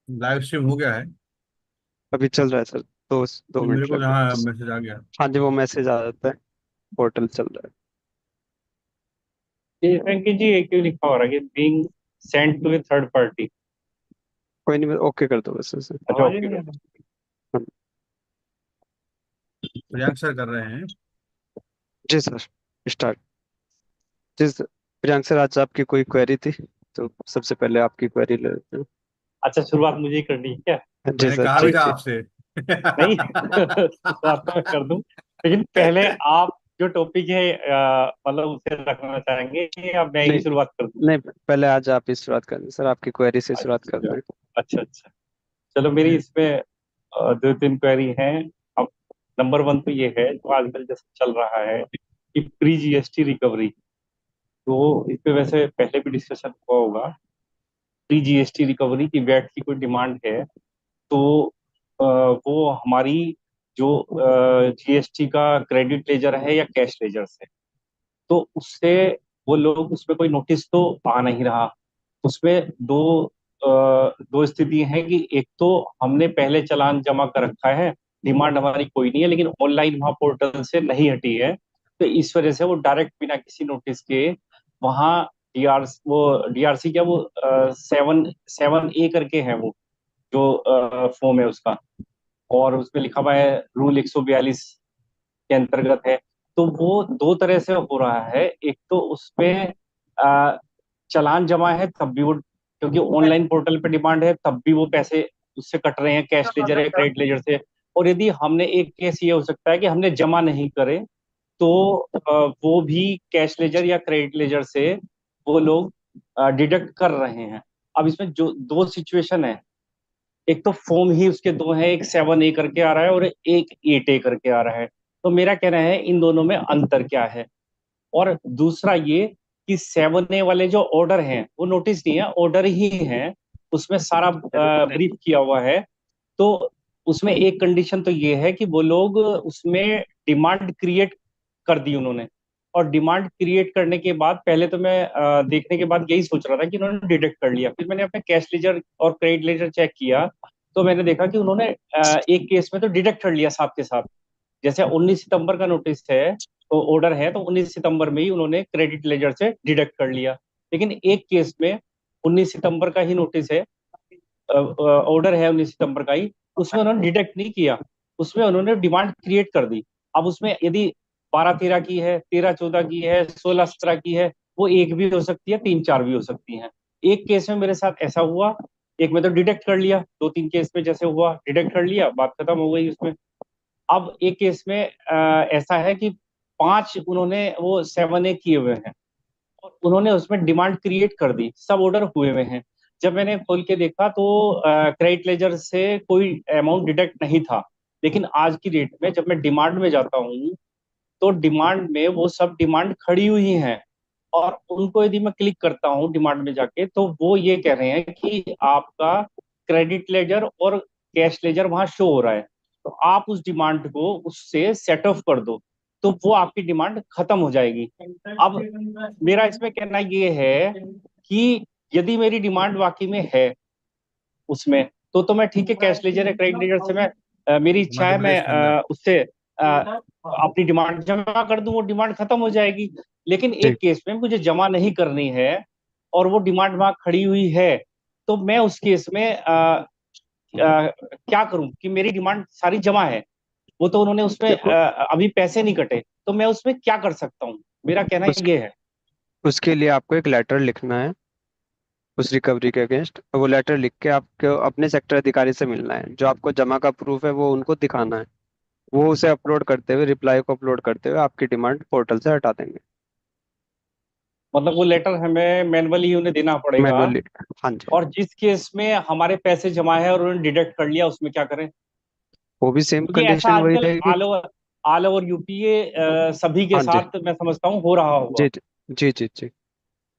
Live stream हो गया है। अभी चल रहा है सर। दो दो मेरे मिनट को लगेगा जहाँ बस। मैसेज आ गया। हाँ जी, वो मैसेज आ जाता है। पोर्टल चल रहा है। ये वेंकी जी एक क्यों लिखा हो रहा है कि being send to a third party. कोई नहीं, ओके कर दो बस उसे। अच्छा आवाज ही ओके नहीं आ हाँ, प्रियांक सर कर रहे हैं। जी सर। स्टार्ट। जी सर। प्रियांक सर, आज आपकी कोई क्वेरी थी तो सबसे पहले आपकी क्वेरी ले लेते हैं। अच्छा शुरुआत मुझे ही करनी है क्या? जी मैंने सर, कहा भी जी था जी। आपसे। नहीं शुरुआत तो मैं कर दूं, लेकिन पहले आप जो टॉपिक है मतलब उसे रखना चाहेंगे या मैं ही नहीं शुरुआत कर दूं? नहीं, पहले आज आप ही शुरुआत करें सर, आपकी क्वेरी से शुरुआत अच्छा करते हैं। अच्छा अच्छा। चलो मेरी इसमें दो तीन क्वेरी हैं। अब नंबर वन तो ये है जो आजकल जैसे चल रहा है कि प्री जीएसटी रिकवरी, तो इस पे वैसे पहले भी डिस्कशन हुआ होगा। प्री जीएसटी रिकवरी की वैट की कोई डिमांड है तो वो हमारी जो जीएसटी का क्रेडिट लेजर है या कैश लेजर से, तो उससे वो लोग उसमें कोई नोटिस तो आ नहीं रहा। उसमें दो स्थिति है कि एक तो हमने पहले चालान जमा कर रखा है, डिमांड हमारी कोई नहीं है, लेकिन ऑनलाइन वहां पोर्टल से नहीं हटी है, तो इस वजह से वो डायरेक्ट बिना किसी नोटिस के वहां डीआरसी क्या वो 7A करके है वो जो फॉर्म है उसका, और उसमें लिखा हुआ है रूल 142 के अंतर्गत है। तो वो दो तरह से हो रहा है। एक तो उसमें अ, चालान जमा है तब भी वो, क्योंकि ऑनलाइन पोर्टल पे डिमांड है तब भी वो पैसे उससे कट रहे हैं, कैश लेजर है क्रेडिट लेजर से। और यदि हमने एक केस ये हो सकता है कि हमने जमा नहीं करे तो वो भी कैश लेजर या क्रेडिट लेजर से वो लोग डिडक्ट कर रहे हैं। अब इसमें जो दो सिचुएशन है, एक तो फॉर्म ही उसके दो हैं, एक 7A करके आ रहा है और एक 8A करके आ रहा है। तो मेरा कहना है इन दोनों में अंतर क्या है। और दूसरा ये कि 7A वाले जो ऑर्डर हैं वो नोटिस नहीं है, ऑर्डर ही है, उसमें सारा ब्रीफ किया हुआ है। तो उसमें एक कंडीशन तो ये है कि वो लोग उसमें डिमांड क्रिएट कर दी उन्होंने। और डिमांड क्रिएट करने के बाद पहले तो मैं देखने के बाद यही सोच रहा था कि उन्होंने डिडक्ट कर लिया, फिर मैंने अपने कैश लेजर और क्रेडिट लेजर चेक किया, तो मैंने देखा कि उन्होंने एक केस में तो डिडक्ट कर लिया साथ के साथ। जैसे 19 सितंबर का नोटिस है तो ऑर्डर है, तो 19 सितंबर में ही उन्होंने क्रेडिट लेजर से डिडक्ट कर लिया। लेकिन एक केस में 19 सितंबर का ही नोटिस है, ऑर्डर है 19 सितंबर का ही, उसमें उन्होंने डिडक्ट नहीं किया, उसमें उन्होंने डिमांड क्रिएट कर दी। अब उसमें यदि 12-13 की है, 13-14 की है, 16-17 की है, वो एक भी हो सकती है, 3-4 भी हो सकती हैं। एक केस में मेरे साथ ऐसा हुआ, एक में तो डिडक्ट कर लिया, दो तीन केस में जैसे हुआ डिडक्ट कर लिया, बात खत्म हो गई उसमें। अब एक केस में ऐसा है कि 5 उन्होंने वो 7A किए हुए हैं और उन्होंने उसमें डिमांड क्रिएट कर दी, सब ऑर्डर हुए हुए हैं। जब मैंने खोल के देखा तो क्रेडिट लेजर से कोई अमाउंट डिडक्ट नहीं था। लेकिन आज की डेट में जब मैं डिमांड में जाता हूँ तो डिमांड में वो सब डिमांड खड़ी हुई हैं, और उनको यदि मैं क्लिक करता हूँ डिमांड में जाके तो वो ये कह रहे हैं कि आपका क्रेडिट लेजर और कैश लेजर वहां शो हो रहा है, तो आप उस डिमांड को उससे सेट ऑफ कर दो, तो वो आपकी डिमांड खत्म हो जाएगी। अब मेरा इसमें कहना ये है कि यदि मेरी डिमांड वाकई में है उसमें, तो मैं ठीक है, कैश लेजर है क्रेडिट लेजर से मैं मेरी इच्छा मध्य है मैं प्रदेश के अंदर। उससे अपनी डिमांड जमा कर दूं, वो डिमांड खत्म हो जाएगी। लेकिन जी। एक केस में मुझे जमा नहीं करनी है और वो डिमांड वहां खड़ी हुई है, तो मैं उस केस में क्या करूं कि मेरी डिमांड सारी जमा है, वो तो उन्होंने उसमें देखो, अभी पैसे नहीं कटे, तो मैं उसमें क्या कर सकता हूँ, मेरा कहना उस ये है। उसके लिए आपको एक लेटर लिखना है उस रिकवरी के अगेंस्ट। वो लेटर लिख के आपको अपने सेक्टर अधिकारी से मिलना है, जो आपको जमा का प्रूफ है वो उनको दिखाना है। वो उसे अपलोड करते हुए, रिप्लाई को अपलोड करते हुए आपकी डिमांड पोर्टल से हटा देंगे। मतलब वो लेटर हमें मैनुअली उन्हें देना पड़ेगा। मैनुअली। हाँ जी। और जिस केस में हमारे पैसे जमा है और उन्होंने डिडक्ट कर लिया उसमें क्या करें? वो भी सेम क्योंकि ऐसा कंडीशन वही आजकल रहेगी। ऑल ओवर यूपीए सभी के हाँ जी। साथ मैं समझता हूँ हो रहा होगा। जी जी। जी जी जी।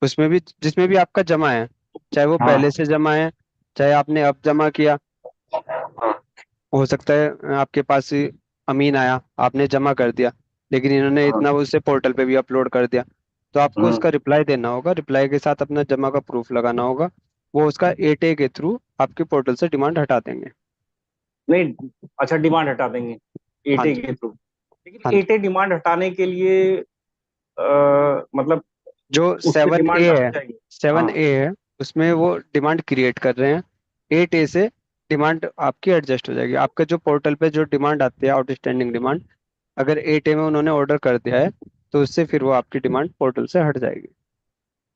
उसमें भी, जिसमें भी आपका जमा है, चाहे वो हाँ पहले से जमा है, चाहे आपने अब जमा किया। हो सकता है आपके पास ही अमीन आया, आपने जमा कर दिया, लेकिन इन्होंने हाँ इतना उसे पोर्टल पे भी अपलोड कर दिया। तो आपको हाँ उसका रिप्लाई देना होगा, रिप्लाई के साथ अपना जमा का प्रूफ लगाना होगा। वो उसका 8A के थ्रू आपके पोर्टल से डिमांड हटा देंगे। नहीं, अच्छा डिमांड हटा देंगे हाँ एटे जी। के थ्रू। लेकिन हाँ जी। एटे डिमांड हटाने के लिए मतलब जो उससे सेवन ए डिमांड हट है, जाएगी। सेवन हाँ ए है, उसमें वो डिमांड क्रिएट कर रहे हैं। 8A से डिमांड आपकी एडजस्ट हो जाएगी। आपका जो पोर्टल पे जो डिमांड आती है आउटस्टैंडिंग डिमांड, अगर 8A में उन्होंने ऑर्डर कर दिया है तो उससे फिर वो आपकी डिमांड पोर्टल से हट जाएगी।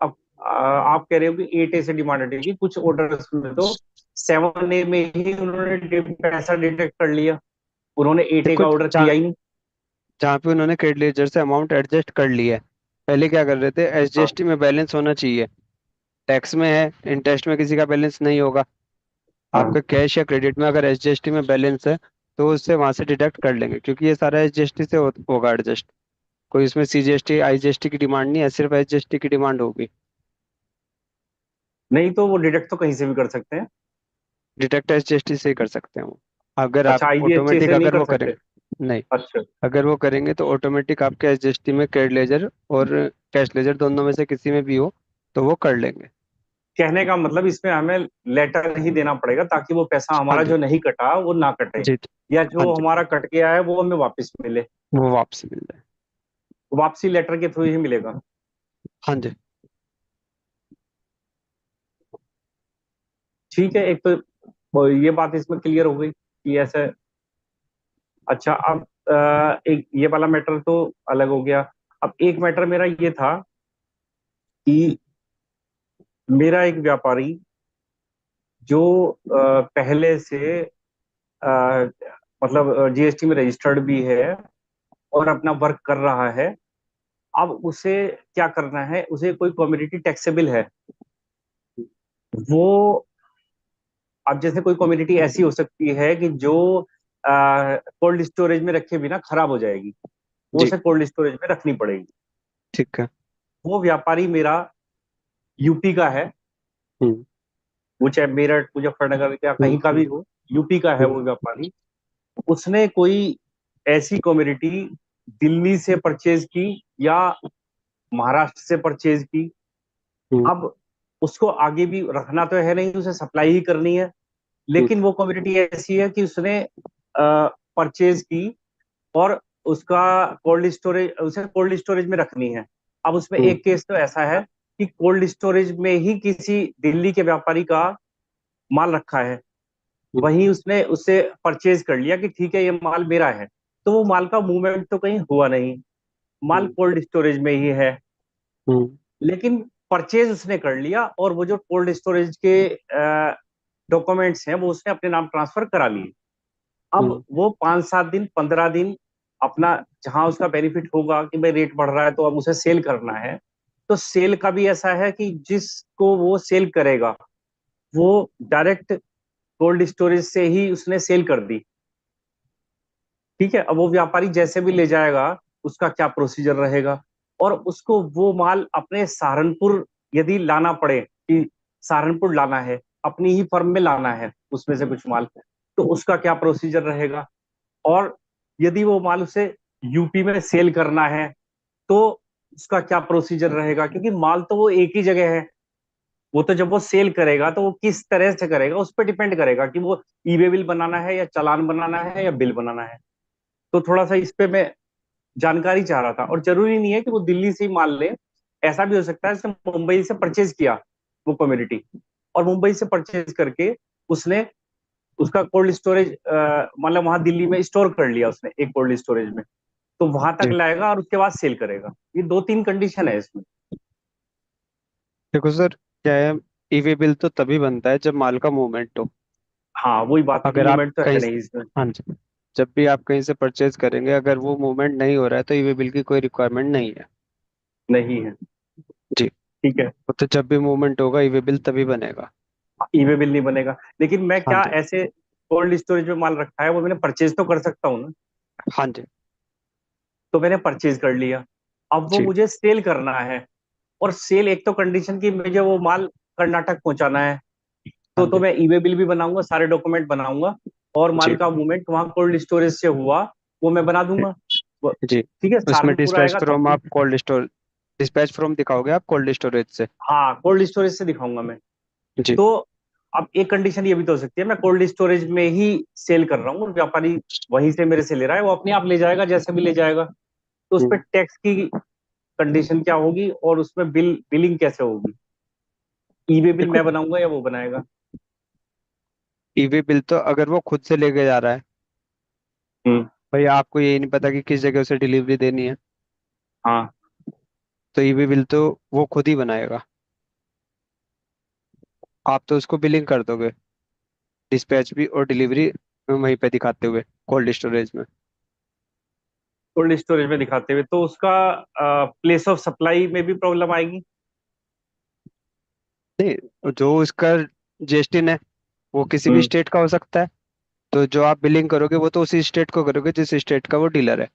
अब आप कह रहे हो कि एट ए से डिमांड हटेगी, कुछ ऑर्डर्स में तो सेवन ए में ही उन्होंने पैसा डिटेक्ट कर लिया, उन्होंने एट ए देखो, का ऑर्डर किया ही नहीं। जहाँ पे उन्होंने क्रेडिट लेजर से अमाउंट एडजस्ट कर ली है, पहले क्या कर रहे थे, हाँ एसजीएसटी में बैलेंस होना चाहिए। टैक्स में है, इंटरेस्ट में किसी का बैलेंस नहीं होगा। हाँ। आपका कैश या क्रेडिट में अगर एसजीएसटी में बैलेंस है तो उससे वहां से डिडक्ट कर लेंगे, क्योंकि ये सारा एसजीएसटी से होगा एडजस्ट। कोई इसमें सीजीएसटी आईजीएसटी की डिमांड नहीं है, सिर्फ एसजीएसटी की डिमांड होगी। नहीं तो वो डिडक्ट तो कहीं से भी कर सकते हैं। डिडक्ट एसजीएसटी से ही कर सकते हैं वो, अगर आप अच्छा, आईजीएसटी ऑटोमेटिक से नहीं अगर कर वो सकते। करेंगे। नहीं, अच्छा। अगर वो करेंगे तो ऑटोमेटिक आपके एसजीएसटी में क्रेडिट लेजर और कैश लेजर दोनों में से किसी में भी हो तो वो कर लेंगे। कहने का मतलब इसमें हमें लेटर ही देना पड़ेगा ताकि वो पैसा हाँ हमारा जी। जो नहीं कटा वो ना कटे, जी। या हाँ जो जी, हमारा कट गया है वो हमें वापस मिले। वो वापसी मिल जाए। वापसी लेटर के थ्रू ही मिलेगा। हाँ जी। ठीक है, एक तो वो ये बात इसमें क्लियर हो गई कि ऐसे। अच्छा, अब एक ये वाला मैटर तो अलग हो गया। अब एक मैटर मेरा ये था कि मेरा एक व्यापारी जो पहले से अ, मतलब जीएसटी में रजिस्टर्ड भी है और अपना वर्क कर रहा है, अब उसे क्या करना है, उसे कोई कम्युनिटी टैक्सेबल है वो। अब जैसे कोई कम्युनिटी ऐसी हो सकती है कि जो कोल्ड स्टोरेज में रखे बिना खराब हो जाएगी, वो जी। उसे कोल्ड स्टोरेज में रखनी पड़ेगी। ठीक है। वो व्यापारी मेरा यूपी का है, हम्म। वो चाहे मेरठ मुजफ्फरनगर या हम्म। कहीं का भी हो, यूपी का है हम्म। वो व्यापारी। उसने कोई ऐसी कम्युनिटी दिल्ली से परचेज की या महाराष्ट्र से परचेज की। हम्म। अब उसको आगे भी रखना तो है नहीं, उसे सप्लाई ही करनी है। हम्म। लेकिन वो कम्युनिटी ऐसी है कि उसने परचेज की और उसका कोल्ड स्टोरेज, उसे कोल्ड स्टोरेज में रखनी है। अब उसमें हम्म। एक केस तो ऐसा है कि कोल्ड स्टोरेज में ही किसी दिल्ली के व्यापारी का माल रखा है, हम्म। वहीं उसने उससे परचेज कर लिया कि ठीक है ये माल मेरा है। तो वो माल का मूवमेंट तो कहीं हुआ नहीं, माल हम्म। कोल्ड स्टोरेज में ही है। हम्म। लेकिन परचेज उसने कर लिया और वो जो कोल्ड स्टोरेज के डॉक्यूमेंट्स हैं वो उसने अपने नाम ट्रांसफर करा लिए। अब हम्म। वो 5-7 दिन 15 दिन अपना, जहां उसका बेनिफिट होगा कि भाई रेट बढ़ रहा है तो अब उसे सेल करना है, तो सेल का भी ऐसा है कि जिसको वो सेल करेगा वो डायरेक्ट कोल्ड स्टोरेज से ही उसने सेल कर दी। ठीक है, अब वो व्यापारी जैसे भी ले जाएगा उसका क्या प्रोसीजर रहेगा, और उसको वो माल अपने सहारनपुर यदि लाना पड़े कि सहारनपुर लाना है, अपनी ही फर्म में लाना है उसमें से कुछ माल, तो उसका क्या प्रोसीजर रहेगा। और यदि वो माल उसे यूपी में सेल करना है तो उसका क्या प्रोसीजर रहेगा, क्योंकि माल तो वो एक ही जगह है। वो तो जब वो सेल करेगा तो वो किस तरह से करेगा उस पर डिपेंड करेगा कि वो ई वे बिल बनाना है या चालान बनाना है या बिल बनाना है। तो थोड़ा सा इस पे मैं जानकारी चाह रहा था, और जरूरी नहीं है कि वो दिल्ली से ही माल ले। ऐसा भी हो सकता है उसने मुंबई से परचेज किया वो कम्युनिटी, और मुंबई से परचेज करके उसने उसका कोल्ड स्टोरेज मतलब वहां दिल्ली में स्टोर कर लिया उसने एक कोल्ड स्टोरेज में, तो वहां तक जी। लाएगा और उसके बाद सेल करेगा। ये 2-3 कंडीशन है इसमें। देखो सर, क्या है, ईवी बिल तो तभी बनता है जब माल का मूवमेंट हो। हाँ वही बात है कि अगर आप मूवमेंट तो है कहीं, नहीं इसमें। हाँ जी, जब भी आप कहीं से परचेज करेंगे अगर वो मूवमेंट नहीं हो रहा है तो ईवी बिल की कोई रिक्वायरमेंट नहीं है। नहीं है। जी। ठीक है। वो तो जब भी मूवमेंट होगा ईवी बिल तभी बनेगा। ई वे बिल नहीं बनेगा, लेकिन मैं हाँ क्या जी। ऐसे कोल्ड स्टोरेज में माल रखा है वो मैंने परचेज तो कर सकता हूँ ना। हाँ जी। तो मैंने परचेज कर लिया, अब वो जी। मुझे सेल करना है। और सेल एक तो कंडीशन की मुझे वो माल कर्नाटक पहुंचाना है, हाँ तो जी। मैं ई वे बिल भी बनाऊंगा, सारे डॉक्यूमेंट बनाऊंगा, और माल जी। का मूवमेंट वहां कोल्ड स्टोरेज से हुआ वो मैं बना दूंगा। जी। ठीक है, उसमें सहारनपुर डिस्पैच आएगा तो फ्रॉम आप कोल्ड स्टोर, डिस्पैच फ्रॉम दिखाओगे आप कोल्ड स्टोरेज से। हाँ कोल्ड स्टोरेज से दिखाऊंगा मैं। जी। तो अब एक कंडीशन ये भी तो हो सकती है, मैं कोल्ड स्टोरेज में ही सेल कर रहा हूँ, व्यापारी वहीं से मेरे से ले रहा है, वो अपने आप ले जाएगा जैसे भी ले जाएगा, तो उस पर हम्म। टैक्स की कंडीशन क्या होगी और उसमें बिलिंग कैसे होगी? ईबे बिल देखो, मैं बनाऊंगा या वो बनाएगा? ईवी बिल तो अगर वो खुद से लेके जा रहा है, हम्म। भाई आपको ये नहीं पता कि किस जगह उसे डिलीवरी देनी है, हाँ। तो ईवी बिल तो वो खुद ही बनाएगा। आप तो उसको बिलिंग कर दोगे, डिस्पैच भी और डिलीवरी वहीं पे दिखाते हुए कोल्ड स्टोरेज में। कोल्ड स्टोरेज में दिखाते हुए तो उसका प्लेस ऑफ सप्लाई में भी प्रॉब्लम आएगी? नहीं, जो उसका जीएसटी है वो किसी भी हम्म। स्टेट का हो सकता है, तो जो आप बिलिंग करोगे वो तो उसी स्टेट को करोगे जिस स्टेट का वो डीलर है।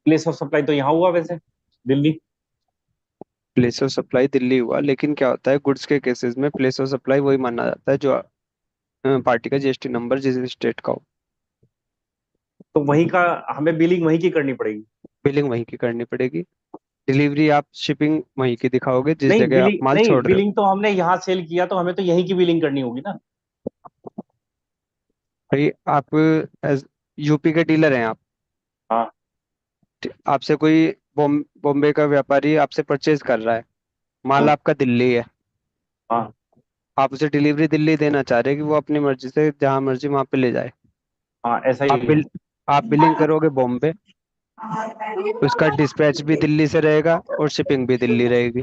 प्लेस ऑफ सप्लाई तो यहाँ हुआ वैसे, Delhi. Place of supply Delhi हुआ, लेकिन क्या होता है गुड्स के केसेस में प्लेस ऑफ सप्लाई वही माना जाता है जो पार्टी का जीएसटी नंबर जिस स्टेट का हो। तो वहीं का हमें बिलिंग वहीं की करनी पड़ेगी? बिलिंग वहीं की करनी पड़ेगी, डिलीवरी आप शिपिंग वहीं की दिखाओगे जिस नहीं जगह आप बिलिंग, माल नहीं छोड़ रहे हो। बिलिंग तो हमने यहाँ सेल किया तो हमें तो यहीं की बिलिंग करनी होगी ना? भाई आप यूपी के डीलर हैं आप, हाँ। आपसे कोई बॉम्बे का व्यापारी आपसे परचेज कर रहा है, माल हम्म। आपका दिल्ली है, हाँ। आप उसे डिलीवरी दिल्ली देना चाह रहे हैं कि वो अपनी मर्जी से जहां मर्जी वहां पे ले जाए। हाँ ऐसा ही आप है। आप बिलिंग करोगे बॉम्बे, उसका डिस्पैच भी दिल्ली से रहेगा और शिपिंग भी दिल्ली रहेगी।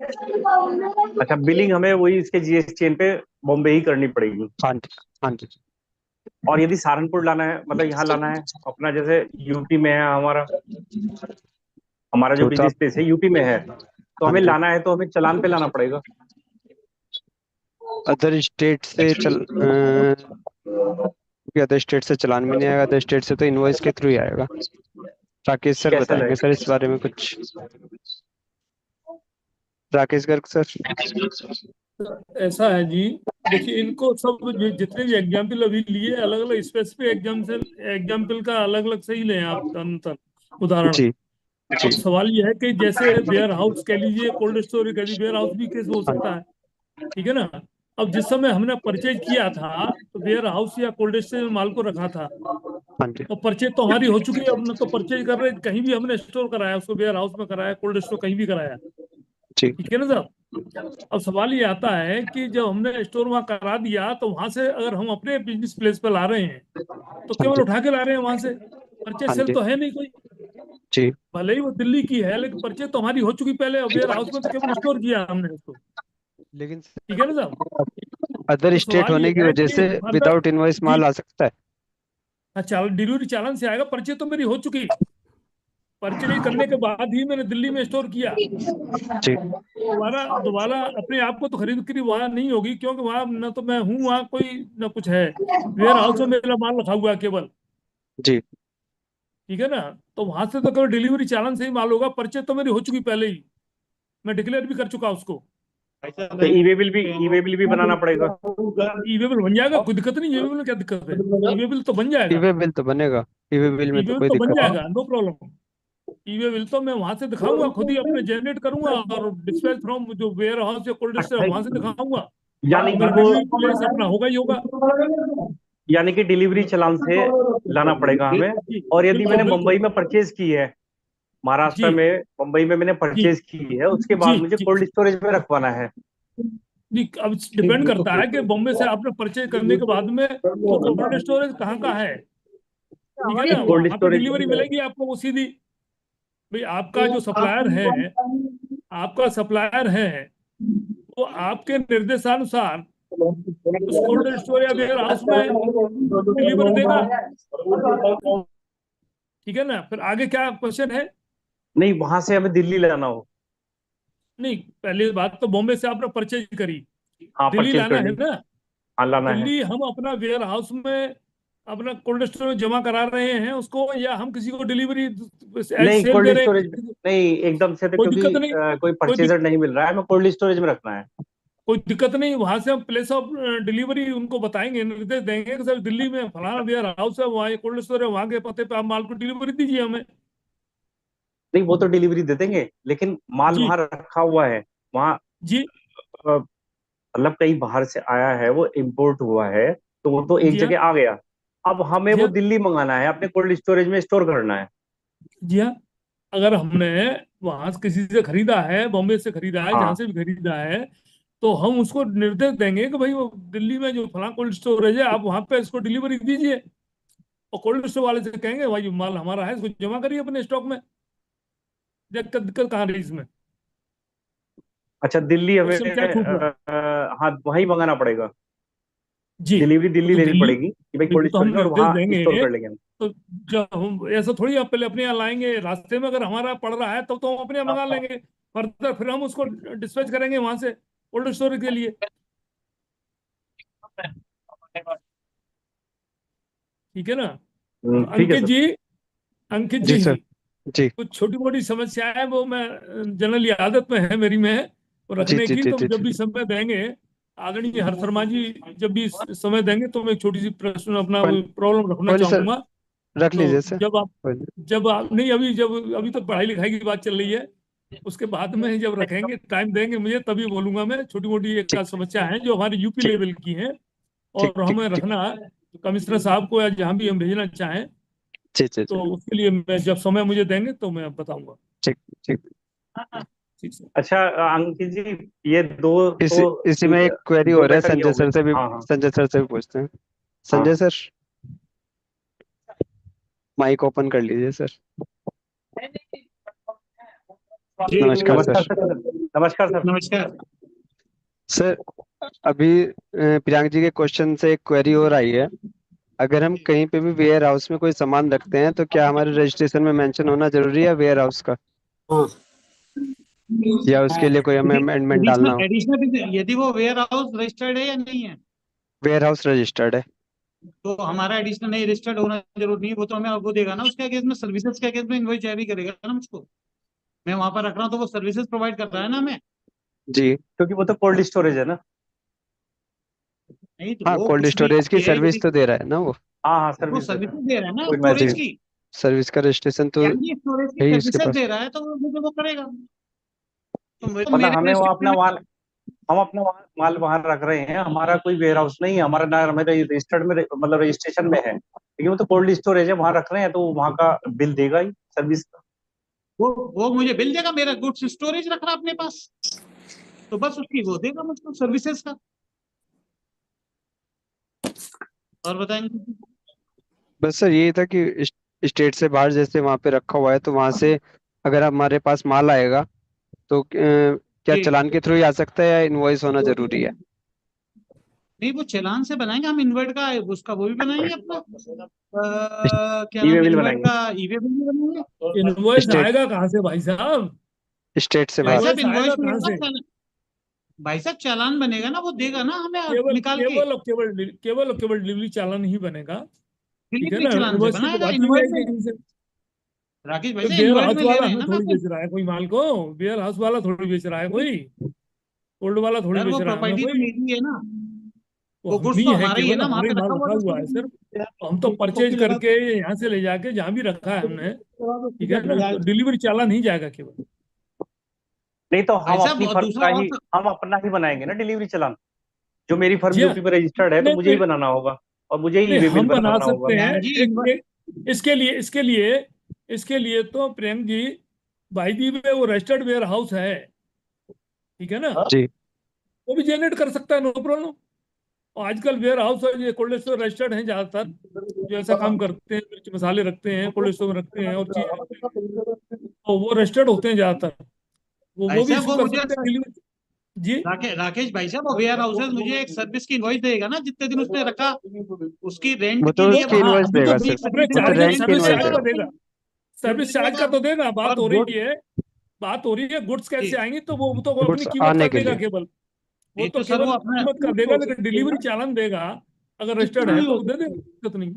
अच्छा, बिलिंग हमें वही इसके जीएसटीएन पे बॉम्बे ही करनी पड़ेगी? हाँ जी। हाँ जी। और यदि सहारनपुर लाना है, मतलब यहाँ लाना है अपना, जैसे यूपी में है हमारा, हमारा जो तो बिजनेस आप, प्लेस है यूपी में है, तो हाँ हमें जी, लाना है तो हमें चालान पे लाना पड़ेगा? अदर स्टेट से क्योंकि अदर स्टेट से चलान भी नहीं आएगा, अदर स्टेट से तो इनवॉइस के थ्रू ही आएगा। राकेश सर कैसे बताएंगे सर लाएगा? इस बारे में कुछ। राकेश गर्ग सर। ऐसा है जी। देखिए, इनको सब जितने भी एग्जाम्पल अभी लिए, अलग अलग स्पेसिफिक एग्जाम्पल का अलग अलग से ही लें आप अंतर उदाहरण। जी। जी। अब सवाल यह है कि जैसे वेयर हाउस कह लीजिए, कोल्ड स्टोरेज कह लीजिए, वेयर हाउस भी केस हो हाँ सकता है। ठीक है ना। अब जिस समय हमने परचेज किया था तो वेयर हाउस या कोल्ड स्टोरेज में माल को रखा था, हाँ जी। और परचेज तो हमारी हो चुकी है। अब न तो परचेज कर रहे, कहीं भी हमने स्टोर कराया उसको, वेयर हाउस में कराया, कोल्ड स्टोर कहीं भी कराया। जी। ठीक है ना साहब। अब सवाल ये आता है कि जब हमने स्टोर वहां करा दिया तो वहां से अगर हम अपने बिजनेस प्लेस पे ला रहे हैं तो हाँ केवल जी। उठा के ला रहे हैं वहां से, परचेज हाँ सेल जी। तो है नहीं कोई। जी। भले ही वो दिल्ली की है लेकिन परचेज तो हमारी हो चुकी पहले, वेयर हाउस में तो केवल स्टोर किया हमने उसको। लेकिन ठीक है ना साहब। अदर तो स्टेट सवाल ये होने की है वजह कि से फर्दर विदाउट इनवॉइस जी, माल आ सकता है। अच्छा डिलीवरी चालान से आएगा, परचेज तो मेरी हो चुकी। परचेज करने के बाद ही मैंने दिल्ली में स्टोर किया। जी। दोबारा दोबारा अपने आप को तो खरीद बिक्री वहां नहीं होगी, क्योंकि वहां न तो मैं हूँ, वहां कोई न कुछ है। वेयर हाउस में मेरा माल रखा हुआ है केवल। जी। ठीक है ना। तो वहां से तो केवल डिलीवरी चालान से ही माल होगा, परचेज तो मेरी हो चुकी पहले ही, मैं डिक्लेयर भी कर चुका उसको। तो ई वे बिल भी बनाना पड़ेगा? ई वे बिल बन जाएगा, कोई दिक्कत नहीं। ई वे बिल में क्या दिक्कत है, ई वे बिल तो बन जाएगा। ईवे बिल तो बनेगा, ईवे बिल ई में वे तो बिल कोई तो बन दिक्कत नहीं। जाएगा, नो प्रॉब्लम। ई वे बिल तो मैं वहां से दिखाऊंगा, खुद ही अपने जनरेट करूंगा और डिस्पैच फ्रॉम जो वेयर हाउस या कोल्ड स्टोर अच्छा, वहां से दिखाऊंगा। यानी तो कि मेरा वो, डिलीवरी प्लेस अपना होगा ही होगा। यानी कि डिलीवरी चालान से लाना पड़ेगा हमें। जी और यदि बिल्कुल मैंने मुंबई बिल्कुल। में परचेज की है, महाराष्ट्र जी में मुंबई में मैंने जी परचेज की है, उसके जी बाद मुझे जी कोल्ड जी स्टोरेज में रखवाना है? जी। अब डिपेंड करता है कि बॉम्बे से आपने परचेज करने के बाद में वो कोल्ड स्टोरेज कहाँ का है। ठीक है ना, कोल्ड वहां पे स्टोरेज। डिलीवरी मिलेगी आपको वो सीधी। भाई आपका जो सप्लायर है, आपका सप्लायर है, वो आपके निर्देशानुसार उस कोल्ड स्टोर या वेयर हाउस में डिलीवरी देगा। ठीक है ना। फिर आगे क्या क्वेश्चन है? नहीं, वहां से हमें दिल्ली लाना हो? नहीं, पहली बात तो बॉम्बे से आपने परचेज करी, हाँ, दिल्ली परचेज लाना कर है ली। ना। हाँ, लाना है। दिल्ली हम अपना वेयर हाउस में, अपना कोल्ड स्टोर में जमा करा रहे हैं उसको, या हम किसी को डिलीवरी एज नहीं, सेल दे कोल्ड रहे स्टोरेज हैं? नहीं, एकदम से तो, कोई क्योंकि दिक्कत नहीं। कोई कोई परचेजर नहीं मिल रहा है, हमें कोल्ड स्टोरेज में रखना है। कोई दिक्कत नहीं। वहां से हम प्लेस ऑफ डिलीवरी उनको बताएंगे, निर्देश देंगे कि सर दिल्ली में फलाना वेयर हाउस है, वहाँ कोल्ड स्टोर है, वहां के पते पे आप माल को डिलीवरी दीजिए हमें। नहीं, वो तो डिलीवरी दे देंगे, लेकिन माल जी वहां रखा हुआ है, वहां जी मतलब कहीं बाहर से आया है, वो इम्पोर्ट हुआ है, तो वो तो एक जी हाँ जगह आ गया। अब हमें जी वो हाँ दिल्ली मंगाना है, अपने कोल्ड स्टोरेज में स्टोर करना है। जी हाँ। अगर हमने वहां से किसी से खरीदा है, बॉम्बे से खरीदा है, जहां हाँ। से भी खरीदा है, तो हम उसको निर्देश देंगे कि भाई वो दिल्ली में जो फला कोल्ड स्टोरेज है, आप वहां पे इसको डिलीवरी दीजिए। और कोल्ड स्टोर वाले से कहेंगे भाई जो माल हमारा है इसको जमा करिए अपने स्टॉक में। दिक्कत दिक्कत कहाँ रही इसमें? अच्छा, दिल्ली हमें क्वेश्चन क्या छूट रहा? हाँ, वहीं मंगाना पड़ेगा। जी। डिलीवरी दिल्ली तो लेनी दिल्ली पड़ेगी कि भाई दिल्ली कोल्ड तो हम स्टोरेज में, और निर्देश वहाँ स्टोर देंगे। कर लेंगे हम। तो जब हम ऐसा थोड़ी आप पहले अपने यहाँ लाएंगे, रास्ते में अगर हमारा पड़ रहा है तब तो हम अपने यहाँ मंगा लेंगे। फर्दर फिर हम उसको डिस्पैच करेंगे वहां से कोल्ड स्टोरेज के लिए। ठीक है ना? तो ठीक है अंकित सर। जी, अंकित जी जी, सर। जी कुछ छोटी मोटी समस्याएं हैं वो मैं जनरली आदत में है मेरी में वो जी रखने जी की। जी तो जी जब जी भी समय देंगे आदरणीय हर शर्मा जी, जब भी समय देंगे तो मैं एक छोटी सी प्रश्न अपना कोई प्रॉब्लम रखना कोई नहीं सर, चाहूंगा। रख तो लीजिए सर, जब आप कोई नहीं। जब आप नहीं, अभी जब अभी तो पढ़ाई लिखाई की बात चल रही है, उसके बाद में जब रखेंगे टाइम देंगे मुझे तभी बोलूंगा मैं। छोटी मोटी एक ठीक आध समस्या है जो हमारी यूपी ठीक लेवल की है ठीक और ठीक हमें ठीक। रखना है। तो कमिश्नर साहब को या जहां भी हम भेजना चाहें, जी जी जी। तो उसके लिए मैं जब समय मुझे देंगे तो मैं बताऊंगा। ठीक ठीक। ठीक सर। अच्छा, अंकित जी, ये दो इसी तो इसी में एक क्वेरी हो दो रहा है, मैटर ये संजय हो गए। सर से भी, हाँ हाँ संजय सर से भी पूछते हैं। संजय हाँ। सर, माइक ओपन कर लीजिए सर। जी नमस्कार नमस्कार सर। सर। नमस्कार सर। नमस्कार। सर, अभी प्रियांक जी के क्वेश्चन से एक क्वेरी और आई है। अगर हम कहीं पे भी वेयर हाउस में कोई सामान रखते हैं तो क्या हमारे रजिस्ट्रेशन में मेंशन होना जरूरी है वेयर हाउस का, या उसके लिए कोई हमें यदि अमेंडमेंट डालना एडिशनल हो? एडिशनल यदि वो वेयर हाउस रजिस्टर्ड है या नहीं है, वेयर हाउस रजिस्टर्ड है। तो हमारा एडिशनल नहीं रजिस्टर्ड होना जरूरी नहीं। वो तो हमें वो देगा ना, उसके अगेंस्ट में सर्विसेज के अगेंस्ट में इनवॉइस जारी करेगा ना मुझको। मैं वहां पर रख रहा हूँ तो वो सर्विसेज प्रोवाइड कर रहा है ना हमें। जी क्योंकि वो तो कोल्ड स्टोरेज है ना। नहीं तो हाँ, वो कोल्ड कुछ भी स्टोरेज की है सर्विस यदि तो दे रहा है ना वो। हाँ हाँ, वो सर्विस देता है। सर्विसेज दे रहा है ना कोई जी, स्टोरेज मैटर। की, सर्विस का रजिस्ट्रेशन तो यानी स्टोरेज की है ही उसके सर्विसेज पास। दे रहा है तो मुझे वो करेगा। तो मतलब मेरे हमें वो अपना रजिस्ट्रेशन में माल, हम अपना माल वहां रख रहे हैं, हमारा कोई वेयर हाउस नहीं है, हमारा ना हमें रजिस्टर्ड में, मतलब रजिस्ट्रेशन में है, लेकिन वो तो कोल्ड स्टोरेज है, वहां रख रहे हैं, तो वहां का बिल देगा ही सर्विस का। वो मुझे बिल देगा, मेरा गुड्स स्टोरेज रख रहा है अपने पास, तो बस उसकी वो देगा मुझको सर्विसेज का। और बताएंगे। बस सर यही था कि स्टेट से बाहर जैसे वहां पे रखा हुआ है तो वहां से अगर हमारे पास माल आएगा तो क्या जी चालान के थ्रू ही आ सकता है या इनवॉइस होना जरूरी है? नहीं, वो चालान से बनाएंगे हम। इन्वर्ट का उसका वो भी बनाएंगे अपना क्या ई नाम वे है, बिल इन्वर्ट बनाएंगे। का ईवे बिल भी बनाएंगे। इनवॉइस स्टेट आएगा कहाँ से भाई साहब? स्टेट से भाई बाहर। साहब इनवॉइस इन्वॉइस आएगा नहीं कहाँ होगा, से? भाई साहब चालान बनेगा ना, वो देगा ना हमें केवल निकाल के। केवल और केवल केवल और केवल डिलीवरी चालान ही बनेगा। ठीक है डिलीवरी ना? चालान से इनवॉइस की तो बनाएगा बात ही नहीं इन्वर्ट आएगी में। कहीं से। राकेश भाई कोई साहब वेयर इन्वर्ट हाउस में ले वाला रहे हैं हमें ना थोड़ी पैसे। बेच रहा है कोई माल को। वेयर हाउस वाला थोड़ी बेच रहा है कोई। कोल्ड वाला थोड़ी यार बेच वो रहा है हमें प्रॉपर्टी तो कोई। मेरी है ना, वो वो हम गुड्स ही तो है, हमारा ही है केवल ना, वहां हमारे पे माल रखा हुआ रखा तो हुआ है सर। हम तो कॉपी परचेज लगा करके यहाँ से ले जाके जहाँ भी रखा है हमने, ठीक है ना, दो। तो डिलीवरी चालान ही जाएगा केवल। नहीं तो भाई हम साहब अपनी और फर्म दूसरा का और ही, हम अपना ही बनाएंगे ना डिलीवरी चालान। जो मेरी फर्म जी हाँ। यूपी में रजिस्टर्ड है, तो नहीं मुझे ही नहीं बनाना होगा, और मुझे ही नहीं, ई वे बिल हम बना भरना होगा। सकते हैं। मैम जी इसके लिए तो प्रियंक जी, भाई जी में वो रजिस्टर्ड वेयर हाउस है, ठीक है ना, जी वो भी जनरेट कर सकता है, नो प्रॉब्लम। और आजकल वेयर हाउस है, ये कोल्ड स्टोर रजिस्टर्ड हैं ज्यादातर, जो ऐसा काम करते हैं, मिर्च मसाले रखते हैं कोल्ड स्टोर में रखते हैं और चीजें रखते हैं, तो वो रजिस्टर्ड होते हैं ज्यादातर। वो भाई भी साहब इशू वो कर मुझे सकते हैं डिलीवरी। जी। राकेश भाई साहब, वो वेयर हाउसेस मुझे एक सर्विस की इनवॉइस देगा ना, जितने दिन उसने रखा उसकी रेंट वो के तो लिए उसकी वो हाँ, इनवॉइस अभी तो देगा सर। अपने सर्विस वो तो चार्ज रेंट रेंट की भी सर्विस इनवॉइस चार्ज देगा का देगा। देगा। बिल भी सर्विस चार्ज देगा। का तो देगा, बात और हो गुड रही है। बात हो रही है गुड्स कैसे जी आएंगी, तो वो तो अपनी गुड्स कीमत आने का के देगा लिए। केवल। वो नहीं तो तो सर वो केवल अपना कीमत का देगा, लेकिन डिलीवरी चालान देगा। अगर रजिस्टर्ड है तो वो दे देगा, दिक्कत नहीं।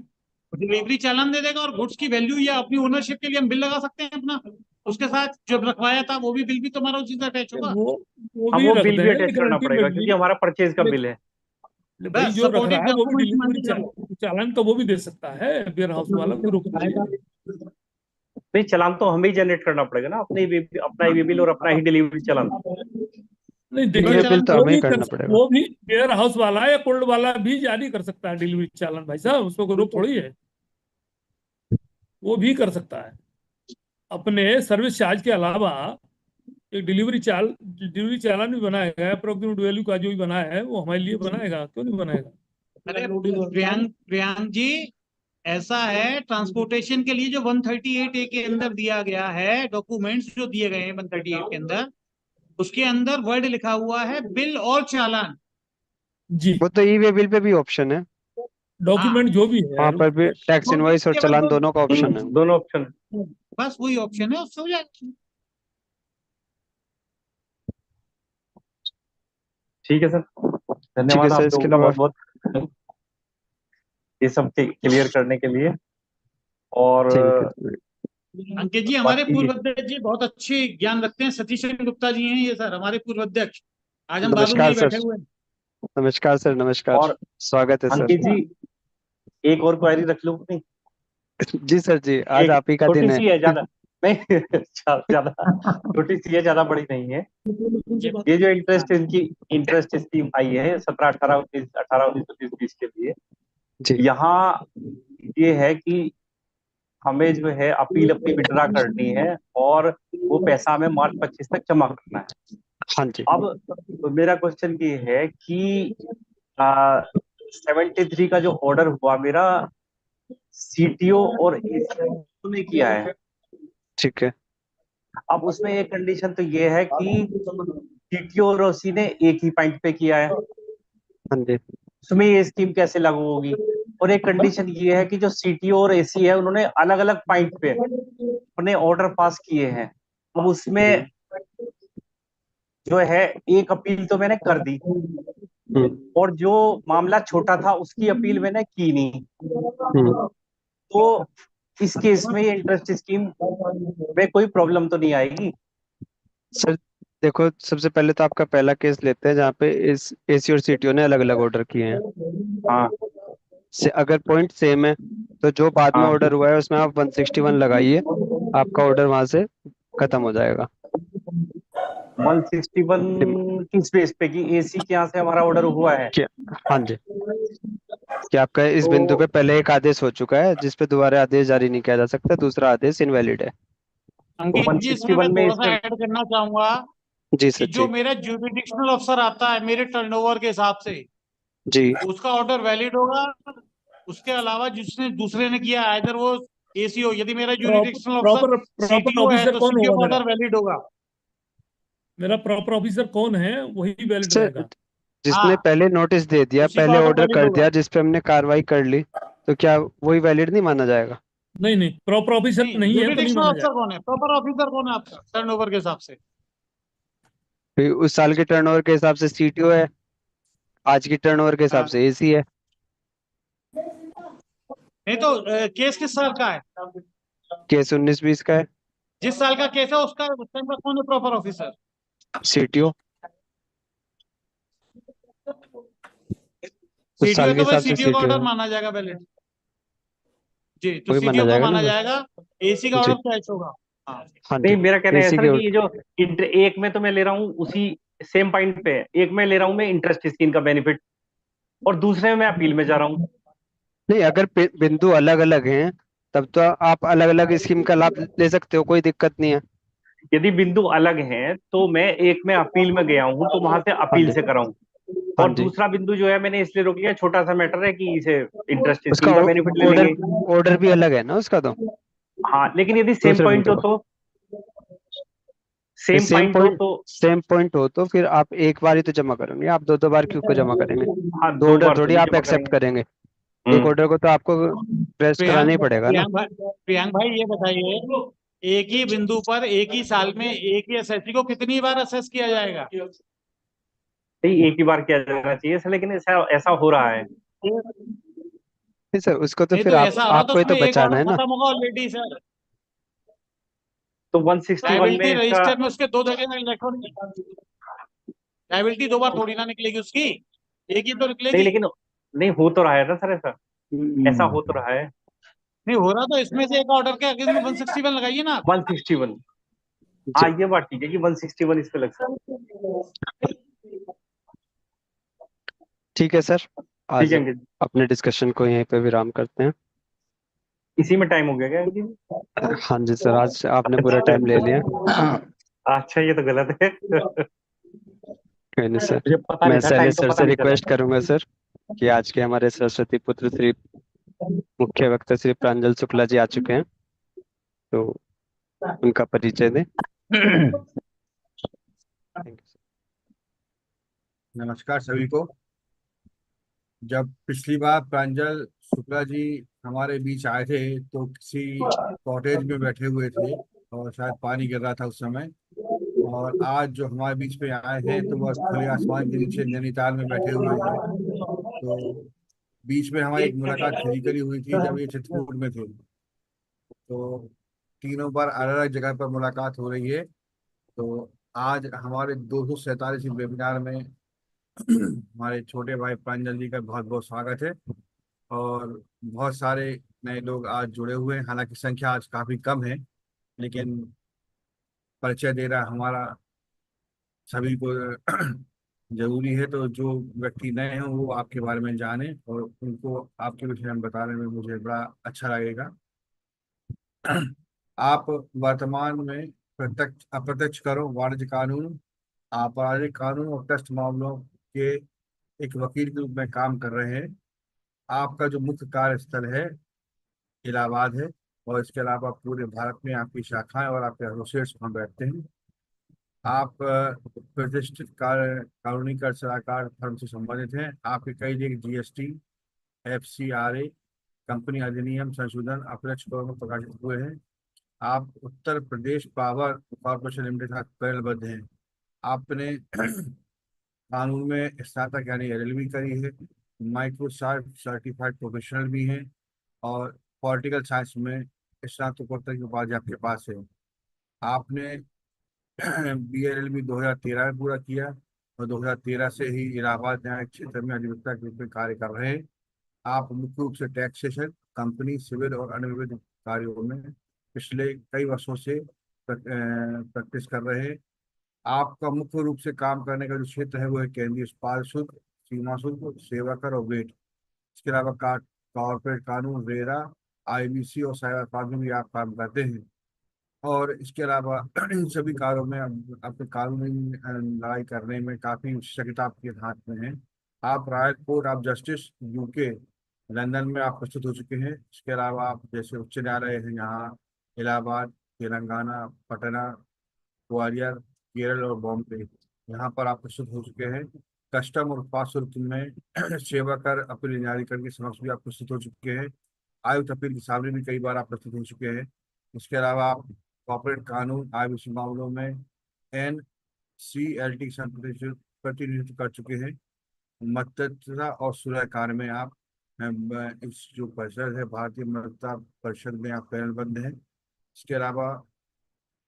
डिलीवरी चालान दे देगा, और गुड्स की वैल्यू या अपनी ओनरशिप के लिए हम बिल लगा सकते हैं अपना। उसके साथ जब रखवाया था वो भी बिल भी तो हमारा उसी से अटैच नहीं, होगा। वो हम भी वो रख बिल भी दें, अटैच लेकिन करना पड़ेगा, अल्टीमेटली, क्योंकि हमारा परचेज का बिल है। भाई बस जो रख रहा सपोर्टिव है वो भी डॉक्यूमेंट मान डिलीवरी के चलो। चालान तो वो भी दे सकता है, वेयर हाउस वाला कोई रोक नहीं है। नहीं, चालान तो हमें ही जनरेट करना पड़ेगा ना, अपना ई वे बिल और अपना ही डिलीवरी चालान। नहीं इंवॉइस देखिए, ये बिल चालान तो वो हमें ही भी करना पड़ेगा। वो भी वेयर हाउस वाला या कोल्ड वाला भी जारी कर सकता है डिलीवरी चालान, भाई साहब, उसमें कोई रोक थोड़ी है। वो भी कर सकता है। अपने सर्विस चार्ज के अलावा एक डिलीवरी चालान भी बनाएगा, अप्रोक्सीमेट वैल्यू का जो भी बनाया है वो हमारे लिए बनाएगा, क्यों नहीं बनाएगा। अरे प्रियांक जी, ऐसा है, ट्रांसपोर्टेशन के लिए जो 138A के अंदर दिया गया है, डॉक्यूमेंट्स जो दिए गए हैं 138 के अंदर, उसके अंदर वर्ड लिखा हुआ है बिल और चालान। जी, वो तो ई वे बिल पे भी ऑप्शन है, हाँ, डॉक्यूमेंट जो भी है। वहां पर भी टैक्स इनवॉइस और केवल चालान दोनों का ऑप्शन है। दोनों ऑप्शन। बस वही ऑप्शन है, उससे हो जाएगा। ठीक है सर, ठीक है धन्यवाद सर, आप इसके लोगों का अलावा बहुत बहुत, ये सब क्लियर करने के लिए। और ठीक है। अंकित जी, हमारे बाकी पूर्व अध्यक्ष जी बहुत अच्छे ज्ञान रखते हैं, सतीश चंद्र गुप्ता जी हैं ये सर, हमारे पूर्व अध्यक्ष। आज हम बालू में नमस्कार ही सर। बैठे हुए हैं। नमस्कार सर, नमस्कार। और स्वागत है सर। अंकित जी, एक और क्वेरी रख लूं नहीं? जी सर जी, आज एक आप ही का छोटी दिन है। सी है, ज्यादा नहीं ज्यादा छोटी सी है, ज्यादा बड़ी नहीं है। ये जो इंटरेस्ट स्कीम आई है 17, 18, 19, 18, 19, 20, 20 के लिए, जी यहाँ ये है कि हमें जो है अपील अपनी विड्रा करनी है और वो पैसा हमें मार्च 25 तक जमा करना है। हाँ जी। अब तो मेरा क्वेश्चन ये है कि 73 का जो ऑर्डर हुआ मेरा, सीटीओ और एसीओ ने किया है। ठीक है। अब उसमें एक कंडीशन तो ये है कि सीटीओ और ओसी ने एक ही पॉइंट पे किया है, हाँ जी। उसमें ये स्कीम कैसे लागू होगी? और एक कंडीशन ये है कि जो सीटीओ और एसी है उन्होंने अलग अलग पॉइंट पे अपने ऑर्डर पास किए हैं। अब उसमें जो है एक अपील तो मैंने कर दी और जो मामला छोटा था उसकी अपील मैंने की नहीं, हम्म। तो इस केस में ये इंटरेस्ट स्कीम में कोई प्रॉब्लम तो नहीं आएगी? सर देखो, सबसे पहले तो आपका पहला केस लेते हैं जहाँ पे इस एसी और सीटीओ ने अलग अलग ऑर्डर किए हैं। हाँ से अगर पॉइंट सेम है तो जो बाद में हाँ। ऑर्डर हुआ है उसमें आप 161 लगाइए, आपका ऑर्डर वहां से खत्म हो जाएगा। 161 किस बेस पे कि एसी के यहाँ से हमारा ऑर्डर हुआ है? क्या? हाँ जी, कि आपका इस बिंदु तो पे पहले एक आदेश हो चुका है जिस पे दोबारा आदेश जारी नहीं किया जा सकता, दूसरा आदेश इनवैलिड है। अंकित जी, इसमें मैं 161 में थोड़ा सा इसमें ऐड करना चाहूंगा जी कि सर जो जी। मेरा ज्यूरिडिक्शनल अफसर आता है मेरे टर्नओवर के हिसाब से, जी उसका ऑर्डर वैलिड होगा। उसके अलावा जिसने दूसरे ने किया, आइदर वो एसीओ, यदि मेरा ज्यूरिडिक्शनल अफसर प्रॉपर प्रॉपर सीटीओ है ऑफिसर तो कौन सीटीओ होगा का मेरा? ऑर्डर वैलिड होगा। मेरा प्रॉपर ऑफिसर कौन है वही वैलिड सर, रहेगा। जिसने हाँ, पहले नोटिस दे दिया, उसी का पहले ऑर्डर ऑर्डर वैलिड कर होगा। दिया, जिस पे हमने कार्रवाई कर ली, तो क्या वही वैलिड नहीं माना जाएगा? नहीं नहीं, प्रॉपर ऑफिसर नहीं, नहीं है तो नहीं ज्यूरिडिक्शनल माना अफसर जाएगा। कौन है, प्रॉपर ऑफिसर कौन है आपका टर्नओवर के हिसाब से? फिर उस साल के टर्नओवर के हिसाब से सीटीओ है, आज की टर्नओवर के हिसाब हाँ, से एसी है। नहीं तो केस किस साल का है? केस 19-20 का है। जिस साल का केस है उसका उस टाइम का कौन है प्रॉपर ऑफिसर? सीटीओ उस सीटीओ साल के तो भाई हिसाब से सीटीओ का सीटीओ ऑर्डर है, माना जाएगा वैलिड। जी, तो वही माना सीटीओ का जाएगा ना माना सर। जाएगा। एसी का जी। ऑर्डर कैश होगा। हाँ, हाँ नहीं, जी। मेरा कहना है एसी सर के कि ये जो एक में तो मैं ले रहा हूँ उसी सेम पॉइंट पे, एक में ले रहा हूँ मैं इंटरेस्ट स्कीम का बेनिफिट और दूसरे में मैं अपील में जा रहा हूँ। नहीं, अगर बिंदु अलग अलग हैं तब तो आप अलग अलग स्कीम का लाभ ले सकते हो, कोई दिक्कत नहीं है। यदि बिंदु अलग हैं तो मैं एक में अपील में गया हूँ तो वहां से हाँ अपील जी। से कराऊं, हाँ और जी। दूसरा बिंदु जो है मैंने इसलिए रोक लिया, छोटा सा मैटर है कि इसे इंटरेस्ट उसका स्कीम का बेनिफिट ले ऑर्डर लेंगे। ऑर्डर भी अलग है ना उसका तो, हाँ, लेकिन यदि सेम दूसरे पॉइंट बिंदु हो का। तो, सेम पॉइंट हो तो। सेम पॉइंट हो तो फिर आप एक बार ही तो जमा करेंगे, आप दो दो बार क्यों को जमा करेंगे? हाँ, दो दो ऑर्डर बार तो थोड़ी नहीं आप जमा एक्सेप्ट करेंगे। करेंगे। एक हम्म। ऑर्डर को तो आपको रेस्ट कराना ही पड़ेगा ना। प्रियांक भाई ये बताइए, एक ही बिंदु पर एक ही साल में एक ही एसएससी को कितनी बार असेस किया जाएगा? नहीं, एक ही बार किया जाना चाहिए सर, लेकिन ऐसा ऐसा हो रहा है। नहीं सर, उसको तो नहीं फिर तो ऐसा हो रहा तो आपको ही तो उसमें एक बचाना ऑर्डर है ना। खत्म होगा ऑलरेडी सर। तो 161 में लाइबिलिटी इसका, रजिस्टर में उसके दो जगह इलेक्ट्रॉनिक लाइबिलिटी दो बार थोड़ी ना निकलेगी उसकी, एक ही तो नहीं निकलेगी। लेकिन, नहीं हो तो रहा है ना सर, ऐसा ऐसा हो तो रहा है। नहीं हो रहा तो इसमें से एक ऑर्डर के अगेंस्ट में 161 लगाइए ना आप। 161। हाँ ये बात ठीक है कि 161 इस पे लग सकता है। ठीक है सर, ठीक आज है अंकित, अपने डिस्कशन को यहीं पे विराम करते हैं। इसी में टाइम हो गया क्या अंकित? हाँ जी सर, आज आपने पूरा टाइम ले लिया। अच्छा ये तो गलत है। कोई नहीं सर, मुझे पता मैं नहीं था, शैलेश टाइम तो सर पता से नहीं चला। रिक्वेस्ट करूंगा सर कि आज के हमारे सरस्वती पुत्र श्री मुख्य वक्ता श्री प्रांजल शुक्ला जी आ चुके हैं, तो उनका परिचय दें। थैंक यू नमस्कार सभी को। जब पिछली बार प्रांजल शुक्ला जी हमारे बीच आए थे तो किसी कॉटेज में बैठे हुए थे और शायद पानी गिर रहा था उस समय। और आज जो हमारे बीच में आए हैं तो वह खुले आसमान के नीचे नैनीताल में बैठे हुए हैं। तो बीच में हमारी एक मुलाकात फिजिकली हुई थी जब ये चित्रकूट में थे। तो तीनों बार अलग अलग जगह पर मुलाकात हो रही है। तो आज हमारे 247 वेबिनार में हमारे छोटे भाई प्रांजल जी का बहुत बहुत स्वागत है। और बहुत सारे नए लोग आज जुड़े हुए हैं, हालांकि संख्या आज काफ़ी कम है, लेकिन परिचय देना हमारा सभी को जरूरी है। तो जो व्यक्ति नए हैं वो आपके बारे में जाने और उनको आपके विषय में बताने में मुझे बड़ा अच्छा लगेगा। आप वर्तमान में प्रत्यक्ष अप्रत्यक्ष करों, वाणिज्य कानून, आपराधिक कानून और ट्रस्ट मामलों के एक वकील के रूप में काम कर रहे हैं। आपका जो मुख्य कार्यस्थल है इलाहाबाद है, और इसके अलावा पूरे भारत में आपकी शाखाएं और आपके एसोसिएट्स वहाँ बैठते हैं। आप प्रतिष्ठित कानूनी कर सलाहकार फर्म से संबंधित हैं। आपके कई जगह जीएसटी, एफसीआरए, कंपनी अधिनियम संशोधन अप्रत्यक्ष करों में प्रकाशित हुए हैं। आप Uttar Pradesh power corporation limited के साथ पैनलबद्ध हैं। आपने कानून में स्नातक यानी एलएलबी करी है, माइक्रोसॉफ्ट सर्टिफाइड प्रोफेशनल भी हैं, और पॉलिटिकल साइंस में स्नातकोत्तर की उपाधि आपके पास है। आपने बीएलएलबी 2013 में पूरा किया और 2013 से ही इलाहाबाद न्यायिक क्षेत्र में अधिवक्ता के रूप में कार्य कर रहे हैं। आप मुख्य रूप से टैक्सेशन, कंपनी, सिविल और अन्य विविध कार्यों में पिछले कई वर्षों से प्रैक्टिस कर रहे हैं। आपका मुख्य रूप से काम करने का जो क्षेत्र है वो है केंद्रीय उत्पाद शुल्क, सीमा शुल्क, सेवा कर और वेट। इसके अलावा कॉर्पोरेट कानून, रेरा, आईबीसी और साइबर अपराध में भी आप काम करते हैं। और इसके अलावा इन सभी कार्यों में अपने कानूनी लड़ाई करने में काफ़ी विशेषज्ञता आपके हाथ में है। आप royal court of justice UK London में आप प्रस्तुत हो चुके हैं। इसके अलावा आप जैसे उच्च न्यायालय है यहाँ इलाहाबाद, तेलंगाना, पटना, ग्वालियर, केरल और बॉम्बे, यहाँ पर आप प्रस्तुत हो चुके हैं। कस्टम और उत्पाद शुल्क में सेवा कर अपील न्यायाधिकरण के समक्ष भी आप प्रस्तुत हो चुके हैं। आयुक्त अपील के सामने भी कई बार आप प्रस्तुत हो चुके हैं। इसके अलावा आप कॉर्पोरेट कानून, आईबीसी मामलों में एनसीएलटी प्रतिनिधित्व कर चुके हैं। मध्यस्थता और सुलह कार्य में आप इस जो परिषद है भारतीय मध्यस्थता परिषद में आप पैनलबद्ध हैं। इसके अलावा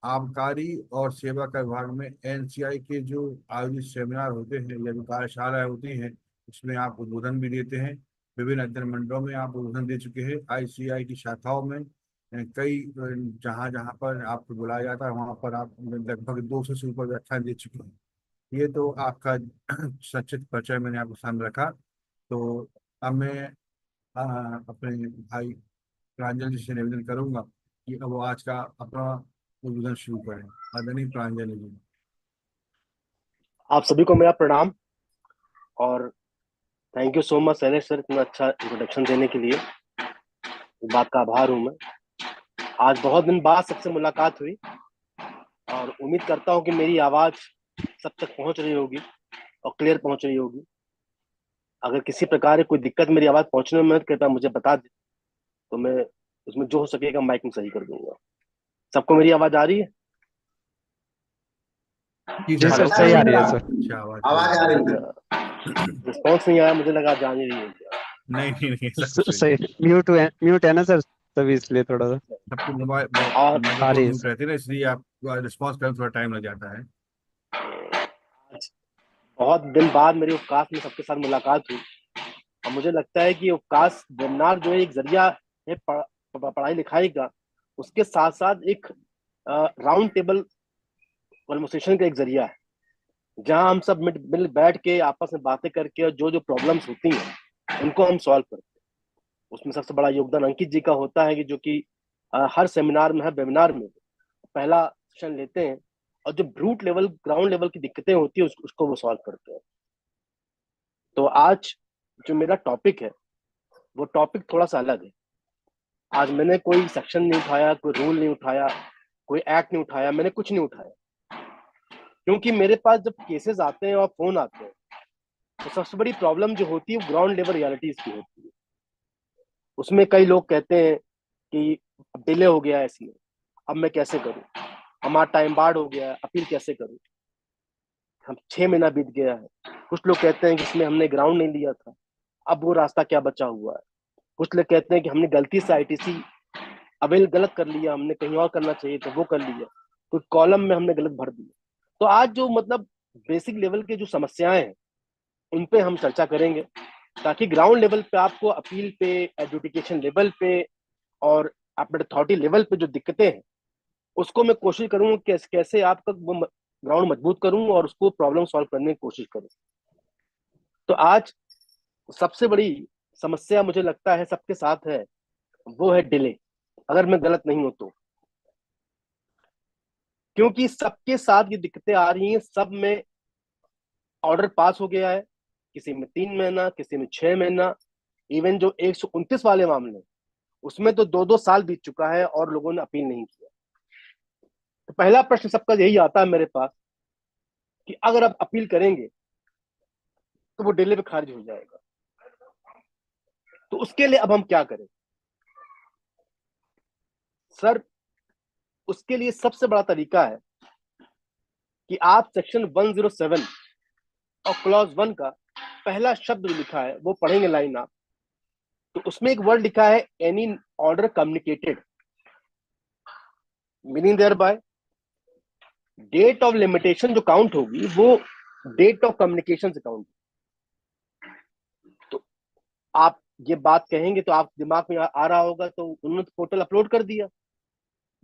आबकारी और सेवा कर विभाग में एनसीआई के जो आयोजित सेमिनार होते हैं या जो कार्यशालाएं होती हैं उसमें आप उद्बोधन भी देते हैं। विभिन्न अध्ययन मंडलों में आप उद्बोधन दे चुके हैं। आईसीआई की शाखाओं में कई जहाँ जहाँ पर आपको बुलाया जाता है वहाँ पर आप लगभग 200 से ऊपर व्याख्यान दे चुके हैं। ये तो आपका संक्षिप्त परिचय मैंने आपके सामने रखा। तो अब मैं अपने भाई प्रांजल जी से निवेदन करूंगा कि अब वो आज का अपना उद्बोधन शुरू करें। आदरणीय प्रांजल जी। आप सभी को मेरा प्रणाम और thank you so much Shailesh sir, इतना अच्छा इंट्रोडक्शन देने के लिए। इस बात का आभार हूं मैं। आज बहुत दिन बाद सबसे मुलाकात हुई और उम्मीद करता हूं कि मेरी आवाज सब तक पहुंच रही होगी और क्लियर पहुंच रही होगी। अगर किसी प्रकार की कोई दिक्कत मेरी आवाज पहुंचने में कृपया मुझे बता दें, तो मैं उसमें जो हो सकेगा माइक में सही कर दूंगा। सबको मेरी आवाज आ रही है? जी जी सर, सर, हेलो, सही आ रही है सर। अच्छा आवाज आवाज आ रही है। रिस्पॉन्स नहीं आया, मुझे लगा जान ही रही है क्या। नहीं नहीं नहीं, ऐसा कुछ नहीं। सही, म्यूट है ना सर, तभी इसलिए थोड़ा सा सबके मोबाइल और आ माइक्रोफोन रही है म्यूट सर। रहते हैं ना, इसलिए आप रिस्पॉन्स करने में थोड़ा टाइम लग जाता है। आज बहुत दिन बाद मेरी उपकाश में सबके साथ मुलाकात हुई और मुझे लगता है कि उपकाश वेबिनार जो है एक जरिया है पढ़ाई लिखाई का, उसके साथ साथ एक राउंड टेबल कन्वर्सेशन का एक जरिया है, जहां हम सब मिल बैठ के आपस में बातें करके और जो जो प्रॉब्लम्स होती हैं उनको हम सॉल्व करते हैं। उसमें सबसे बड़ा योगदान अंकित जी का होता है, कि जो कि हर सेमिनार में, हर वेबिनार में पहला सेशन लेते हैं और जो ब्रूट लेवल, ग्राउंड लेवल की दिक्कतें होती है उसको वो सॉल्व करते हैं। तो आज जो मेरा टॉपिक है वो टॉपिक थोड़ा सा अलग है। आज मैंने कोई सेक्शन नहीं उठाया, कोई रूल नहीं उठाया, कोई एक्ट नहीं उठाया, मैंने कुछ नहीं उठाया, क्योंकि मेरे पास जब केसेस आते हैं और फोन आते हैं तो सबसे बड़ी प्रॉब्लम जो होती है वो ग्राउंड लेवल रियलिटीज की होती है। उसमें कई लोग कहते हैं कि डिले हो गया है इसमें, अब मैं कैसे करूं, हमारा टाइम बार्ड हो गया है, अपील कैसे करूं, हम 6 महीना बीत गया है। कुछ लोग कहते हैं कि इसमें हमने ग्राउंड नहीं लिया था, अब वो रास्ता क्या बचा हुआ है। कुछ लोग कहते हैं कि हमने गलती से आईटीसी अवेल गलत कर लिया, हमने कहीं और करना चाहिए था, वो कर लिया, कोई कॉलम में हमने गलत भर दिया। तो आज जो मतलब बेसिक लेवल के जो समस्याएं हैं उन पे हम चर्चा करेंगे, ताकि ग्राउंड लेवल पे आपको अपील पे, एडजुडिकेशन लेवल पे और अपने अथॉरिटी लेवल पे जो दिक्कतें हैं उसको मैं कोशिश करूंगा कैसे कैसे आपका वो ग्राउंड मजबूत करूं और उसको प्रॉब्लम सॉल्व करने की कोशिश करूं। तो आज सबसे बड़ी समस्या मुझे लगता है सबके साथ है, वो है डिले, अगर मैं गलत नहीं हूं तो। क्योंकि सबके साथ ये दिक्कतें आ रही हैं, सब में ऑर्डर पास हो गया है, किसी में 3 महीना, किसी में 6 महीना, इवन जो 129 वाले मामले उसमें तो 2-2 साल बीत चुका है और लोगों ने अपील नहीं किया। तो पहला प्रश्न सबका यही आता है मेरे पास कि अगर आप अपील करेंगे तो वो डिले पे खारिज हो जाएगा, तो उसके लिए अब हम क्या करें। सर, उसके लिए सबसे बड़ा तरीका है कि आप सेक्शन 107 और क्लॉज 1 का पहला शब्द जो लिखा है वो पढ़ेंगे लाइन आप, तो उसमें एक वर्ड लिखा है any order communicated, meaning thereby date of limitation जो काउंट होगी वो डेट ऑफ कम्युनिकेशन से काउंट। तो आप ये बात कहेंगे तो आप दिमाग में आ रहा होगा, तो उन्होंने तो पोर्टल अपलोड कर दिया,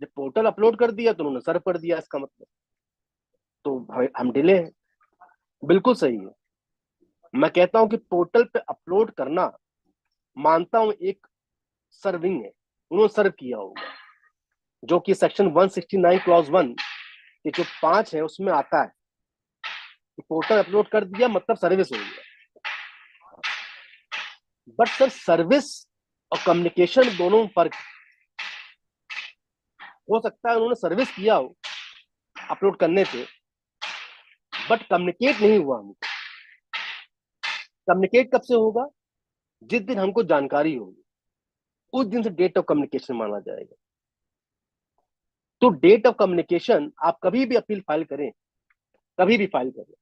जब पोर्टल अपलोड कर दिया तो उन्होंने सर्व कर दिया, इसका मतलब तो भाई हम डिले हैं। बिल्कुल सही है, मैं कहता हूं कि पोर्टल पे अपलोड करना, मानता हूं एक सर्विंग है, उन्होंने सर्व किया होगा, जो कि सेक्शन 169 क्लॉज 1 के जो 5 है उसमें आता है कि पोर्टल अपलोड कर दिया मतलब सर्विस हो गया। बट सर, सर्विस और कम्युनिकेशन दोनों में फर्क हो सकता है। उन्होंने सर्विस किया हो अपलोड करने से, बट कम्युनिकेट नहीं हुआ हमको। कम्युनिकेट कब से होगा? जिस दिन हमको जानकारी होगी, उस दिन से डेट ऑफ कम्युनिकेशन माना जाएगा। तो डेट ऑफ कम्युनिकेशन आप कभी भी अपील फाइल करें, कभी भी फाइल करें,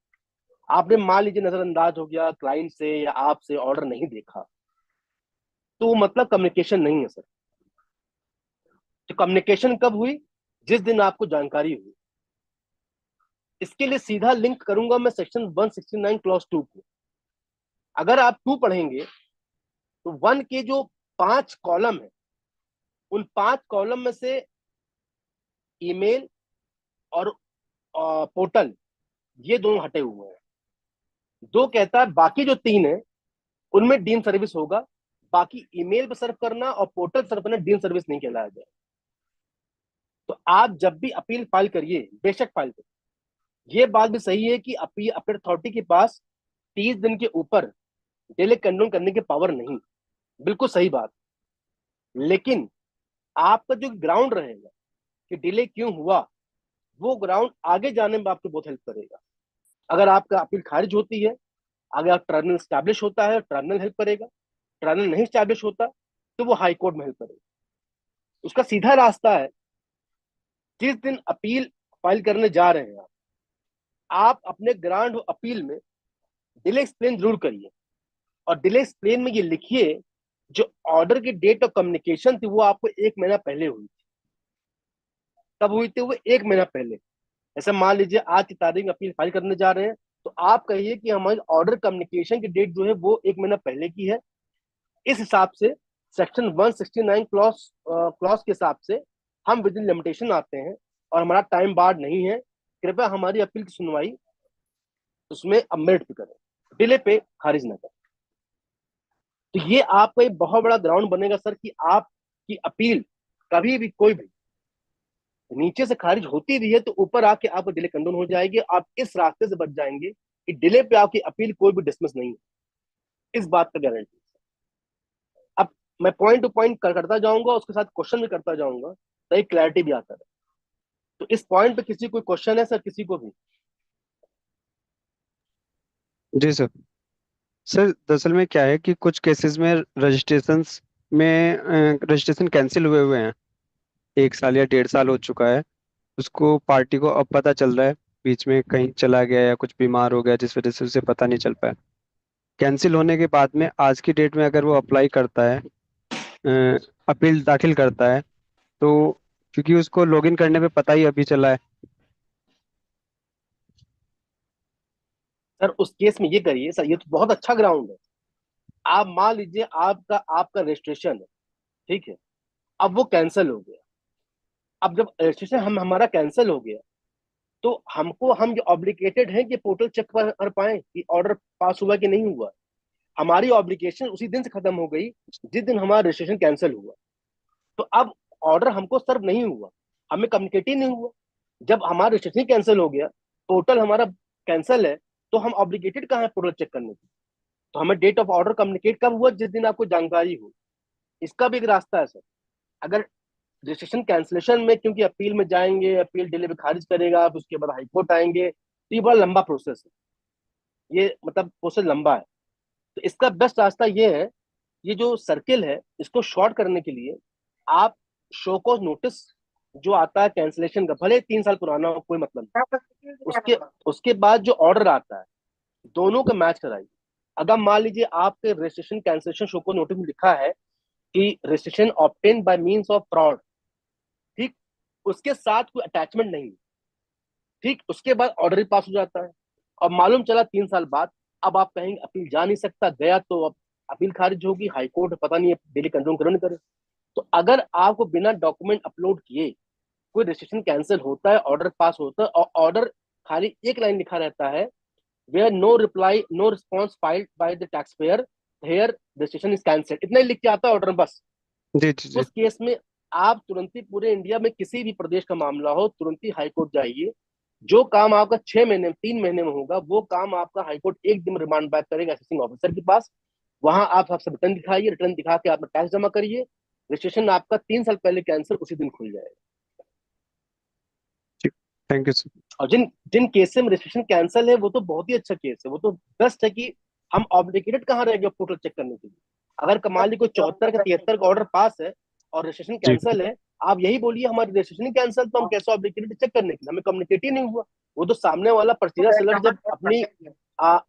आपने मान लीजिए नजरअंदाज हो गया, क्लाइंट से या आपसे ऑर्डर नहीं देखा, तो मतलब कम्युनिकेशन नहीं है सर। तो कम्युनिकेशन कब हुई? जिस दिन आपको जानकारी हुई। इसके लिए सीधा लिंक करूंगा मैं सेक्शन 169 क्लॉज 2 को। अगर आप 2 पढ़ेंगे तो 1 के जो 5 कॉलम है, उन 5 कॉलम में से ईमेल और पोर्टल, ये दोनों हटे हुए हैं। 2 कहता है बाकी जो 3 है उनमें डीम सर्विस होगा, बाकी ईमेल पर सर्व करना और पोर्टल सर्व करना डीम सर्विस नहीं कहलाया जाए। तो आप जब भी अपील फाइल करिए, बेशक फाइल करिए, ये बात भी सही है कि अपील अपील अथॉरिटी के पास 30 दिन के ऊपर डिले कंडोन करने की पावर नहीं, बिल्कुल सही बात। लेकिन आपका जो ग्राउंड रहेगा कि डिले क्यों हुआ, वो ग्राउंड आगे जाने में आपको बहुत हेल्प करेगा। अगर आपका अपील खारिज होती है, अगर आप ट्राइब्यूनल स्टैब्लिश होता है, ट्राइब्यूनल हेल्प करेगा, ट्राइब्यूनल नहीं स्टैब्लिश होता तो वो हाई कोर्ट में हेल्प करेगा। उसका सीधा रास्ता है, जिस दिन अपील फाइल करने जा रहे हैं आप अपने ग्रांड अपील में डिले एक्सप्लेन जरूर करिए, और डिले एक्सप्लेन में ये लिखिए जो ऑर्डर की डेट ऑफ कम्युनिकेशन थी वो आपको 1 महीना पहले हुई थी। कब हुई थी वो? 1 महीना पहले। ऐसा मान लीजिए आज की तारीख में अपील फाइल करने जा रहे हैं, तो आप कहिए कि हमारी ऑर्डर कम्युनिकेशन की डेट जो है वो 1 महीना पहले की है। इस हिसाब से सेक्शन 169 क्लॉज के हिसाब से हम विद इन लिमिटेशन आते हैं और हमारा टाइम बार्ड नहीं है। कृपया हमारी अपील की सुनवाई उसमें अब मेरिट पे करें, डिले पे खारिज न करें। तो ये आपका एक बहुत बड़ा ग्राउंड बनेगा सर कि आपकी अपील कभी भी कोई भी नीचे से खारिज होती भी है तो ऊपर आके आपको डिले कंडोन हो जाएगी, आप इस रास्ते से बच जाएंगे कि डिले पे आपकी अपील कोई भी डिसमिस नहीं है, इस बात का गारंटी। अब मैं पॉइंट टू पॉइंट करता जाऊंगा, उसके साथ क्वेश्चन भी करता जाऊंगा, तो एक क्लैरिटी भी आता है। तो इस पॉइंट पे किसी कोई क्वेश्चन है सर, किसी को भी? जी सर। सर दरअसल में क्या है कि कुछ केसेस में रजिस्ट्रेशन कैंसिल हुए हुए हैं, 1 साल या 1.5 साल हो चुका है। उसको पार्टी को अब पता चल रहा है, बीच में कहीं चला गया या कुछ बीमार हो गया जिस वजह से उसे पता नहीं चल पाया। कैंसिल होने के बाद में आज की डेट में अगर वो अप्लाई करता है, अपील दाखिल करता है, तो क्योंकि उसको लॉगिन करने पे पता ही अभी चला है। सर उस केस में ये करिए सर, ये तो बहुत अच्छा ग्राउंड है। आप मान लीजिए आपका आपका रजिस्ट्रेशन है, ठीक है, अब वो कैंसिल हो गया। अब जब रजिस्ट्रेशन हमारा कैंसिल हो गया तो हम जो ऑब्लिगेटेड हैं कि पोर्टल चेक कर पाए कि ऑर्डर पास हुआ कि नहीं हुआ। हमारी ऑब्लिगेशन उसी दिन से खत्म हो गई जिस दिन हमारा रजिस्ट्रेशन कैंसिल हुआ। तो अब ऑर्डर हमको सर्व नहीं हुआ, हमें कम्युनिकेट ही नहीं हुआ। जब हमारा रजिस्ट्रेशन कैंसिल हो गया, पोर्टल हमारा कैंसिल है, तो हम ऑब्लिगेटेड कहाँ है पोर्टल चेक करने की? तो हमें डेट ऑफ ऑर्डर कम्युनिकेट कब हुआ? जिस दिन आपको जानकारी हो। इसका भी एक रास्ता है सर। अगर रजिस्ट्रेशन कैंसिलेशन में, क्योंकि अपील में जाएंगे, अपील डिले में खारिज करेगा, आप उसके बाद हाईकोर्ट आएंगे, तो ये बड़ा लंबा प्रोसेस है, ये मतलब प्रोसेस लंबा है। तो इसका बेस्ट रास्ता ये है, ये जो सर्किल है इसको शॉर्ट करने के लिए आप शो कॉज नोटिस जो आता है कैंसिलेशन का, भले 3 साल पुराना हो कोई मतलब नहीं, उसके उसके बाद जो ऑर्डर आता है दोनों का मैच कराइए। अगर मान लीजिए आपके registration cancellation show cause notice में लिखा है कि registration obtain by means of fraud, ठीक, उसके साथ कोई अटैचमेंट नहीं, ठीक, उसके बाद ऑर्डर ही पास हो जाता है और मालूम चला 3 साल बाद, अब आप कहेंगे अपील जा नहीं सकता, गया तो अब अपील खारिज होगी, हाईकोर्ट पता नहीं डेली कंट्रोल करे नहीं करे। तो अगर आपको बिना डॉक्यूमेंट अपलोड किए कोई रजिस्ट्रेशन कैंसिल होता है, ऑर्डर पास होता है और ऑर्डर खाली एक लाइन लिखा रहता है, where no reply no response filed by the taxpayer here registration is cancelled, इतना ही लिख के आता है ऑर्डर बस। जी जी जी। उस केस में आप तुरंत ही पूरे इंडिया में किसी भी प्रदेश का मामला हो तुरंत ही हाईकोर्ट जाइए। जो काम आपका 6 महीने 3 महीने में होगा वो काम आपका हाईकोर्ट एक दिन रिमांड बैक करेगा असेसिंग ऑफिसर के पास। वहां आप सबसे रिटर्न दिखाइए, रिटर्न दिखा के आप टैक्स जमा करिए, रजिस्ट्रेशन आपका 3 साल पहले कैंसिल उसी दिन खुल जाएगा। ठीक। Thank you sir. और जिन जिन केस में रजिस्ट्रेशन कैंसिल है वो तो बहुत ही अच्छा केस है, वो तो बेस्ट है कि हम ऑब्लिगेटेड कहाँ रह गए पोर्टल चेक करने के लिए। अगर कमाल कोई 74 का 73 का ऑर्डर पास है और रजिस्ट्रेशन जी कैंसिल है, आप यही बोलिए हमारी रजिस्ट्रेशन कैंसिल, तो हम कैसे ऑब्लिगेटेड चेक करने के लिए? हमें कम्युनिकेट ही नहीं हुआ। वो तो सामने वाला पर्चिया सेलर जब अपनी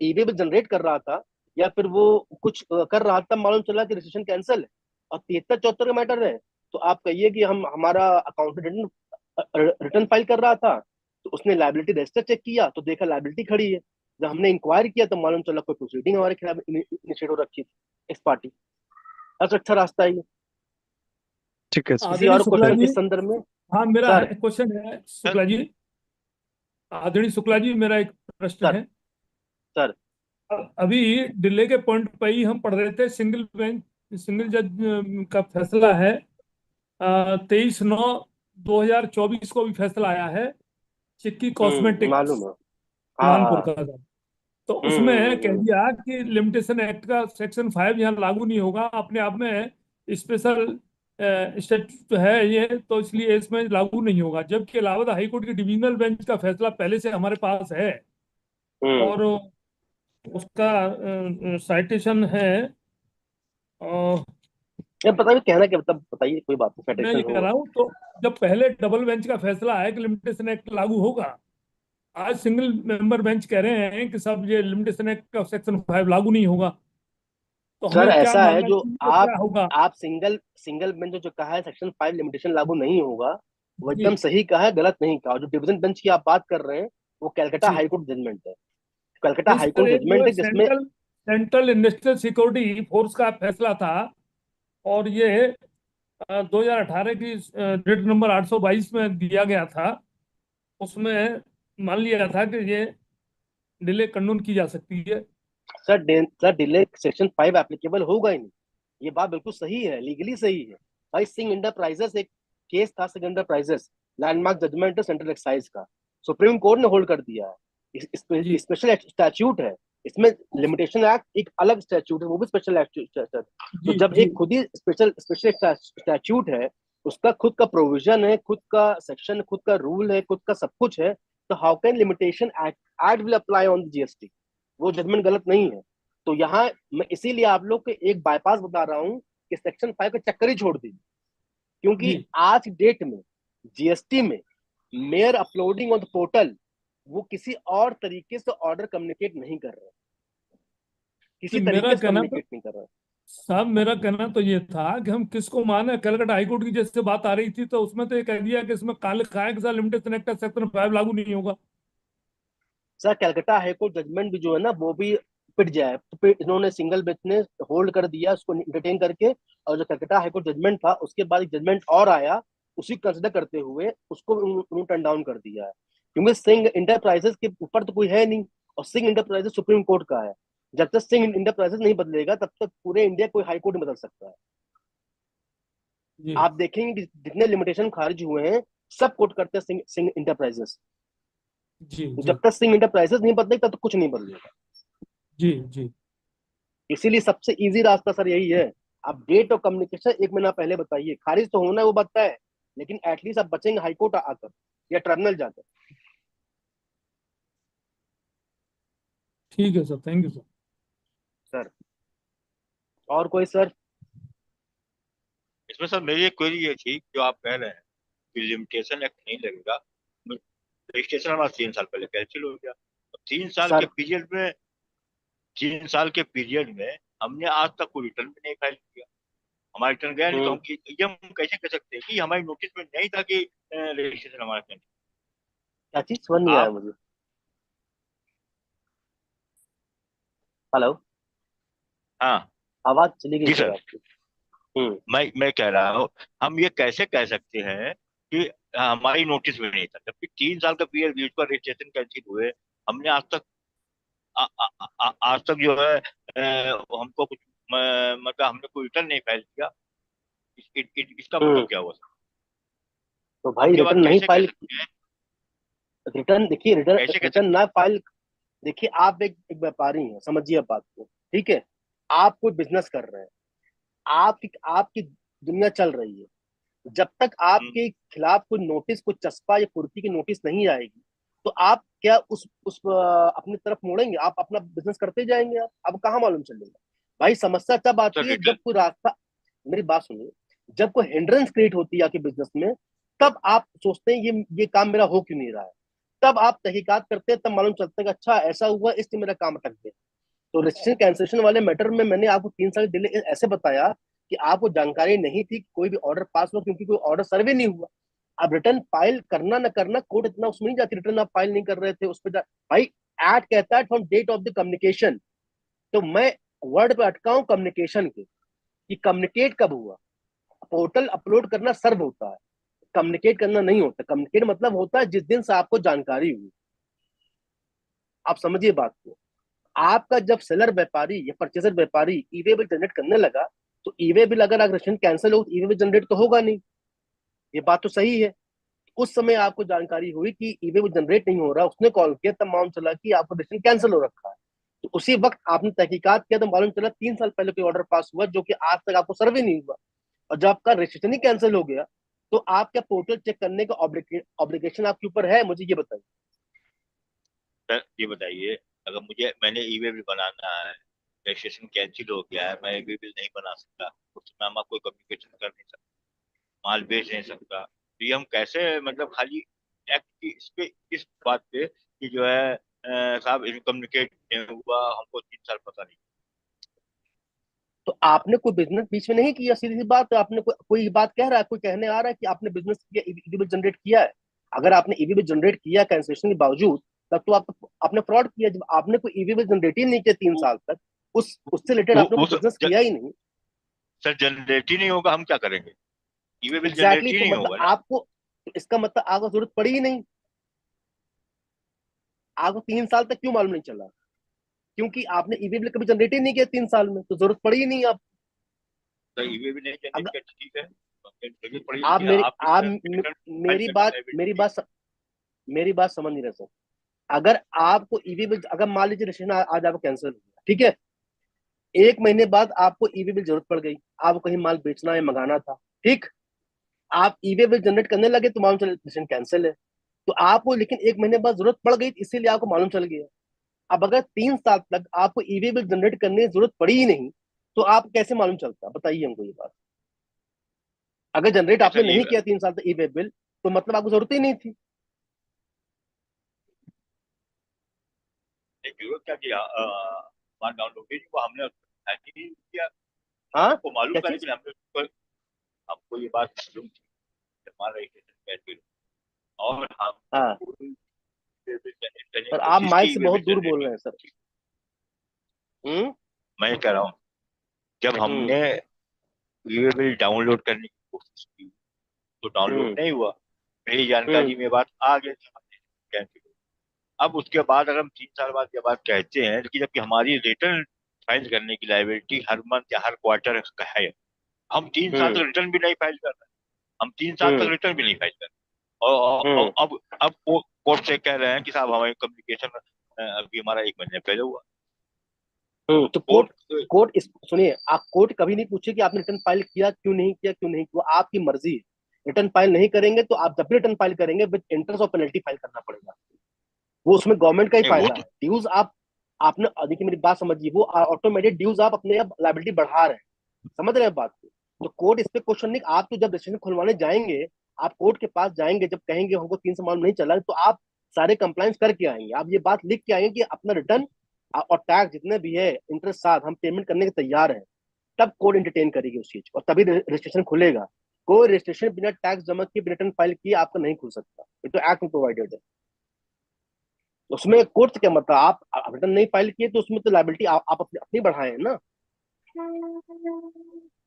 ईबे पे जनरेट कर रहा था या फिर वो कुछ कर रहा था, मालूम चला कि रजिस्ट्रेशन कैंसिल है और 73 74 का मैटर है, तो आप कहिए कि हम हमारा अकाउंट रिटर्न फाइल कर रहा था, तो उसने लाइबिलिटी रजिस्टर चेक किया तो देखा लाइबिलिटी खड़ी है। जब हमने इंक्वायरी किया तो मालूम चला कोई प्रोसीडिंग हमारे खिलाफ इनिशिएट हो रखी थी एक्स पार्टी। अच्छा अच्छा रास्ता है ये। ठीक है सर। किसी आदरणीय और शुक्ला क्वेश्चन जी, इस संदर्भ में? हाँ मेरा सर क्वेश्चन है शुक्ला जी। आदरणीय शुक्ला जी, मेरा एक प्रश्न सर है। सर अभी डिले के पॉइंट पर ही हम पढ़ रहे थे, सिंगल जज का फैसला है 23/9/2024 को भी फैसला आया है, चिक्की मालूम कॉस्मेटिक्स है। हाँ कानपुर हाँ। का। तो उसमें कह हम्म। दिया कि लिमिटेशन एक्ट का सेक्शन 5 यहाँ लागू नहीं होगा, अपने आप में स्पेशल स्टेटस है ये, तो इसलिए इसमें लागू नहीं होगा। जबकि इलाहाबाद हाई कोर्ट की डिविजनल बेंच का फैसला पहले से हमारे पास है हम्म। और उसका साइटेशन है। अ, ये पता नहीं कहना क्या, मतलब बताइए, कोई बात नहीं, मैं ये फेडरेशन कह होगा। रहा हूँ, तो जब पहले डबल बेंच का फैसला है कि लिमिटेशन एक्ट लागू होगा, आज सिंगल मेंबर बेंच कह रहे हैं कि सब ये लिमिटेशन एक्ट का सेक्शन 5 लागू नहीं होगा। तो सर हमें क्या ऐसा है मानना जो चाहिए, क्या होगा? आप सिंगल सिंगल बेंच जो कहा है सेक्शन 5 लिमिटेशन लागू नहीं होगा, वो जी एकदम सही कहा है, गलत नहीं कहा। और जो डिवीजन बेंच की आप बात कर रहे हैं वो कलकत्ता जी। हाईकोर्ट जजमेंट है, कलकत्ता नहीं सर, हाईकोर्ट एक जो जजमेंट है है जिसमें सेंट्रल इंडस्ट्रियल सिक्योरिटी फोर्स का फैसला था, और ये 2018 की रिट नंबर 822 में दिया गया था। उसमें मान लिया था कि ये डिले कानून की जा सकती है। सर डिले सेक्शन 5 एप्लीकेबल होगा ही नहीं, ये बात बिल्कुल सही है, लीगली सही है। भाई सिंह इंटरप्राइजेस एक केस था, सिंह इंटरप्राइजेस लैंडमार्क जजमेंट है सेंट्रल एक्साइज का, सुप्रीम कोर्ट ने होल्ड कर दिया है। जी स्पेशल स्टैच्यूट है इसमें, लिमिटेशन एक्ट एक अलग स्टैच्यूट है, वो भी स्पेशल तो जी जब जी एक खुद ही स्पेशल स्पेशल स्टैच्यूट है, उसका खुद का प्रोविजन है, खुद का सेक्शन, खुद का रूल है, खुद का सब कुछ है, तो how can limitation act will apply on GST? वो जजमेंट गलत नहीं है। तो यहाँ मैं इसीलिए आप लोग को एक बाईपास बता रहा हूँ कि सेक्शन 5 का चक्कर ही छोड़ दीजिए, क्योंकि जी आज डेट में जीएसटी में mayor uploading on the portal, वो किसी और तरीके से ऑर्डर कम्युनिकेट नहीं कर रहे, तो किसी मेरा तरीके से कहना तो कम्युनिकेट नहीं कर रहे। साहब, मेरा कहना तो ये था कि हम किसको माने। कलकत्ता हाईकोर्ट की जैसे बात आ रही थी तो उसमें तो ये कह दिया कि इसमें काले खाए के साथ लिमिटेशन एक्ट सेक्शन 5 लागू नहीं होगा। सर कलकत्ता हाईकोर्ट जजमेंट भी जो है ना, वो भी पिट जाए, तो फिर इन्होंने सिंगल बेंच ने होल्ड कर दिया उसको इंटरटेन करके, और जो कलकत्ता हाईकोर्ट जजमेंट था उसके बाद एक जजमेंट और आया, उसी कंसिडर करते हुए उसको उन्होंने टर्न डाउन कर दिया है, क्योंकि सिंह इंटरप्राइजेस के ऊपर तो कोई है नहीं, और सिंह इंटरप्राइजेस सुप्रीम कोर्ट का है। जब तक सिंह इंटरप्राइजेस नहीं बदलेगा तब तक पूरे इंडिया कोई हाई कोर्ट नहीं बदल सकता है। जी आप देखेंगे कि जितने लिमिटेशन खारिज हुए हैं सब कोर्ट करते हैं सिंह सिंह इंटरप्राइजेस। जी तो जी जब तक सिंह इंटरप्राइजेस नहीं बदलेगा तब तक कुछ नहीं बदलेगा। जी जी इसीलिए सबसे इजी रास्ता सर यही है, आप डेट ऑफ कम्युनिकेशन एक महीना पहले बताइए, खारिज तो होना है वो बात है, लेकिन एटलीस्ट आप बचेंगे हाईकोर्ट आकर या ट्रिब्यूनल जाकर। ठीक है sir, thank you sir. Sir और कोई सर? इसमें सर मेरी एक क्वेरी ये थी, जो आप कह रहे हैं कि लिमिटेशन एक्ट नहीं लगेगा, रजिस्ट्रेशन हमारा 3 साल पहले कैंसिल हो गया, तो 3 साल के सर पीरियड में 3 साल के पीरियड में हमने आज तक कोई रिटर्न भी नहीं फाइल किया, हमारा रिटर्न गया नहीं, तो हम ये हम कैसे कह सकते हैं कि हमारी नोटिस में नहीं था कि रजिस्ट्रेशन हमारा कैंसिल? क्या चीज समझ नहीं आया आप मुझे। हेलो, हाँ आवाज चली गई जी सर सर, आपकी। हम्म मैं कह रहा हूँ, हम ये कैसे कह सकते हैं कि हमारी नोटिस में नहीं था, जबकि 3 साल का पीरियड बीच पर रजिस्ट्रेशन कैंसिल हुए, हमने आज तक आज तक जो है हमको कुछ मतलब हमने कोई रिटर्न नहीं फाइल किया, इसका मतलब हम्म क्या हुआ सर? तो हम भाई ये बात रिटर्न नहीं कैसे कह फाइल, सकते हैं, रिटर्न देखिए, रिटर्न कैसे कह रिटर्न सकते ना फाइल, देखिए आप एक व्यापारी हैं, समझिए बात को, ठीक है? आप कोई बिजनेस कर रहे हैं, आपकी आपकी दुनिया चल रही है, जब तक हैं? आपके खिलाफ कोई नोटिस, कोई चस्पा या कुर्की की नोटिस नहीं आएगी, तो आप क्या उस अपनी तरफ मोड़ेंगे? आप अपना बिजनेस करते जाएंगे, आप कहाँ मालूम चलेगा? भाई समस्या तब सर आती है रिटर्न जब कोई रास्ता, मेरी बात सुनिए, जब कोई हिंड्रेंस क्रिएट होती है आपके बिजनेस में, तब आप सोचते हैं ये काम मेरा हो क्यों नहीं रहा है, तब आप तहकीकात करते हैं, तब मालूम चलता है कि अच्छा ऐसा हुआ इसलिए मेरा काम अटक गया। तो रजिस्ट्रेशन कैंसिलेशन वाले मैटर में मैंने आपको 3 साल डिले ऐसे बताया कि आपको जानकारी नहीं थी कि कोई भी ऑर्डर पास हुआ, क्योंकि कोई ऑर्डर सर्वे नहीं हुआ। अब रिटर्न फाइल करना ना करना, कोर्ट इतना उसमें नहीं जाती, रिटर्न आप फाइल नहीं कर रहे थे उस पर भाई एक्ट कहता है from date of the communication, तो मैं वर्ड पे अटका हूं कम्युनिकेशन के, कि कम्युनिकेट कब हुआ। पोर्टल अपलोड करना सर्व होता है, कम्युनिकेट करना नहीं होता। कम्युनिकेट मतलब होता है जिस दिन से आपको जानकारी हुई। आप समझिए बात को, आपका जब सेलर व्यापारी या परचेजर व्यापारी ई वे बिल जनरेट करने लगा, तो ई वे बिल अगर रजिस्ट्रेशन कैंसिल हो, ई वे बिल जनरेट तो होगा नहीं, ये बात तो सही है। उस समय आपको जानकारी हुई कि ई वे बिल जनरेट नहीं हो रहा, उसने कॉल किया, तब मालूम चला कि आपका रजिस्ट्रेशन कैंसिल हो रखा है। तो उसी वक्त आपने तहकीकात किया तो मालूम चला 3 साल पहले कोई ऑर्डर पास हुआ जो कि आज तक आपको सर्वे नहीं हुआ, और जब आपका रजिस्ट्रेशन ही कैंसिल हो गया, तो आप क्या पोर्टल चेक करने का ऑब्लिगेशन आपके ऊपर है? मुझे ये बताइए। सर ये बताइए, अगर मैंने ई वे बिल बनाना है, रजिस्ट्रेशन कैंसिल हो गया है, मैं ई वे बिल नहीं बना सकता, उस समय हम कोई कम्युनिकेशन कर नहीं सकता, माल बेच नहीं सकता, तो ये हम कैसे मतलब खाली एक्ट की इस बात पे कि जो है साहब कम्युनिकेट नहीं हुआ, हमको 3 साल पता नहीं। तो आपने कोई बिजनेस बीच में नहीं किया, सीधी सी बात है। आपने कोई बात कह रहा है, कोई कहने आ रहा है कि आपने बिजनेस किया, ईबीबील जनरेट किया है? अगर आपने ईबीबील जनरेट किया कैंसिलेशन के बावजूद, तब तो आपने फ्रॉड किया। जब आपने कोई ईबीबील जनरेट ही नहीं किया 3 साल तक, उससे रिलेटेड आपने वो कोई बिजनेस किया ही नहीं। सर जनरेट ही नहीं होगा, हम क्या करेंगे? ई वे बिल एग्जैक्टली जनरेट ही तो नहीं मतलब होगा ना। आपको, तो इसका मतलब आपको जरूरत पड़ी ही नहीं। आपको 3 साल तक क्यों मालूम नहीं चला? क्योंकि आपने ईवी बिल कभी जनरेट ही नहीं किया 3 साल में, तो जरूरत पड़ी ही नहीं आप। तो ईवी भी नहीं जनरेट अगर करती, ठीक है, जरूरत पड़ी, आप लेकिन आप रिटर्न फाइल मेरी करने बात लायबिलिटी मेरी थी। बात मेरी बात समझ नहीं रहे सर। अगर आपको ईवी बिल, अगर मान लीजिए रजिस्ट्रेशन आज आपको कैंसिल हो गया, ठीक है, 1 महीने बाद आपको ईवी बिल जरूरत पड़ गई, आपको कहीं माल बेचना है, मंगाना था, ठीक, आप ईवी बिल जनरेट करने लगे तो मालूम चला रजिस्ट्रेशन कैंसिल है। तो आपको लेकिन 1 महीने बाद जरूरत पड़ गई, इसीलिए आपको मालूम चल गया। अब अगर 3 साल तक आपको ईवी बिल जनरेट करने की जरूरत पड़ी ही नहीं, तो आप कैसे मालूम चलता? बताइए हमको ये बात। अगर जनरेट नहीं आपने सर, नहीं किया 3 साल तक ईवी बिल, तो मतलब आपको जरूरत ही नहीं थी। जरूरत क्या किया, वन डाउनलोड की वो हमने नहीं किया, हाँ, हमको मालूम क्या था, चीज? लेकिन हमको ये बात मालूम थी कि हमारा रजिस्ट्रेशन कैंसिल, और हम हाँ जनरेट करने की सर, आप कोशिश माइक की, से ईवी बहुत बिल दूर जनरेट बोल रहे करने हैं सर। की। हम्म। मैं कह रहा हूँ, जब हम्म। हमने ईवी बिल डाउनलोड करने की कोशिश की तो डाउनलोड हम्म। नहीं हुआ, मेरी हम्म। जानकारी में बात आ गई थी, कैंसिल। अब उसके बाद अगर हम 3 साल बाद ये बात कहते हैं, लेकिन जबकि हमारी रिटर्न फाइल करने की लायबिलिटी हर मंथ या हर क्वार्टर का है, हम 3 साल तक हम्म। रिटर्न भी नहीं फाइल कर रहे हैं, हम 3 साल तक हम्म। रिटर्न भी नहीं फाइल कर रहे, और हम्म। अब वो कोर्ट से कह रहे हैं कि साहब हमारी कम्युनिकेशन अभी हमारा 1 महीने पहले हुआ। तो कोर्ट कोर्ट कोर्ट इस सुनिए, आप कोर्ट कभी नहीं पूछे कि आपने रिटर्न फाइल किया क्यों नहीं किया, क्यों नहीं किया, आपकी मर्जी है। रिटर्न फाइल नहीं करेंगे तो आप जब भी रिटर्न फाइल करेंगे विद इंटरेस्ट और पेनल्टी फाइल करना पड़ेगा। वो उसमें गवर्नमेंट का ही नहीं, वो फायदा है। ड्यूज आप आपने देखिए मेरी बात समझिए, वो ऑटोमेटिक ड्यूज आप अपने लाइबिलिटी बढ़ा रहे हैं। समझ रहे हैं बात को? तो कोर्ट इस पे क्वेश्चन नहीं, आप तो जब रजिस्ट्रेशन खुलवाने जाएंगे, आप कोर्ट के पास जाएंगे, जब कहेंगे हमको 3 साल मालूम नहीं चला, तो आप सारे कंप्लायंस करके आएंगे, आप ये बात लिख के आएंगे कि अपना रिटर्न और टैक्स जितने भी है इंटरेस्ट साथ हम पेमेंट करने के तैयार हैं। तब कोर्ट एंटरटेन करेगी उस चीज को, और तभी रजिस्ट्रेशन खुलेगा। कोई रजिस्ट्रेशन बिना टैक्स जमा किए, रिटर्न फाइल किए आपका नहीं खुल सकता, ये तो एक्ट में प्रोवाइडेड है। उसमें कोर्ट से क्या मतलब, आप रिटर्न नहीं फाइल किए तो उसमें तो लाइबिलिटी आप अपनी अपनी बढ़ाए हैं ना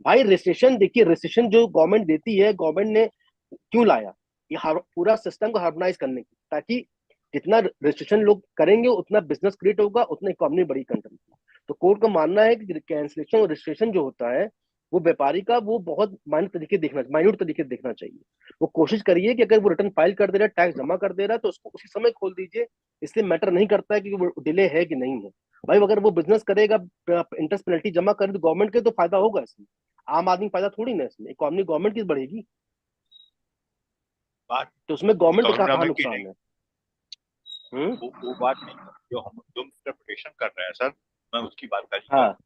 भाई। रजिस्ट्रेशन देखिए, रजिस्ट्रेशन जो गवर्नमेंट देती है, गवर्नमेंट ने क्यों लाया? ये पूरा सिस्टम को हार्मोनाइज करने की, ताकि जितना रजिस्ट्रेशन लोग करेंगे उतना बिजनेस क्रिएट होगा, उतना इकोनॉमी बड़ी कंट्री की। तो कोर्ट का मानना है कि कैंसिलेशन और रजिस्ट्रेशन जो होता है, वो व्यापारी का वो बहुत माइन्यूट तरीके देखना चाहिए। वो कोशिश करिए कि अगर वो रिटर्न फाइल कर दे रहा है, टैक्स जमा कर दे रहा है, तो उसको उसी समय खोल दीजिए। इसलिए मैटर नहीं करता है कि वो डिले है कि नहीं है। भाई अगर वो बिजनेस करेगा, इंटरेस्ट पेनल्टी जमा करे, तो गवर्नमेंट के तो फायदा होगा इसमें, आम आदमी फायदा थोड़ी ना, इसमें इकोनॉमी गवर्नमेंट की बढ़ेगी। बात तो उसमें गवर्नमेंट का कहाँ इकोनॉमिक की नुकसान नहीं, है? हम्म। वो बात नहीं, जो इंटरप्रिटेशन कर रहे हैं सर, मैं उसकी बात कर रहा हूँ। हाँ,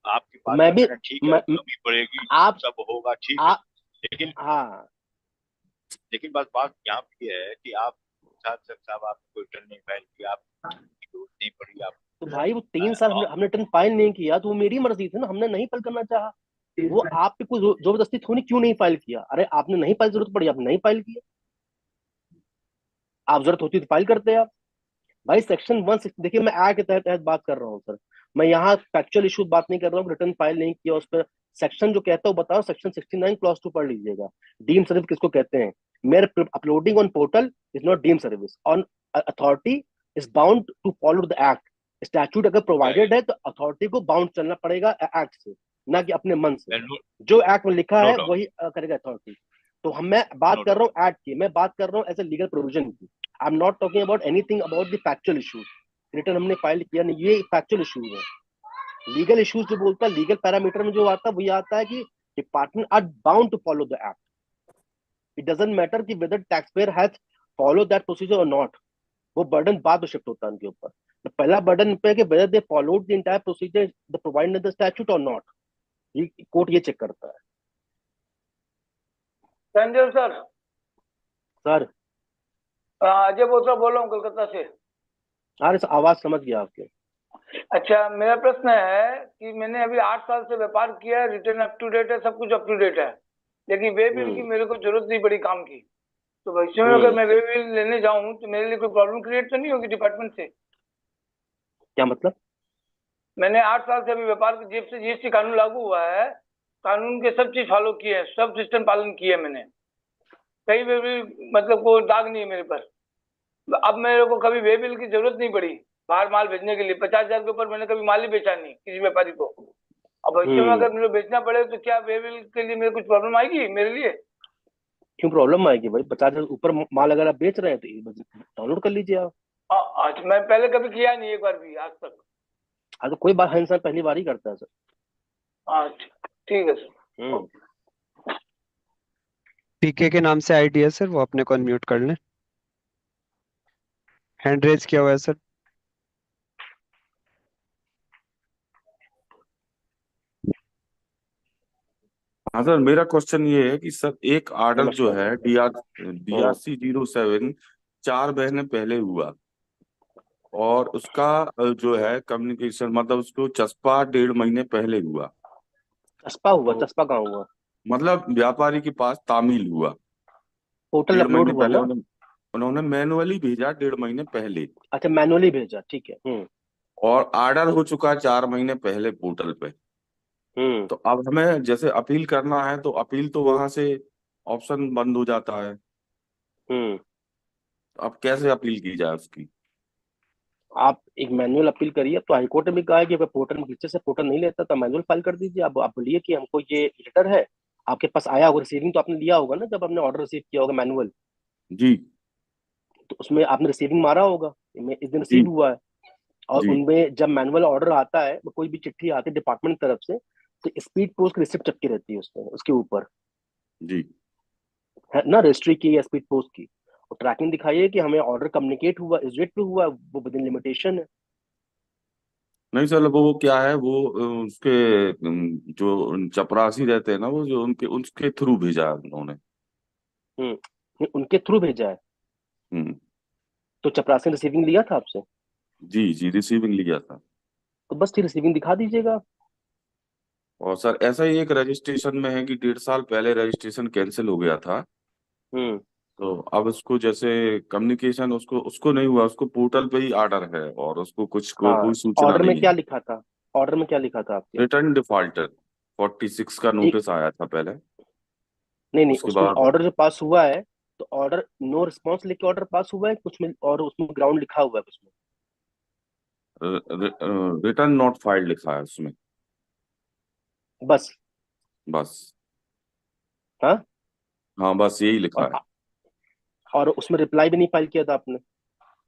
आपकी तो बात मैं कर भी रहे हैं, ठीक है, मैं, कमी पड़ेगी, आप सब होगा, ठीक है, आप लेकिन हाँ, बस बात यहाँ पे ये है कि आप साथ साहब आपने कोई रिटर्न नहीं फाइल किया, आप जरूरत नहीं पड़ी आप, तो भाई वो 3 साल हमने रिटर्न फाइल नहीं किया, तो वो मेरी मर्जी थी ना, हमने नहीं फाइल करना चाहा। वो आप पे कोई जबरदस्ती थोड़ी, क्यों नहीं फाइल किया? अरे आपने नहीं फाइल, जरूरत पड़ी आपने नहीं फाइल किया, आप जरूरत होती तो फाइल करते आप। भाई सेक्शन 160 देखिए, मैं एक्ट के तहत तहत बात कर रहा हूँ सर। मैं यहाँ फैक्चुअल इशू बात नहीं कर रहा हूँ, रिटर्न फाइल नहीं किया उस पर। सेक्शन जो कहता है वो बताओ, सेक्शन 69 क्लॉज 2 पढ़ लीजिएगा। डीम सर्विस किसको कहते हैं? मेरे uploading on portal is not deem service, on authority is bound to follow the act. Statute अगर प्रोवाइडेड है तो अथॉरिटी को बाउंड चलना पड़ेगा एक्ट से, ना कि अपने मन से। नो जो एक्ट में लिखा है डाउट, वही करेगा अथॉरिटी। तो मैं बात नो कर डाउट। रहा हूँ एक्ट की, मैं बात कर रहा हूँ एज ए लीगल प्रोविजन की। I am not talking about anything about the factual issues. Return हमने फाइल किया नहीं, ये फैक्चुअल इशूज है। लीगल इशूज जो बोलता है, लीगल पैरामीटर में जो आता है, वो ये आता है कि department are bound to follow the act. It doesn't matter कि whether tax payer has follow that procedure और नॉट। वो बर्डन बाद में शिफ्ट होता है उनके ऊपर। तो पहला बर्डन पे है कि whether they followed the entire procedure the provided in the statute और नॉट। ये कोर्ट ये चेक करता है संजय सर, सर। अजय बोथरा बोल रहा हूँ कोलकाता से। अरे आवाज समझ गया आपके। अच्छा, मेरा प्रश्न है कि मैंने अभी 8 साल से व्यापार किया है, रिटर्न अप टू डेट है, सब कुछ अप टू डेट है, लेकिन वे बिल की मेरे को जरूरत नहीं पड़ी काम की। तो भविष्य में अगर मैं वे बिल लेने जाऊं तो मेरे लिए कोई प्रॉब्लम क्रिएट तो नहीं होगी डिपार्टमेंट से? क्या मतलब? मैंने 8 साल से अभी व्यापार जब से जीएसटी कानून लागू हुआ है, कानून के सब चीज फॉलो किए हैं, सब सिस्टम पालन किए मैंने, कहीं वे बिल मतलब कोई दाग नहीं है मेरे पर। अब मेरे को कभी वे बिल की जरूरत नहीं पड़ी बाहर माल भेजने के लिए। 50,000 के ऊपर मैंने कभी माल ही बेचा नहीं किसी व्यापारी को। अब भविष्य में अगर मुझे बेचना पड़े तो क्या वे बिल के लिए मेरे कुछ प्रॉब्लम आएगी मेरे लिए? क्यों प्रॉब्लम आएगी भाई? 50,000 ऊपर माल अगर आप बेच रहे हैं तो डाउनलोड कर लीजिए आप। अच्छा, मैं पहले कभी किया नहीं एक बार भी आज तक। हाँ तो कोई बात है, इंसान पहली बार ही करता है सर। अच्छा ठीक है सर। पीके के नाम से आईडी है सर, वो अपने को अनम्यूट कर लें। हैंड रेज किया हुआ है सर। हाँ सर, मेरा क्वेश्चन ये है कि सर एक ऑर्डर जो नमस्कार। है DRC 07 4 महीने पहले हुआ, और उसका जो है कम्युनिकेशन, मतलब उसको चस्पा 1.5 महीने पहले हुआ। चस्पा हुआ? तो चस्पा कहाँ हुआ? मतलब व्यापारी के पास तामील हुआ पोर्टल 1.5 अपलोड महीने हुआ पहले, ना? उन्होंने मैनुअली भेजा 1.5 महीने पहले, अच्छा, मैनुअली भेजा, ठीक है। और ऑर्डर हो चुका 4 महीने पहले पोर्टल पे। तो अब हमें जैसे अपील करना है तो अपील तो वहां से ऑप्शन बंद हो जाता है। अब कैसे अपील की जाए उसकी? आप एक मैनुअल अपील करिए। तो हाईकोर्ट ने भी कहा है कि अगर पोर्टल में किसी से पोर्टल नहीं लेता तो मैनुअल फाइल कर दीजिए। आप बोलिए कि हमको ये लेटर है, आपके पास आया होगा, रिसीविंग तो आपने लिया होगा ना जब आपने ऑर्डर रिसीव किया होगा मैनुअल, जी तो उसमें आपने रिसीविंग मारा होगा, इस दिन जी रिसीव हुआ है। और जी उनमें जब मैनुअल ऑर्डर आता है, कोई भी चिट्ठी आती है डिपार्टमेंट की तरफ से, तो स्पीड पोस्ट की रिसिप्ट चिपकी रहती है उसमें, उसके ऊपर जी। है ना, रजिस्ट्री की या स्पीड पोस्ट की। और ट्रैकिंग दिखाइए कि हमें ऑर्डर कम्युनिकेट हुआ, इस डेट पे हुआ, वो विद इन लिमिटेशन है। नहीं सर, वो क्या है, वो उसके जो चपरासी रहते हैं ना, वो जो उनके उसके थ्रू भेजा है उन्होंने। उनके थ्रू भेजा है? हम्म। तो चपरासी ने रिसीविंग लिया था आपसे? जी जी, रिसीविंग लिया था। तो बस फिर रिसीविंग दिखा दीजिएगा। और सर ऐसा ही एक रजिस्ट्रेशन में है कि 1.5 साल पहले रजिस्ट्रेशन कैंसिल हो गया था। हम्म तो अब उसको जैसे कम्युनिकेशन उसको उसको नहीं हुआ, उसको पोर्टल पे ही ऑर्डर है, और उसको हाँ, कोई सूचना ऑर्डर में नहीं क्या है। लिखा था? ऑर्डर में क्या लिखा था आपके? रिटर्न डिफॉल्टर 46 का एक, नोटिस आया था पहले। नहीं नहीं, उसके उसमें बाद ऑर्डर जो पास हुआ है, तो ऑर्डर नो रिस्पॉन्स लिख के ऑर्डर पास हुआ है कुछ में, और उसमें ग्राउंड लिखा हुआ है कुछ में? रिटर्न नॉट फाइल्ड लिखा है उसमें। बस? बस। हाँ। हाँ बस यही लिखा और है। और उसमें रिप्लाई भी नहीं फाइल किया था आपने?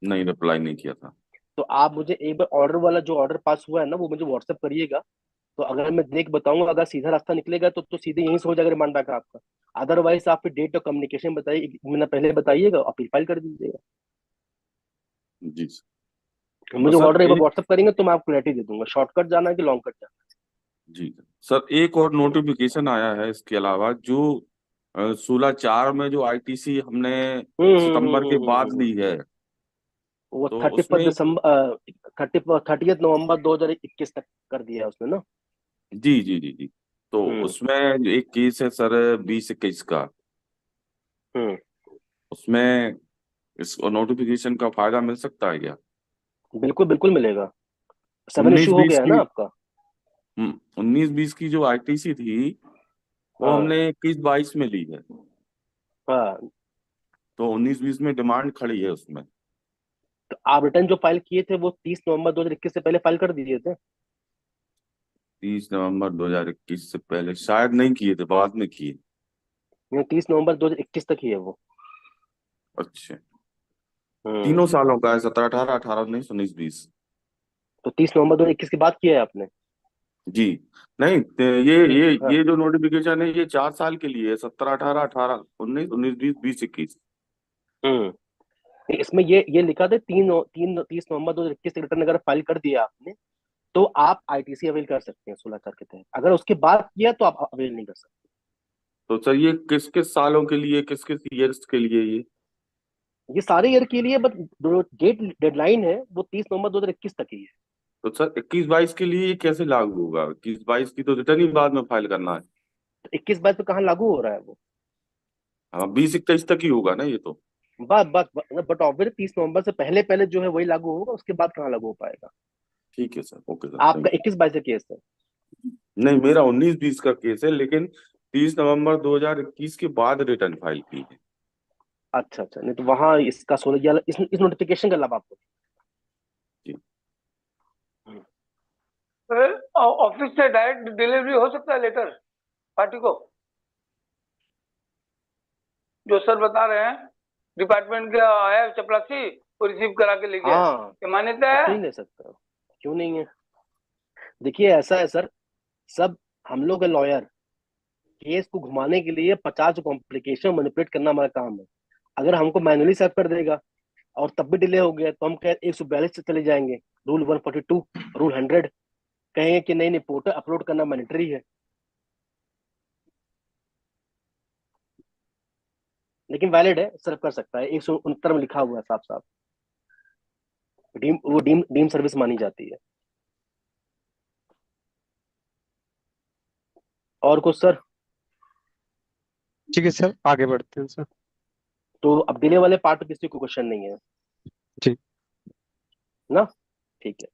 नहीं, रिप्लाई नहीं किया था। तो आप मुझे एक बार ऑर्डर वाला जो ऑर्डर पास हुआ है ना, वो मुझे व्हाट्सएप करिएगा। तो अगर मैं देख बताऊंगा, अगर सीधा रास्ता निकलेगा तो सीधे यहीं से हो जाएगा रिमांड का आपका। अदरवाइज आप फिर डेट और कम्युनिकेशन बताइए, 1 महीना पहले बताइएगा, अपील फाइल कर दीजिएगा। जी सर। और मुझे सर ऑर्डर एक बार एक व्हाट्सएप करेंगे तो मैं आपको क्लैरिटी दे दूंगा, शॉर्टकट जाना है कि लॉन्ग कट जाना जी सर, एक और नोटिफिकेशन आया है इसके अलावा, जो 16/4 में जो ITC हमने है। सितंबर के बाद ली है। वो तो 31 उसमें दिसंबर 30 नवंबर 2021 तक कर दिया है उसने ना? जी जी जी जी। तो हम्म उसमें एक केस है सर 2021 का। हम्म उसमें इस नोटिफिकेशन का फायदा मिल सकता है क्या? बिल्कुल बिल्कुल मिलेगा। 7 उन्नीस इशू हो बीस गया है ना की आपका? 19-20 की जो ITC थी, वो हाँ हमने 21-22 में ली है। हाँ। तो 19-20 में डिमांड खड़ी है उसमें। तो आप रिटर्न जो फाइल किए थे वो 30 नवंबर 2021 से पहले फाइल कर दिए थे? 30 नवंबर 2021 से पहले शायद नहीं किए थे, बाद में किए। 30 नवंबर 2021 तक ही है वो। अच्छा। हम्म तीनों सालों का है, 17 18 18 19 19 20। तो 30 नवंबर 2021 की बात किया है आपने? जी। नहीं ये ठीक, ये हाँ। ये जो नोटिफिकेशन है ये 4 साल के लिए है, 17 18 18 19 19 20 20 21। हम्म इसमें ये लिखा था 30 नवंबर 2021 तक रिटर्न अगर फाइल कर दिया आपने तो आप आईटीसी अवेल कर सकते हैं 16 के तहत। अगर उसके बाद किया तो आप अवेल नहीं कर सकते। तो सर ये किस किस सालों के लिए, किस किस ईयर्स के लिए ये? ये सारे ईयर के लिए, बट जो डेट डेडलाइन है वो 30 नवंबर 2021 तक ही है। तो सर 21-22 के लिए ये कैसे लागू होगा? 21-22 की तो रिटर्न ही बाद में फाइल करना है। तो 21 22 पे कहाँ लागू हो रहा है वो? हाँ 20-21 तक ही होगा ना ये तो। बात बात बट ऑब्वियस 30 नवंबर से पहले पहले जो है वही लागू होगा, उसके बाद कहाँ लागू हो पाएगा? ठीक है सर, ओके सर, आपका थैंक 21 22 से केस है? यू। नहीं, मेरा 19-20 का केस है, लेकिन 30 नवंबर 2021 के बाद रिटर्न फाइल की है। अच्छा अच्छा, नहीं तो वहां इसका 16 इस नोटिफिकेशन का लाभ आपको। ऑफिस से डायरेक्ट डिलीवरी हो सकता है लेटर पार्टी को, जो सर बता रहे हैं डिपार्टमेंट का आया है चपरासी, वो रिसीव करा के ले गया है, हाँ, ये मान्यता क्यों है? नहीं ले सकता, क्यों नहीं है। देखिए ऐसा है सर, सब हम लोग लॉयर, केस को घुमाने के लिए 50 कॉम्प्लिकेशन मैनिपुलेट करना हमारा काम है। अगर हमको मैनुअली सर्व कर देगा और तब भी डिले हो गया तो हम कह 142 से चले जाएंगे, रूल 142, रूल 100, कहेंगे कि नहीं नहीं पोर्टल अपलोड करना मैंडेटरी है। लेकिन वैलिड है, सर्व कर सकता है, 169 में लिखा हुआ है साफ साफ, डीम सर्विस मानी जाती है। और कुछ सर? ठीक है सर, आगे बढ़ते हैं सर। तो अब डिले वाले पार्ट पे किसी को क्वेश्चन नहीं है जी। ना, ठीक है।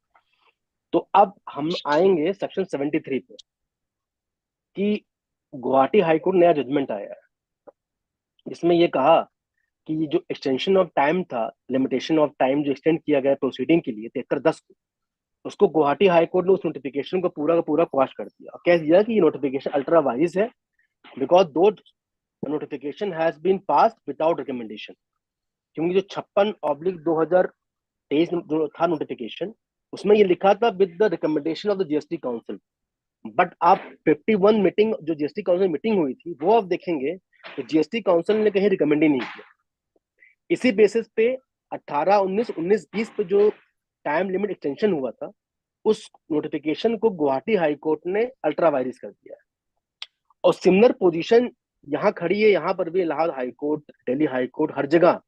तो अब हम आएंगे सेक्शन 73 पे, कि गुवाहाटी हाईकोर्ट नया जजमेंट आया है जिसमें ये कहा कि ये जो एक्सटेंशन ऑफ टाइम था, लिमिटेशन ऑफ टाइम जो एक्सटेंड किया गया प्रोसीडिंग के लिए 73/10 को, उसको गुवाहाटी हाईकोर्ट ने उस नोटिफिकेशन को पूरा का पूरा क्वाश कर दिया। कह दिया कि ये नोटिफिकेशन अल्ट्रा वाइज है, बिकॉज दो notification has been passed without recommendation. क्योंकि जो 56/2023 जो था नोटिफिकेशन, उसमें ये लिखा था with the recommendation of the GST council. But आप 51 मीटिंग जो जीएसटी काउंसिल मीटिंग हुई थी वो आप देखेंगे तो जीएसटी काउंसिल ने कहीं रिकमेंड ही नहीं किया। इसी बेसिस पे 18, 19, 19, 20 पे जो टाइम लिमिट एक्सटेंशन हुआ था, उस नोटिफिकेशन को गुवाहाटी हाई कोर्ट ने अल्ट्रा वायरस कर दिया है। और सिमिलर पोजीशन यहाँ खड़ी है, यहाँ पर भी Allahabad high court, Delhi high court, हर जगह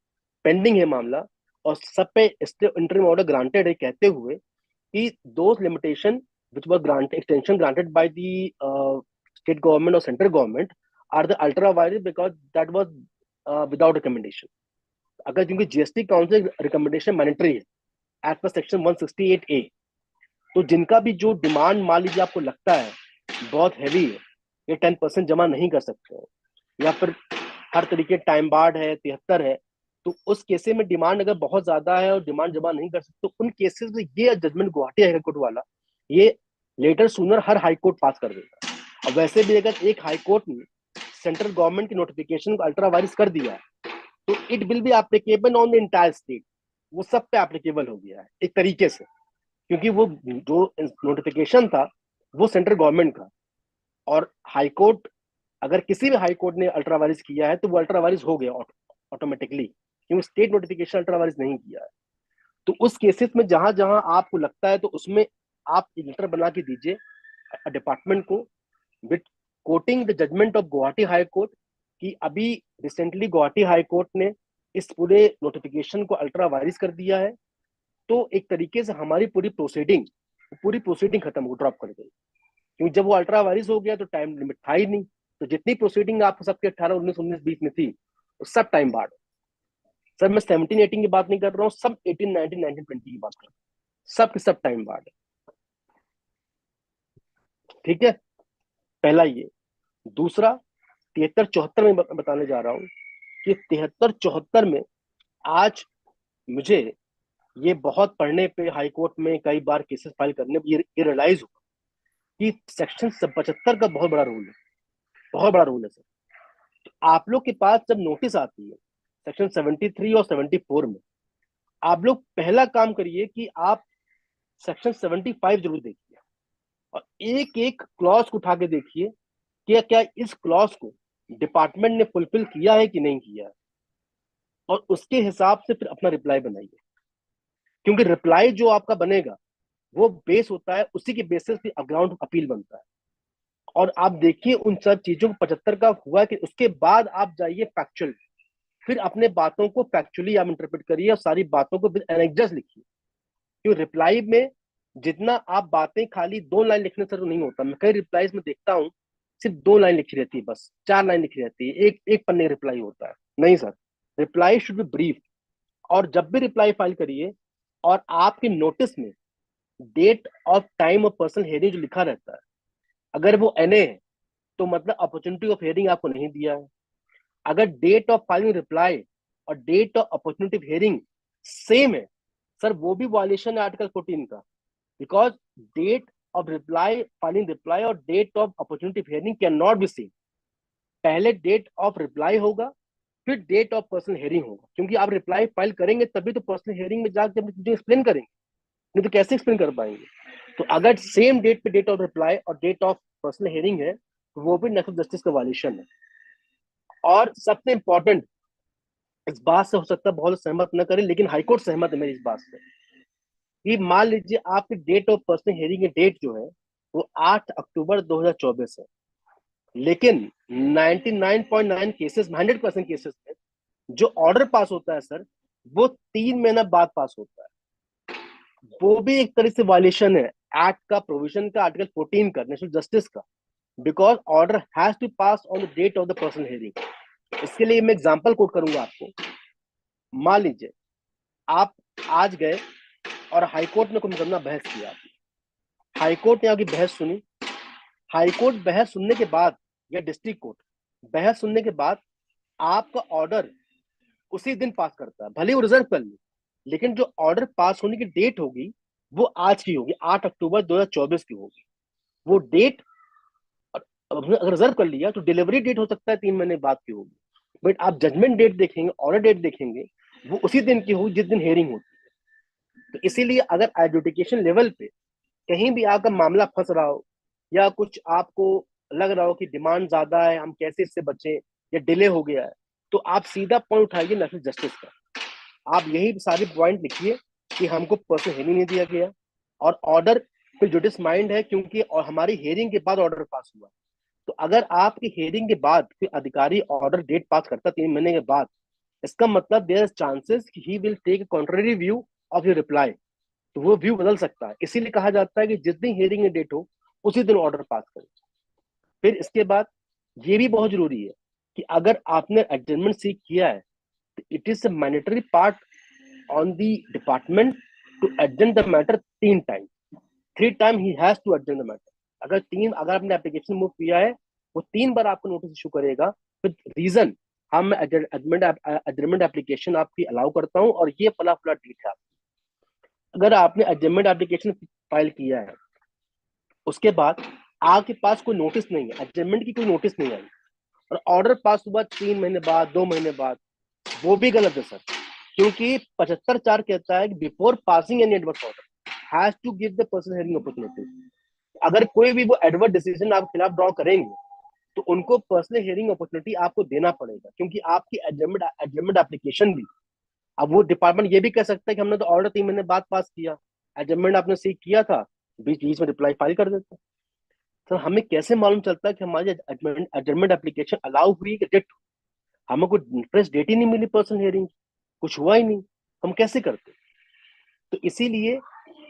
पेंडिंग है मामला, और सब पे इंटरिम ऑर्डर ग्रांटेड है, कहते हुए कि those limitation which were granted extension granted by the state government or central government are the ultra vires because that was without recommendation. अगर क्योंकि जीएसटी काउंसिल रिकमेंडेशन मैंडेटरी है एज पर सेक्शन 168A, तो जिनका भी जो demand मान लीजिए आपको लगता है बहुत हैवी है, ये 10% जमा नहीं कर सकते हैं, या फिर हर तरीके टाइम बार्ड है, 73 है, तो उस केसेस में डिमांड अगर बहुत ज्यादा है और डिमांड जमा नहीं कर सकते, तो उन केसेस में ये जजमेंट गुवाहाटी हाई कोर्ट वाला ये लेटर सूनर हर हाई कोर्ट पास कर देगा। अब वैसे भी अगर एक हाई कोर्ट ने सेंट्रल गवर्नमेंट की नोटिफिकेशन को अल्ट्रा वायरस कर दिया तो it will be applicable on the entire state, वो सब पे एप्लीकेबल हो गया है एक तरीके से, क्योंकि वो जो नोटिफिकेशन था वो सेंट्रल गवर्नमेंट का, और हाई कोर्ट अगर किसी भी हाई कोर्ट ने अल्ट्रा वायरस किया है तो वो अल्ट्रा वायरस हो गया ऑटोमेटिकली, क्योंकि स्टेट नोटिफिकेशन अल्ट्रा वायरस नहीं किया है। तो उस केसेस में जहां जहां आपको लगता है तो उसमें आप एक लेटर बना के दीजिए डिपार्टमेंट को with quoting the judgement of Guwahati high court, कि अभी रिसेंटली गुवाहाटी हाई कोर्ट ने इस पूरे नोटिफिकेशन को अल्ट्रा वायरस कर दिया है, तो एक तरीके से हमारी पूरी प्रोसीडिंग खत्म हो, ड्रॉप कर गई, क्योंकि जब वो अल्ट्रा वायरस हो गया तो टाइम लिमिट था ही नहीं, तो जितनी प्रोसीडिंग आपको सबके 18, 19, 19, 20 में थी वो सब टाइम बार्ड। सर मैं 17, 18 की बात नहीं कर रहा हूँ, सब 18, 19, 19, 20 की बात कर रहा हूँ, सब के सब टाइम बार्ड है। ठीक है, पहला ये। दूसरा 73, 74 में बताने जा रहा हूँ कि 73, 74 में आज मुझे ये बहुत पढ़ने पे हाई कोर्ट में कई बार केसेस फाइल करने ये रियलाइज हुआ कि सेक्शन 75 का बहुत बड़ा रूल है, बहुत बड़ा रूल है सर। तो आप लोग के पास जब नोटिस आती है सेक्शन 73 और 74 में, आप लोग पहला काम करिए कि आप सेक्शन 75 जरूर देखिए और एक एक क्लॉज को उठा के देखिए कि क्या इस क्लॉज को डिपार्टमेंट ने फुलफिल किया है कि नहीं किया है, और उसके हिसाब से फिर अपना रिप्लाई बनाइए, क्योंकि रिप्लाई जो आपका बनेगा वो बेस होता है, उसी के बेसिस पे ग्राउंड अपील बनता है। और आप देखिए उन सब चीजों को 75 का हुआ कि उसके बाद आप जाइए फैक्चुअल, फिर अपने बातों को फैक्चुअली आप इंटरप्रेट करिए और सारी बातों को एनेक्डस लिखिए, क्योंकि रिप्लाई में जितना आप बातें खाली 2 लाइन लिखने से तो नहीं होता। मैं कई रिप्लाईज में देखता हूँ सिर्फ 2 लाइन लिखी रहती है, बस 4 लाइन लिखी रहती है, एक पन्ने रिप्लाई होता है। नहीं sir, reply should be brief. और जब भी रिप्लाई फाइल करिए और आपके नोटिस में date of time of personal hearing जो लिखा रहता है, अगर वो एनए है तो मतलब अपॉर्चुनिटी ऑफ हियरिंग आपको नहीं दिया है। अगर डेट ऑफ फाइलिंग रिप्लाई और date of opportunity hearing same है सर, वो भी वायलेशन है आर्टिकल 14 का, because date of reply, filing reply और date of opportunity hearing can not be same. पहले डेट ऑफ रिप्लाई होगा, फिर डेट ऑफ पर्सनल हियरिंग होगा, क्योंकि आप रिप्लाई फाइल करेंगे तभी तो पर्सनल हियरिंग में जाकर अपनी चीजें एक्सप्लेन करेंगे, नहीं तो कैसे एक्सप्लेन कर पाएंगे। तो अगर सेम डेट पे डेट ऑफ रिप्लाई और डेट ऑफ पर्सनल हियरिंग है तो वो भी नेशनल जस्टिस का वायलेशन है। और सबसे इंपॉर्टेंट, इस बात से हो सकता है बहुत सहमत न करें, लेकिन हाईकोर्ट सहमत है मेरी इस बात से, कि मान लीजिए आपकी डेट ऑफ पर्सनल हियरिंग की डेट जो है वो 8 अक्टूबर 2024 है, लेकिन 99.9 केसेस, 100% केसेस में जो ऑर्डर पास होता है सर वो 3 महीना बाद पास होता है। वो भी एक तरह से वायलेशन है एक्ट का, प्रोविजन का, आर्टिकल 14 का, नेशनल जस्टिस का, because order has to pass on the date of the personal hearing. इसके लिए मैं एग्जांपल कोट करूंगा आपको। मान लीजिए आप आज गए और हाईकोर्ट ने कोई मुकदमा बहस किया, हाईकोर्ट ने आपकी बहस सुनी, हाईकोर्ट बहस सुनने के बाद या डिस्ट्रिक्ट कोर्ट बहस सुनने के बाद आपका ऑर्डर उसी दिन पास करता है, भले वो रिजर्व कर ले, लेकिन जो ऑर्डर पास होने की डेट होगी वो आज की होगी, 8 अक्टूबर 2024 की होगी। वो डेट अगर रिजर्व कर लिया तो डिलीवरी डेट हो सकता है 3 महीने बाद की होगी, बट आप जजमेंट डेट देखेंगे, ऑर्डर डेट देखेंगे, वो उसी दिन की होगी जिस दिन हेयरिंग होती है। तो इसीलिए अगर एडजुडिकेशन लेवल पे कहीं भी आपका मामला फंस रहा हो या कुछ आपको लग रहा हो कि डिमांड ज्यादा है, हम कैसे इससे बचें, या डिले हो गया है, तो आप सीधा पॉइंट उठाइए नेशनल जस्टिस का। आप यही सारे पॉइंट लिखिए कि हमको पर्सनल हियरिंग नहीं दिया गया और ऑर्डर फिर जुडिस माइंड है, क्योंकि और हमारी हियरिंग के बाद ऑर्डर पास हुआ। तो अगर आपकी हियरिंग के बाद फिर अधिकारी ऑर्डर डेट पास करता 3 महीने के बाद, इसका मतलब देयर इज चांसेस कि he will take contrary view of your reply, तो वो व्यू बदल सकता है। इसीलिए कहा जाता है कि जिस दिन हियरिंग की डेट हो उसी दिन ऑर्डर पास करें। फिर इसके बाद ये भी बहुत जरूरी है कि अगर आपने एडजमेंट सीक किया है तो it is a mandatory part on the department to adjourn the matter 3 time, 3 time he has to adjourn the matter. अगर आपने एप्लीकेशन मूव किया है वो 3 बार आपको नोटिस इशू करेगा विद रीजन, हाँ मैं एडजमेंट एप्लीकेशन आपकी अलाउ करता हूँ और ये फला फला डेट है। अगर आपने एडजमेंट एप्लीकेशन फाइल किया है उसके बाद आपके पास कोई नोटिस नहीं है, एडजमेंट की कोई नोटिस नहीं आई और ऑर्डर पास हुआ 3 महीने बाद, 2 महीने बाद, वो भी गलत है सर, क्योंकि 75(4) कहता है कि before passing any adverse order has to give the person hearing opportunity. अगर कोई भी वो एडवर्स डिसीजन आप खिलाफ ड्रॉ करेंगे तो उनको पर्सनल हियरिंग अपॉर्चुनिटी आपको देना पड़ेगा, क्योंकि आपकी एडजमेंट एप्लीकेशन भी, अब वो डिपार्टमेंट ये भी कह सकता है कि हमने तो ऑर्डर 3 महीने बाद पास किया, एडजमेंट आपने सीख किया था, बीच बीच में रिप्लाई फाइल कर देते। तो हमें कैसे मालूम चलता है कि हमारी एडजमेंट एप्लीकेशन अलाउ हुई कि डेट, हमें कोई फ्रेश डेट ही नहीं मिली पर्सनल हियरिंग, कुछ हुआ ही नहीं, हम कैसे करते? तो इसीलिए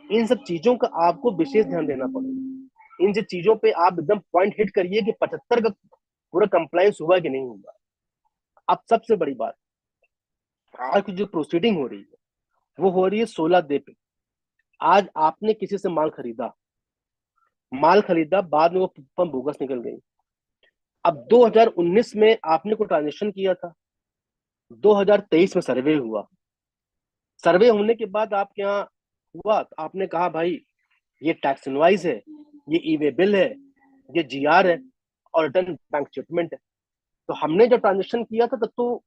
इन सब चीजों का आपको विशेष ध्यान देना पड़ेगा। इन सब चीजों पे आप एकदम पॉइंट हिट करिए कि 75 का पूरा कंप्लायंस हुआ कि नहीं हुआ। अब सबसे बड़ी बात, आज की जो प्रोसीडिंग हो रही है वो हो रही है 16 डे पे। आज आपने किसी से माल खरीदा, बाद में वो फर्म बोगस निकल गई। अब 2019 में आपने कोई ट्रांजेक्शन किया था, 2023 में सर्वे हुआ, सर्वे होने के बाद आपके यहाँ हुआ तो आपने कहा भाई ये टैक्स इनवाइस है, ये ई वे बिल है, ये जीआर है और रिटर्न बैंक स्टेटमेंट है। तो हमने जब ट्रांजेक्शन किया था तब तो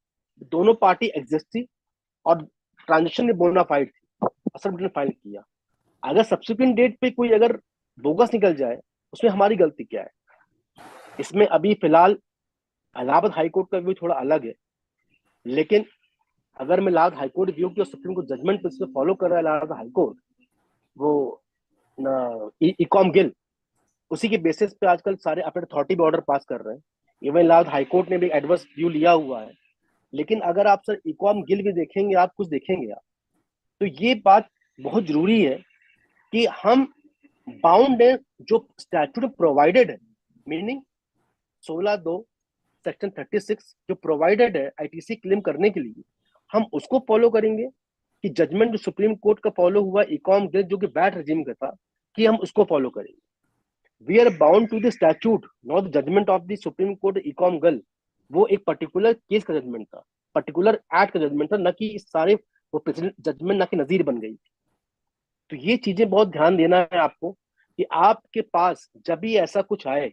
दोनों पार्टी एग्जिस्ट थी और ट्रांजेक्शन में बोनाफाइड थी, असल रिटर्न फाइल किया। अगर सब्सिक्वेंट डेट पे कोई अगर बोगस निकल जाए उसमें हमारी गलती क्या है? इसमें अभी फिलहाल इलाहाबाद हाईकोर्ट का व्यू थोड़ा अलग है, लेकिन अगर मैं इलाहाबाद हाईकोर्ट व्यू की और सुप्रीम कोर्ट जजमेंट पे फॉलो कर रहा है इलाहाबाद हाईकोर्ट, वो इकॉम गिल, उसी के बेसिस पे आजकल सारे अपने अथॉरिटी पे ऑर्डर पास कर रहे हैं। इवन इलाहाबाद हाईकोर्ट ने भी एडवर्स व्यू लिया हुआ है। लेकिन अगर आप सर इकॉम गिल भी देखेंगे, आप कुछ देखेंगे आप, तो ये बात बहुत जरूरी है कि हम बाउंड है जो स्टैट्यूट प्रोवाइडेड है, मीनिंग 16(2) सेक्शन 36 जो प्रोवाइडेड है आईटीसी क्लेम करने के लिए, हम उसको फॉलो करेंगे कि जजमेंट जो सुप्रीम कोर्ट का फॉलो हुआ इकॉम गिल जो कि बैट रेजिम का था, कि हम उसको फॉलो करेंगे। We are bound to the statute, not the judgement of the supreme court Ecom Gill, वो एक पर्टिकुलर केस का जजमेंट था, पर्टिकुलर एक्ट का जजमेंट था, न कि इस सारे वो प्रेसिडेंट जजमेंट ना कि नजीर बन गई। तो ये चीजें बहुत ध्यान देना है आपको कि आपके पास जब भी ऐसा कुछ आए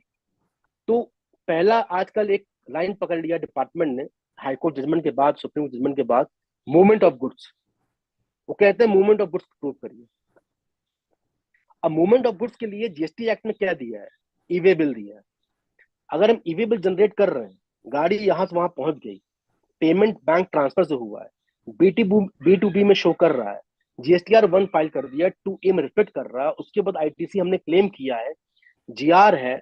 तो पहला आजकल एक लाइन पकड़ लिया डिपार्टमेंट ने, हाईकोर्ट जजमेंट के बाद, सुप्रीम जजमेंट के बाद, मूवमेंट ऑफ गुड्स। वो कहते हैं मूवमेंट ऑफ गुड्स प्रूव करिए। अब मूवमेंट ऑफ गुड्स के लिए जीएसटी एक्ट में क्या दिया है, ई वे बिल दिया है। अगर हम ई वे बिल जनरेट कर रहे हैं, गाड़ी यहां से वहां पहुंच गई, पेमेंट बैंक ट्रांसफर से हुआ है, बी टू बी में शो कर रहा है, जीएसटीआर 1 फाइल कर दिया, 2A में रिफ्लेक्ट कर रहा है, उसके बाद आईटीसी हमने क्लेम किया है, जीआर है,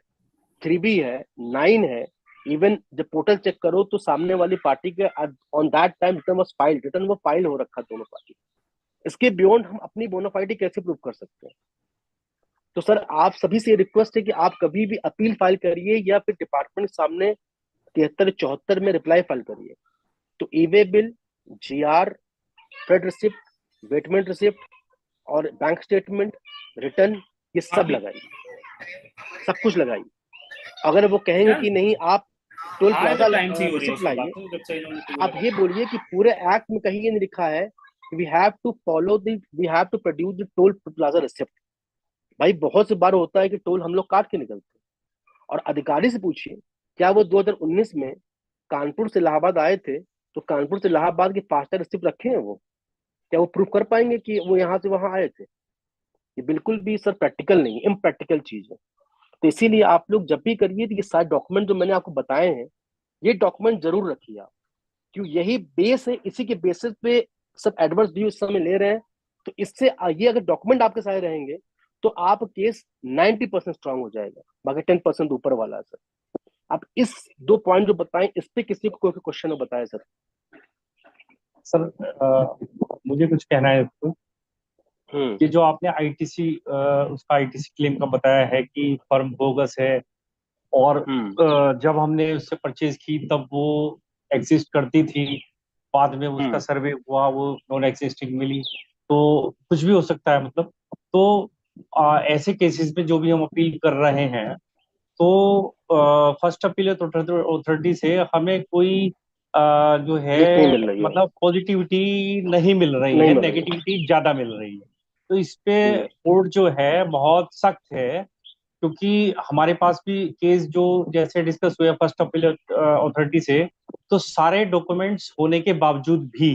3B है, 9 है, इवन जब पोर्टल चेक करो तो सामने वाली पार्टी के on that time return was filed, return वो फाइल हो रखा दोनों पार्टी। इसके बियॉन्ड हम अपनी बोनाफाइडी कैसे प्रूव कर सकते हैं? तो सर आप सभी से रिक्वेस्ट है कि आप कभी भी अपील फाइल करिए या फिर डिपार्टमेंट सामने 73-74 में रिप्लाई फाइल करिए। तो e way bill, GR, freight receipt, weighment receipt और बैंक स्टेटमेंट, रिटर्न, ये सब लगाइए, सब कुछ लगाइए। अगर वो कहेंगे कि नहीं आप टोल प्लाजा रिसिप्ट लाइए, आप ये बोलिए कि पूरे एक्ट में कहीं ये नहीं लिखा है we have to produce the toll plaza receipt. भाई बहुत से बार होता है कि टोल हम लोग काट के निकलते हैं। और अधिकारी से पूछिए, क्या वो 2019 में कानपुर से इलाहाबाद आए थे तो कानपुर से इलाहाबाद के फास्टैग रिसिप्ट रखे हैं? वो क्या वो प्रूफ कर पाएंगे कि वो यहाँ से वहां आए थे? ये बिल्कुल भी सर प्रैक्टिकल नहीं, इम्प्रैक्टिकल चीज है। तो इसीलिए आप लोग जब भी करिए तो ये सारे डॉक्यूमेंट जो मैंने आपको बताए हैं, ये डॉक्यूमेंट जरूर रखिए आप, क्यों यही बेस है, इसी के बेसिस पे सब एडवर्स व्यू इस समय ले रहे हैं। तो इससे ये अगर डॉक्यूमेंट आपके साथ रहेंगे तो आप केस 90% स्ट्रांग हो जाएगा, बाकी 10% ऊपर वाला है सर। आप इस 2 पॉइंट जो बताएं, इस पे किसी को कोई क्वेश्चन हो बताए सर। सर मुझे कुछ कहना है इसको कि जो आपने आईटीसी उसका आईटीसी क्लेम का बताया है कि फर्म बोगस है, और जब हमने उससे परचेज की तब वो एग्जिस्ट करती थी, बाद में उसका सर्वे हुआ वो नॉन एग्जिस्टिंग मिली, तो कुछ भी हो सकता है मतलब। तो ऐसे केसेस में जो भी हम अपील कर रहे हैं, तो फर्स्ट अपील अथॉरिटी से हमें कोई जो है मतलब पॉजिटिविटी नहीं मिल रही है, नेगेटिविटी ज्यादा मिल रही है। तो इस पे कोर्ट जो है बहुत सख्त है, क्योंकि हमारे पास भी केस जो जैसे डिस्कस हुए फर्स्ट अपील अथॉरिटी से, तो सारे डॉक्यूमेंट्स होने के बावजूद भी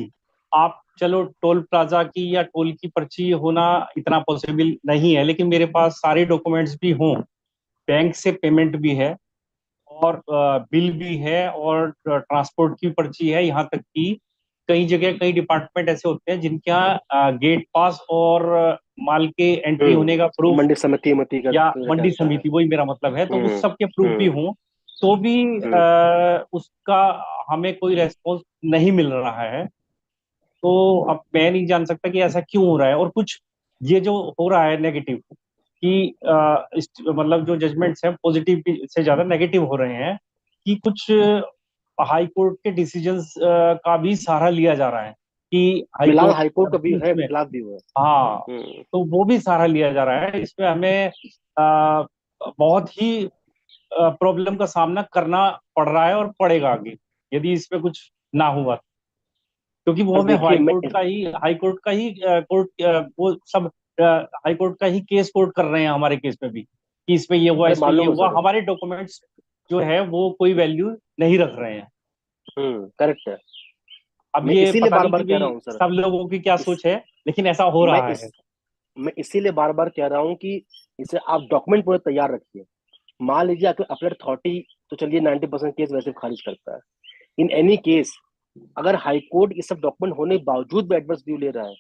आप चलो टोल प्लाजा की या टोल की पर्ची होना इतना पॉसिबल नहीं है, लेकिन मेरे पास सारे डॉक्यूमेंट्स भी हों, बैंक से पेमेंट भी है और बिल भी है और ट्रांसपोर्ट की पर्ची है, यहाँ तक कि कई जगह कई डिपार्टमेंट ऐसे होते हैं जिनका गेट पास और माल के एंट्री होने का प्रूफ मंडी समिति या मंडी समिति, वही मेरा मतलब है, तो उस सब के प्रूफ भी हों तो भी उसका हमें कोई रेस्पॉन्स नहीं मिल रहा है। तो अब मैं नहीं जान सकता कि ऐसा क्यों हो रहा है। और कुछ ये जो हो रहा है नेगेटिव कि मतलब जो जजमेंट्स हैं पॉजिटिव से ज्यादा नेगेटिव हो रहे हैं, कि कुछ हाई कोर्ट के डिसीजंस का भी सहारा लिया जा रहा है कि हाई कोर्ट का भी है, खिलाफ भी हुआ है। हाँ, तो वो भी सहारा लिया जा रहा है। इसमें हमें बहुत ही प्रॉब्लम का सामना करना पड़ रहा है और पड़ेगा आगे यदि इसमें कुछ ना हुआ, क्योंकि वो हमें हाई कोर्ट का ही वो सब हाई कोर्ट का ही केस कोर्ट कर रहे हैं हमारे केस में भी, कि इसमें ये हुआ, इसमें ये हुआ। हमारे डॉक्यूमेंट्स जो है वो कोई वैल्यू नहीं रख रहे हैं। करेक्ट है। अब ये पता नहीं कह रहा हूँ सब लोगों की क्या सोच है, लेकिन ऐसा हो रहा है। मैं इसीलिए बार बार कह रहा हूँ कि इसे आप डॉक्यूमेंट पूरे तैयार रखिए। मान लीजिए आपके अपील अथॉरिटी तो चलिए 90% केस वैसे खारिज करता है। इन एनी केस अगर हाई कोर्ट ये सब डॉक्यूमेंट होने के बावजूद भी एडवर्स व्यू ले रहा है,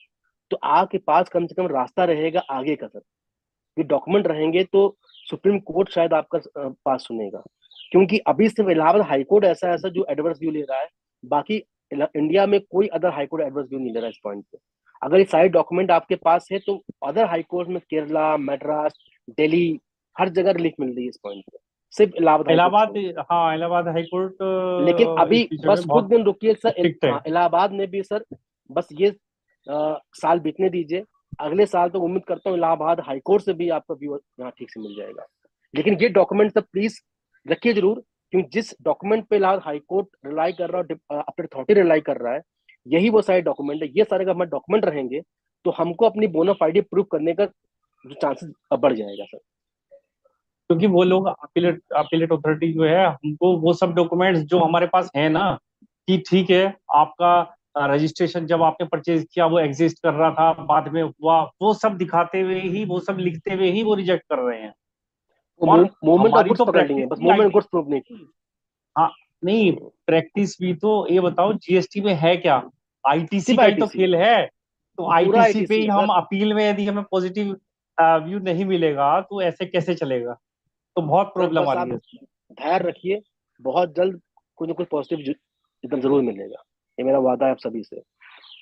तो आपके पास कम से कम रास्ता रहेगा आगे का सर। ये डॉक्यूमेंट रहेंगे तो सुप्रीम कोर्ट शायद आपका पास सुनेगा, क्योंकि अभी सिर्फ इलाहाबाद हाई कोर्ट ऐसा जो एडवर्स व्यू ले रहा है, बाकी इंडिया में कोई other high court adverse view नहीं ले रहा है इस पॉइंट पे। अगर ये सारे डॉक्यूमेंट आपके पास है तो अदर हाई कोर्ट में केरला, मद्रास, दिल्ली, हर जगह रिलीफ मिल रही है इस पॉइंट पे, सिर्फ इलाहाबाद। हाँ, इलाहाबाद हाई कोर्ट। लेकिन अभी बस कुछ दिन रुकिए सर, इलाहाबाद में भी सर बस ये साल बीतने दीजिए, अगले साल तो उम्मीद करता हूँ इलाहाबाद हाई कोर्ट से भी आपका व्यू यहाँ ठीक से मिल जाएगा। लेकिन ये डॉक्यूमेंट सब प्लीज रखिए जरूर, क्योंकि जिस डॉक्यूमेंट पे इलाहाबाद हाई कोर्ट रिलाई कर रहा है, अपने अथॉरिटी रिलाई कर रहा है, यही वो सारे डॉक्यूमेंट है। ये सारे अगर हमारे डॉक्यूमेंट रहेंगे तो हमको अपनी बोनाफाइड प्रूव करने का जो चांसेस बढ़ जाएगा सर। क्योंकि वो लोग अपीलेट अथॉरिटी जो है, हमको वो सब डॉक्यूमेंट्स जो हमारे पास है ना, कि ठीक है आपका रजिस्ट्रेशन जब आपने परचेज किया वो एग्जिस्ट कर रहा था, बाद में हुआ, वो सब दिखाते हुए ही, वो सब लिखते हुए ही वो रिजेक्ट कर रहे हैं। वो और मूवमेंट ऑफ हमारी गुड्स तो पकड़ लेंगे, प्रैक्टिस बस भी मूवमेंट आईटी, गुड्स प्रूव नहीं की। हाँ नहीं, प्रैक्टिस भी तो ये बताओ जीएसटी में है क्या? आईटीसी सिर्फ का ही तो आईटीसी, खेल है। तो पूरा आईटीसी पे आईटीसी ही है हम सर। अपील में यदि हमें पॉजिटिव व्यू नहीं मिलेगा तो ऐसे कैसे चलेगा? तो बहुत सर प्रॉब्लम बस आ रही आप है। धैर्य रखिए, बहुत जल्द कुछ ना कुछ पॉजिटिव एकदम जरूर मिलेगा, ये मेरा वादा है आप सभी से।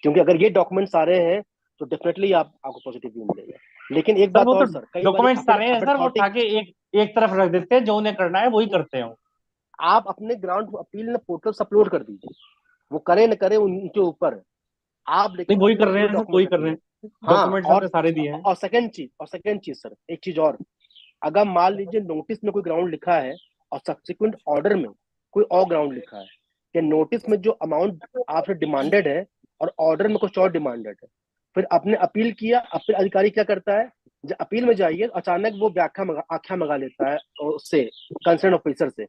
क्योंकि अगर ये डॉक्यूमेंट सारे हैं तो डेफिनेटली आपको पॉजिटिव व्यू मिलेगा। लेकिन एक सर बात वो तो और सर, कई बार डॉक्यूमेंट्स सारे हैं सर, वो अथॉरिटी, उठा के एक तरफ रख देते हैं, जो उन्हें करना है वही करते हैं। आप अपने ग्राउंड अपील में पोर्टल से अपलोड कर दीजिए, वो करे न करे उनके ऊपर है। आप लेकिन नहीं वही अपने कर रहे पूरे हैं सर, वही डॉक्यूमेंट कर रहे रखिए। हैं। हाँ, डॉक्यूमेंट्स हमने सारे दिए हैं। सेकंड चीज सर, एक चीज और, अगर मान लीजिए नोटिस में कोई ग्राउंड लिखा है और सब्सिक्वेंट ऑर्डर में कोई और ग्राउंड लिखा है, कि नोटिस में जो अमाउंट आपसे डिमांडेड है और ऑर्डर में कुछ और डिमांडेड है, फिर आपने अपील किया, अपील अधिकारी क्या करता है, जब अपील में जाइए अचानक वो आख्या मंगा लेता है और उससे कंसर्न ऑफिसर से।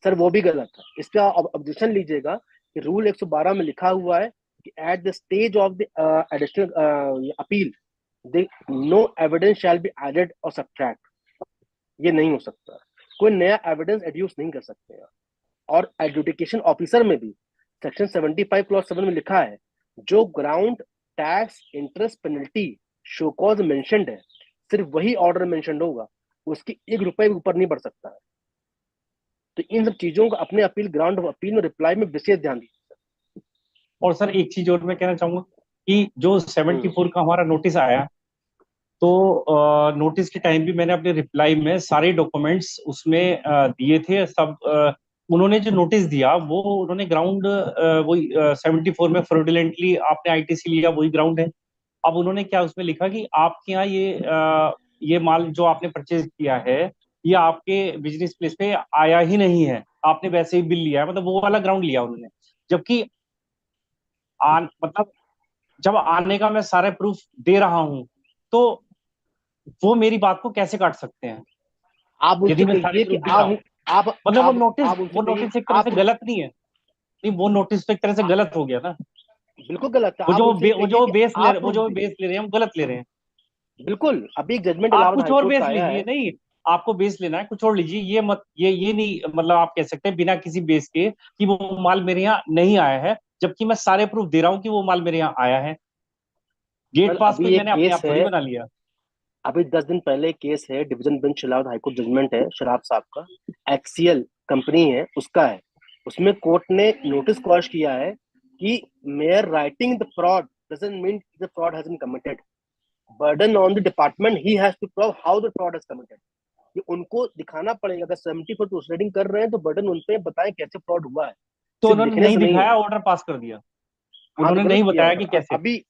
सर वो भी गलत है, इस पे आप ऑब्जेक्शन लीजिएगा कि रूल 112 में लिखा हुआ है कि at the stage of the additional appeal no evidence shall be added और सब्ट्रैक्ट। ये नहीं हो सकता, कोई नया एविडेंस एड्यूस नहीं कर सकते हैं। और एडजुडिकेशन ऑफिसर में भी सेक्शन 75 क्लॉज 7 में लिखा है, जो ground tax interest penalty show cause mentioned है, सिर्फ वही ऑर्डर मेंशन्ड होगा, उसकी ₹1 ऊपर नहीं बढ़ सकता है। तो इन सब चीजों को अपने अपील ग्राउंड ऑफ अपील में रिप्लाई में विशेष ध्यान दीजिए। और सर एक चीज और मैं कहना चाहूंगा कि जो 74 का हमारा नोटिस आया, तो नोटिस के टाइम भी मैंने अपने रिप्लाई में सारे डॉक्यूमेंट्स उसमें दिए थे सब। उन्होंने जो नोटिस दिया वो उन्होंने ग्राउंड वही 74 में फ्रॉडुलेंटली आपने आईटीसी लिया, वही ग्राउंड है। अब उन्होंने क्या उसमें लिखा कि आपके यहाँ ये माल जो आपने परचेज किया है ये आपके बिजनेस प्लेस पे आया ही नहीं है, आपने वैसे ही बिल लिया है, मतलब वो वाला ग्राउंड लिया उन्होंने। जबकि मतलब जब आने का मैं सारे प्रूफ दे रहा हूं, तो वो मेरी बात को कैसे काट सकते हैं आप यदि उनसे मैं सारे कहिए कि प्रूफ दे रहा हूँ? मतलब आप उनसे वो कहिए नोटिस कि एक तरह से आप, गलत नहीं है। नहीं, वो नोटिस तो एक तरह से गलत हो गया ना। बिल्कुल गलत है, वो आप जो उनसे वो कहिए जो कि बेस ले आप वो प्रूफ जो दीजिए। बेस ले रहे हैं हम गलत ले रहे हैं। बिल्कुल, अभी एक जजमेंट आप इलाहाबाद कुछ और हाईकोर्ट बेस का आया लीजिए, है। नहीं आपको बेस लेना है कुछ और लीजिए, ये मत ये नहीं मतलब आप कह सकते हैं बिना किसी बेस के कि वो माल मेरे यहाँ नहीं आया है, जबकि मैं सारे प्रूफ दे रहा हूँ कि वो माल मेरे यहाँ आया है। सर गेट पास कोई अभी एक मैंने अपने केस आप थोड़ी है, बना लिया। अभी 10 दिन पहले केस है, division bench Allahabad high court judgment है शराब साहब का, एक्सीएल कंपनी है उसका है। उसमें कोर्ट ने नोटिस क्वाश किया है कि mere writing the fraud doesn't mean the fraud has been committed, burden on the department, he has to prove how the fraud is committed. कि उनको दिखाना पड़ेगा, अगर 74 प्रोसीडिंग कर रहे हैं तो बर्डन उन पे बताएं कैसे फ्रॉड हुआ है, तो सिर्फ उन्होंने लिखने नहीं से नहीं दिखाया, है। ऑर्डर पास कर दिया। हाँ तो उन्होंने नहीं गलत किया बताया कि ऑर्डर। कैसे। अभी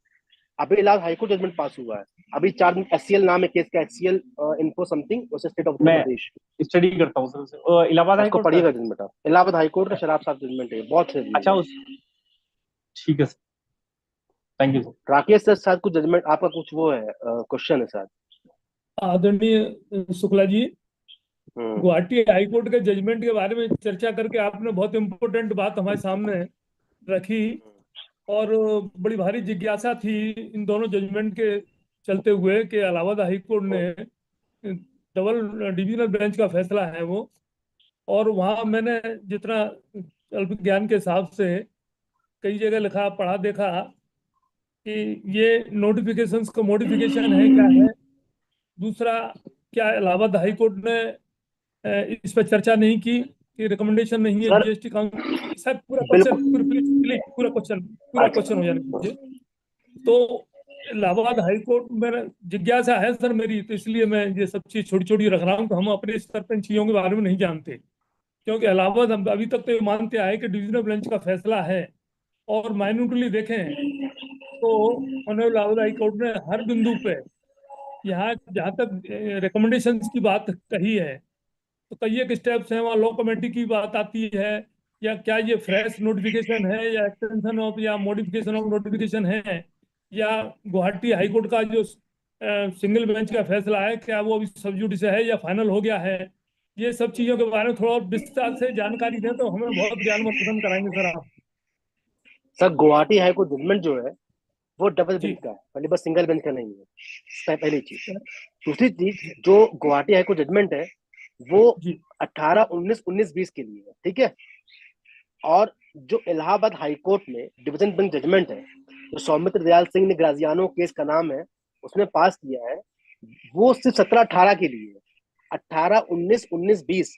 अभी इलाहाबाद हाईकोर्ट जजमेंट पास हुआ है, अभी 4 दिन, एचसीएल नाम है केस का, एचसीएल इन्फो समथिंग, उसे स्टेट ऑफ उत्तर मैं प्रदेश। स्टडी करता हूँ सर, इलाहाबाद हाई उसको कोर्ट का। पढ़िएगा जजमेंट आप, इलाहाबाद हाईकोर्ट का शराब साहब जजमेंट है, बहुत से अच्छा जजमेंट। उस ठीक है sir, thank you sir. Rakesh sir शायद कुछ जजमेंट आपका कुछ वो है, क्वेश्चन है शायद। आदरणीय शुक्ला जी, हम्म। गुवाहाटी हाईकोर्ट के जजमेंट के बारे में चर्चा करके आपने बहुत इम्पोर्टेंट बात हमारे सामने रखी, और बड़ी भारी जिज्ञासा थी इन दोनों जजमेंट के चलते हुए कि इलाहाबाद हाईकोर्ट ने डबल डिविजनल बेंच का फैसला है वो, और वहाँ मैंने जितना अल्प ज्ञान के हिसाब से कई जगह लिखा पढ़ा देखा कि ये नोटिफिकेशंस का मॉडिफिकेशन है क्या है। दूसरा, क्या इलाहाबाद हाई कोर्ट ने इस पर चर्चा नहीं की कि रिकमेंडेशन नहीं है सर जीएसटी काउंसिल? सर पूरा क्वेश्चन, बिल्कुल। प्लीज प्लीज पूरा अच्छा क्वेश्चन हो जाने दीजिए। तो इलाहाबाद हाई कोर्ट में जिज्ञासा है सर मेरी, तो इसलिए मैं ये सब चीज छोटी छोटी रख रहा हूँ, तो हम अपने स्तर पर इन चीजों के बारे में नहीं जानते। क्योंकि इलाहाबाद हम अभी तक तो ये मानते आए कि डिविजनल बेंच का फैसला है, और माइन्यूटली देखें तो ऑनरेबल इलाहाबाद हाई कोर्ट ने हर बिंदु पे, यहाँ जहाँ तक रिकमेंडेशंस की बात कही है, तो कई एक स्टेप्स हैं, वहाँ लॉ कमेटी की बात आती है, या क्या ये फ्रेश नोटिफिकेशन है या एक्सटेंशन ऑफ या मॉडिफिकेशन ऑफ नोटिफिकेशन है, या गुवाहाटी हाईकोर्ट का जो सिंगल बेंच का फैसला है क्या वो अभी सब जुडिस है या फाइनल हो गया है। ये सब चीजों के बारे में थोड़ा और विस्तार से जानकारी दें तो हमें बहुत ज्ञानवर्धन कराएंगे सर आप। Sir Guwahati high court judgment जो है वो डबल जी बेंच का है, पहले बस सिंगल बेंच का नहीं है, पहली चीज। दूसरी चीज, जो गुवाहाटी हाई कोर्ट जजमेंट है वो जी 18, 19, 19, 20 के लिए है, ठीक है। और जो इलाहाबाद हाई कोर्ट में डिवीजन बेंच जजमेंट है, जो सौमित्र दयाल सिंह ने ग्राजियानो केस का नाम है उसमें पास किया है, वो सिर्फ 17, 18 के लिए है। 18, 19, 19, 20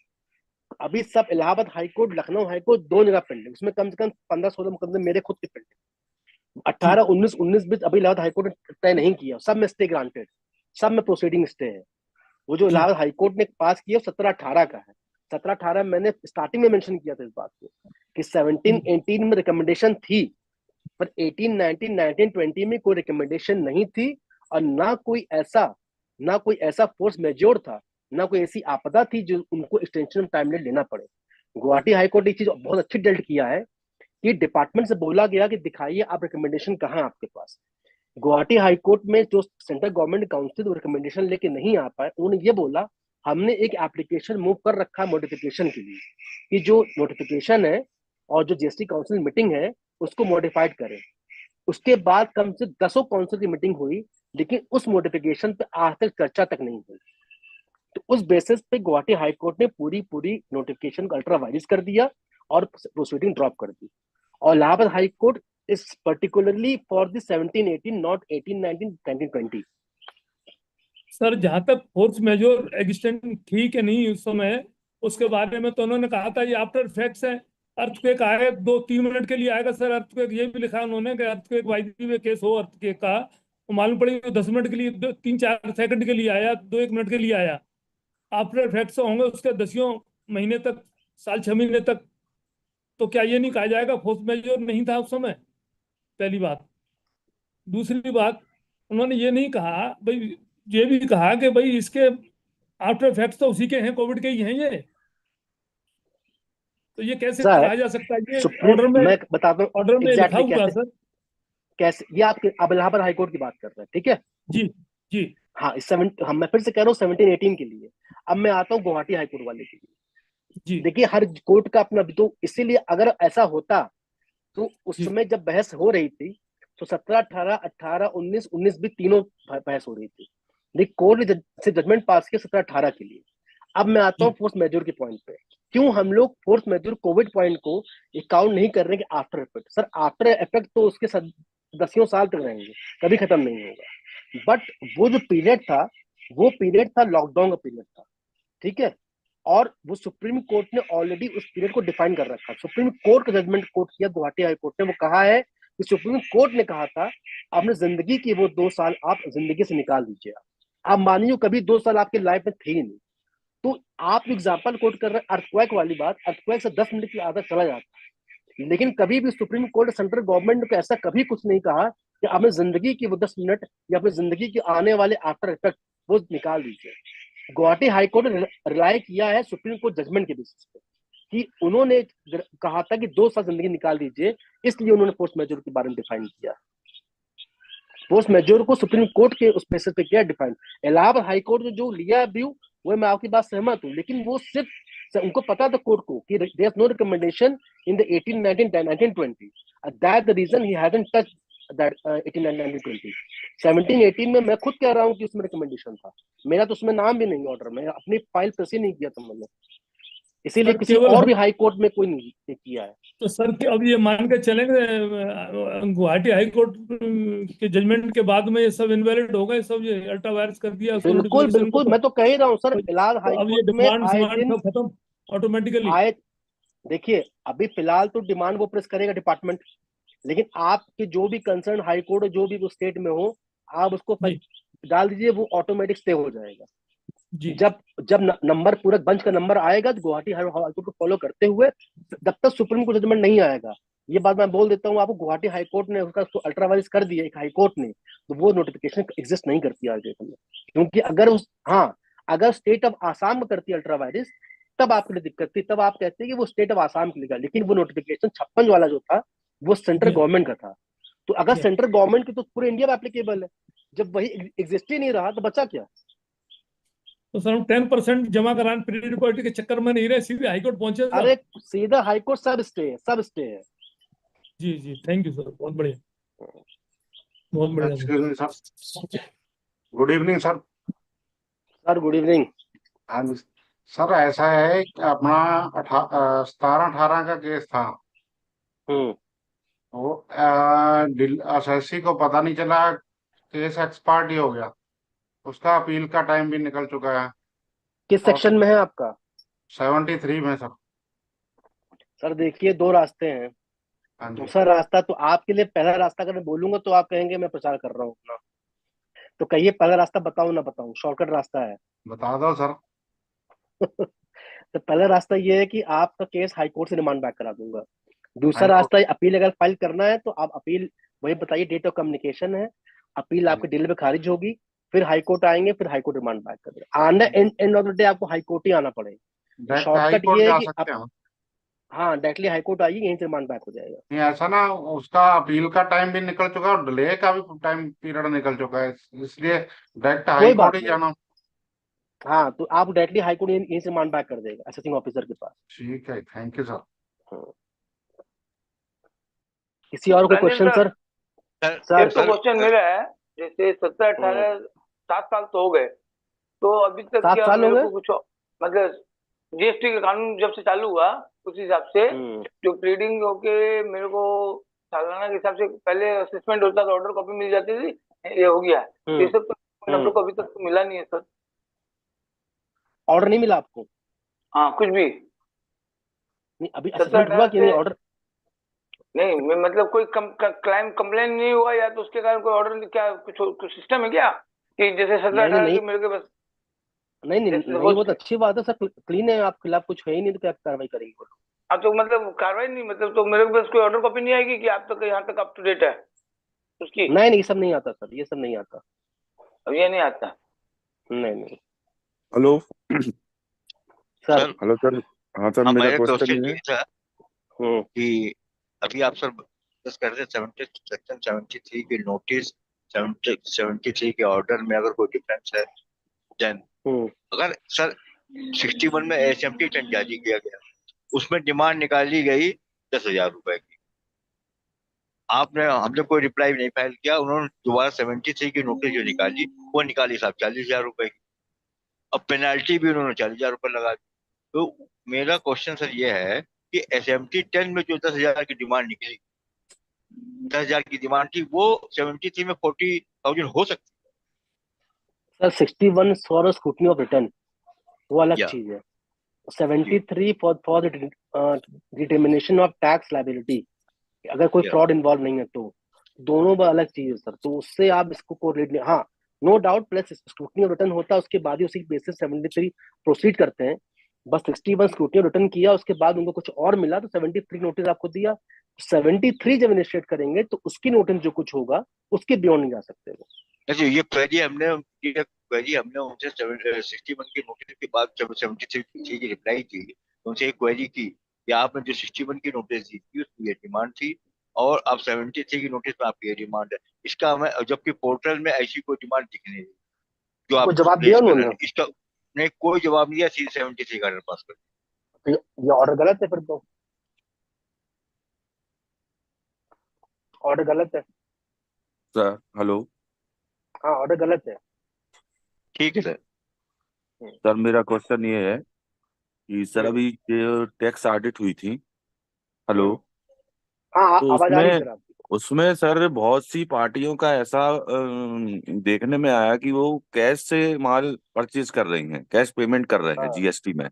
अभी सब Allahabad high court, Lucknow high court, दो जगह पेंडिंग, उसमें कम से कम 15-16 मुकदमे मेरे खुद के पेंडिंग। 18, 19, 19, 20 अभी इलाहाबाद हाई कोर्ट ने तय नहीं किया, सब में स्टे ग्रांटेड, सब में प्रोसीडिंग स्टे है। वो जो इलाहाबाद हाई कोर्ट ने पास किया 17, 18 का है। 17, 18 मैंने स्टार्टिंग में मेंशन किया था इस बात को कि 17, 18 में रिकमेंडेशन थी, पर 18, 19, 19, 20 में कोई रिकमेंडेशन नहीं थी, और ना कोई ऐसा फोर्स मेजोर था, ना कोई ऐसी आपदा थी जो उनको एक्सटेंशन ऑफ टाइम लेना पड़े। गुवाहाटी हाईकोर्ट एक चीज बहुत अच्छी डेल्ट किया है कि डिपार्टमेंट से बोला गया कि दिखाइए आप रिकमेंडेशन कहाँ है आपके पास। गुवाहाटी हाईकोर्ट में जो सेंट्रल गवर्नमेंट काउंसिल वो रिकमेंडेशन लेके नहीं आ पाए, उन्होंने ये बोला हमने एक एप्लीकेशन मूव कर रखा है मॉडिफिकेशन के लिए, कि जो नोटिफिकेशन है और जो जीएसटी काउंसिल मीटिंग है उसको मॉडिफाइड करें। उसके बाद कम से 10 काउंसिल की मीटिंग हुई, लेकिन उस मॉडिफिकेशन पे आज तक चर्चा तक नहीं हुई। तो उस बेसिस पे गुवाहाटी हाईकोर्ट ने पूरी नोटिफिकेशन को अल्ट्रा वायरस कर दिया और प्रोसीडिंग ड्रॉप कर दी। और Allahabad high court is particularly for the 17, 18, not 18, 19, 19, 20। Sir जहां तक फोर्स मेजोर एग्जिस्टेंट थी कि नहीं उस समय, उसके बारे में तो उन्होंने कहा था ये आफ्टर इफेक्ट्स है। अर्थक्वेक आए 2-3 मिनट के लिए आएगा सर, अर्थक्वेक ये भी लिखा है उन्होंने कि अर्थक्वेक वाइदी में केस हो अर्थक्वेक का, तो मालूम पड़ी 10 मिनट के लिए, 3-4 सेकंड के लिए आया, 2-1 मिनट के लिए आया। आफ्टर इफेक्ट्स होंगे उसके 10 महीने तक, साल 6 महीने तक, तो क्या ये नहीं कहा जाएगा फोर्स मेजोर नहीं था उस समय? पहली बात। दूसरी बात, उन्होंने ये नहीं कहा भाई, ये भी कहा कि भाई इसके आफ्टर इफेक्ट्स तो उसी के हैं, कोविड के ही हैं ये, तो ये कैसे सर कहा जा सकता है? ये सुप्रीम, मैं बताता हूँ ऑर्डर में लिखा एग्जैक्टली हुआ कैसे सर। कैसे ये आपके अब इलाहाबाद हाईकोर्ट की बात कर रहे हैं, ठीक है। जी जी हाँ, मैं फिर से कह रहा हूँ 17, 18 के लिए। अब मैं आता हूँ गुवाहाटी हाईकोर्ट वाले के लिए। जी देखिए हर कोर्ट का अपना, तो इसीलिए अगर ऐसा होता तो उस जी समय जब बहस हो रही थी तो 17, 18, 18, 19, 19 भी तीनों बहस हो रही थी, लेकिन कोर्ट ने से जजमेंट पास किया 17, 18 के लिए। अब मैं आता हूँ जी फोर्स मेजोर के पॉइंट पे। क्यों हम लोग फोर्स मेजोर कोविड पॉइंट को काउंट नहीं कर रहे कि after effect? Sir after effect तो उसके 10 साल तक रहेंगे, कभी खत्म नहीं होगा। बट वो जो पीरियड था वो पीरियड था लॉकडाउन का पीरियड था, ठीक है। और वो सुप्रीम कोर्ट ने ऑलरेडी उस पीरियड को डिफाइन कर रखा। सुप्रीम कोर्ट का जजमेंट कोर्ट किया गुवाहाटी हाई कोर्ट ने, वो कहा है कि सुप्रीम कोर्ट ने कहा था आपने जिंदगी की वो 2 साल आप जिंदगी से निकाल दीजिए। आप मानिए कभी 2 साल आपके लाइफ में थे ही नहीं, तो आप एग्जाम्पल कोर्ट कर रहे हैं अर्थक्वेक वाली बात, अर्थक्वेक से 10 मिनट की आदत चला जाता है, लेकिन कभी भी सुप्रीम कोर्ट सेंट्रल गवर्नमेंट को ऐसा कभी कुछ नहीं कहा कि आपने जिंदगी की वो 10 मिनट या अपनी जिंदगी के आने वाले आफ्टर इफेक्ट वो निकाल दीजिए। गुवाहाटी हाईकोर्ट ने रिलाय किया है सुप्रीम कोर्ट जजमेंट के बेसिस पे कि उन्होंने कहा था कि 2 साल जिंदगी निकाल दीजिए, इसलिए उन्होंने फोर्स मेजोर के बारे में डिफाइन किया। फोर्स मेजोर को सुप्रीम कोर्ट के उस बेसिस पे किया डिफाइन। इलाहाबाद हाईकोर्ट ने जो लिया व्यू वो मैं आपकी बात सहमत हूँ, लेकिन वो सिर्फ उनको पता था कोर्ट को कि there is no recommendation in the 18, 19, 19, 20, that the reason he hasn't touch that 18, 19, 20। 17, 18 में मैं खुद कह रहा हूँ कि उसमें रिकमेंडेशन था, मेरा तो उसमें नाम भी नहीं ऑर्डर में, अपनी फाइल प्रेस ही नहीं किया था मैंने, इसीलिए सर किसी केवल और हम, भी हाई कोर्ट में कोई नहीं किया है। तो सर कि अब ये मान के चलेंगे गुवाहाटी हाई कोर्ट के जजमेंट के बाद में ये सब इनवैलिड हो गए, सब ये अल्ट्रा वायरस कर दिया उसको बिल्कुल नोटिफिकेशन को, बिल्कुल, मैं तो कह ही रहा हूँ सर, इलाहाबाद तो हाई अब ये कोर्ट में डिमांड आए डिमांड दिन सब खत्म ऑटोमेटिकली। आए, देखिए अभी फिलहाल तो डिमांड वो प्रेस करेगा डिपार्टमेंट, लेकिन आपके जो भी कंसर्न हाई कोर्ट जो भी स्टेट में हो, आप उसको जी डाल दीजिए, वो ऑटोमेटिक स्टे हो जाएगा। जी जब जब नंबर पूरा बेंच का नंबर आएगा तो गुवाहाटी हाई कोर्ट को फॉलो करते हुए, जब तक सुप्रीम कोर्ट जजमेंट नहीं आएगा, ये बात मैं बोल देता हूँ आपको, गुवाहाटी हाई कोर्ट ने उसका अल्ट्रा वायरस कर दिया एक हाई कोर्ट ने, तो वो नोटिफिकेशन एग्जिस्ट नहीं करती आगे में, क्योंकि अगर उस, हाँ, अगर स्टेट ऑफ आसाम में करती अल्ट्रा वायरस तब आपके लिए दिक्कत थी, तब आप कहते हैं कि वो स्टेट ऑफ आसाम के लिए था, लेकिन वो नोटिफिकेशन 56 वाला जो था वो सेंट्रल जी गवर्नमेंट का था। तो अगर जी। सेंट्रल गवर्नमेंट की तो पूरे इंडिया में एप्लीकेबल है, जब वही एग्जिस्ट ही नहीं रहा तो बचा क्या? तो सर हम 10% जमा कराने प्री रिक्वायरिटी के चक्कर में नहीं रहे, सीधे हाईकोर्ट पहुंचे सर। अरे सीधा हाईकोर्ट सब स्टे है, सब स्टे है। जी जी, थैंक यू सर, बहुत बढ़िया, बहुत बढ़िया sir. Excuse me sir, good evening sir. Sir good evening. हाँ जी सर, ऐसा है कि अपना 17-18 का केस था। हम्म। वो एसएससी को पता नहीं चला, केस एक्सपार्ट ही हो गया, उसका अपील का टाइम भी निकल चुका है। किस और सेक्शन में है आपका? 73 में सर। सर देखिए, दो रास्ते हैं। हाँ जी। दूसरा रास्ता तो आपके लिए, पहला रास्ता अगर मैं बोलूंगा तो आप कहेंगे मैं प्रचार कर रहा हूँ अपना, तो कहिए पहला रास्ता बताऊं ना बताऊं? शॉर्टकट रास्ता है। बता दो सर। तो पहला रास्ता ये है कि आपका केस हाई कोर्ट से रिमांड बैक करा दूंगा। दूसरा हाई कोर्ट। रास्ता, अपील अगर फाइल करना है तो आप अपील वही बताइए, डेट ऑफ कम्युनिकेशन है, अपील हाँ आपके दिल्ली में खारिज होगी, फिर हाई कोर्ट आएंगे, फिर हाई कोर्ट रिमांड बैक कर देगा, आना जी, एंड ऑफ द डे आपको हाई कोर्ट ही आना पड़ेगा। तो डायरेक्ट हाई शॉर्टकट कोर्ट ये है जा कि सकते आप, हैं। हाँ डायरेक्टली हाई कोर्ट आइए, यहीं से रिमांड बैक हो जाएगा। नहीं ऐसा ना, उसका अपील का टाइम भी निकल चुका है और डिले का भी टाइम पीरियड निकल चुका है, इसलिए डायरेक्ट हाई कोई कोर्ट बात ही नहीं, जाना। हाँ तो आप डायरेक्टली हाई कोर्ट यहीं से रिमांड बैक कर देगा असेसिंग ऑफिसर के पास। ठीक है, थैंक यू सर। हाँ। किसी और कोई Ranjan question sir, sir? Sir sir एक तो सर क्वेश्चन मेरा है, जैसे 17-18 7 साल तो हो गए, तो अभी तक 7 क्या साल हो मेरे गए? को कुछ मतलब जीएसटी का कानून जब से चालू हुआ उस हिसाब से हम्म। जो ट्रेडिंग होके मेरे को सालाना के हिसाब से पहले असेसमेंट होता था, ऑर्डर कॉपी मिल जाती थी, ये हो गया है। ये सब तो हम लोग को अभी तक तो मिला नहीं है सर। ऑर्डर नहीं मिला आपको? हाँ कुछ भी नहीं, अभी 17-18 असेसमेंट हुआ कि नहीं? से ऑर्डर नहीं, मतलब कोई क्लाइम कंप्लेन नहीं हुआ, या तो उसके कारण कोई ऑर्डर, क्या कुछ सिस्टम है क्या कि जैसे सत्रह नहीं नहीं अठारह नहीं के मेरे के बस नहीं नहीं जैसे नहीं, सपोज। वो तो अच्छी बात है सर, क्लीन है, आप खिलाफ कुछ है ही नहीं तो क्या कार्रवाई करेगी वो लोग? हाँ तो मतलब कार्रवाई नहीं, मतलब तो मेरे पास कोई ऑर्डर कॉपी नहीं आएगी कि आप तक यहाँ तक अप टू डेट है उसकी? नहीं नहीं, ये सब नहीं आता सर, ये सब नहीं आता। अब ये नहीं आता। नहीं नहीं hello sir. Sir hello sir. हाँ सर, हाँ, मेरा मेरा क्वेश्चन क्वेश्चन ये ये है। था हम्म। कि अभी आप सर डिस्कस कर रहे थे सेक्शन 73 के नोटिस, 73 के ऑर्डर में अगर कोई डिफरेंस है, देन हम्म। अगर सर 61 में एसएमटी टेंडर जारी किया गया, उसमें डिमांड निकाली गई 10,000 रुपए की, हमने कोई रिप्लाई नहीं फाइल किया, उन्होंने दोबारा 73 की नोटिस जो निकाली वो निकाली साहब 40,000 रुपए की। अब पेनाल्टी भी उन्होंने 40,000 रुपए लगा दी। तो मेरा क्वेश्चन सर ये है कि एसएमटी 10 में जो 10,000 की डिमांड निकली, 10,000 की डिमांड थी, वो 73 में 40,000 हो सकती sir 61 for scrutiny of return वो अलग या? चीज है। जी 73 for determination of tax liability, अगर कोई या फ्रॉड इन्वॉल्व नहीं है तो दोनों पर अलग चीज है सर, तो उससे आप इसको कोरिलेट नहीं, हाँ no doubt, plus scrutiny of return होता है, उसके बाद ही उसी बेसिस 73 प्रोसीड करते हैं। बस 61 स्क्रूटनी ऑफ रिटर्न किया, उसके बाद उनको कुछ और मिला तो 73 नोटिस आपको दिया। 73 जब इनिशिएट करेंगे तो उसकी नोटिस जो कुछ होगा उसके बियॉन्ड नहीं जा सकते वो। अच्छा, ये क्वेरी हमने उनसे 61 की नोटिस के बाद जब 73 की रिप्लाई की, तो उनसे एक क्वेरी की कि आपने जो 61 की नोटिस दी थी उसकी ये डिमांड थी, और अब 73 की नोटिस में आपकी ये डिमांड है, इसका हमें, जबकि पोर्टल में ऐसी कोई डिमांड दिख नहीं रही जो कोई आप जवाब दिया प्लेस कर रहे उन्होंने? हैं, इसका नहीं कोई जवाब नहीं दिया, सीधे 73 का ऑर्डर पास कर तो ये ऑर्डर गलत है, फिर तो ऑर्डर गलत है। Sir hello. हाँ ऑर्डर गलत है। ठीक है सर। सर मेरा क्वेश्चन ये है कि सर हम्म। अभी जो टैक्स ऑडिट हुई थी, हेलो, हम्म। हाँ तो आवाज आ रही है उसमें सर आपकी। उसमें सर बहुत सी पार्टियों का ऐसा देखने में आया कि वो कैश से माल परचेज कर रही हैं, कैश पेमेंट कर रहे हैं हाँ जीएसटी में।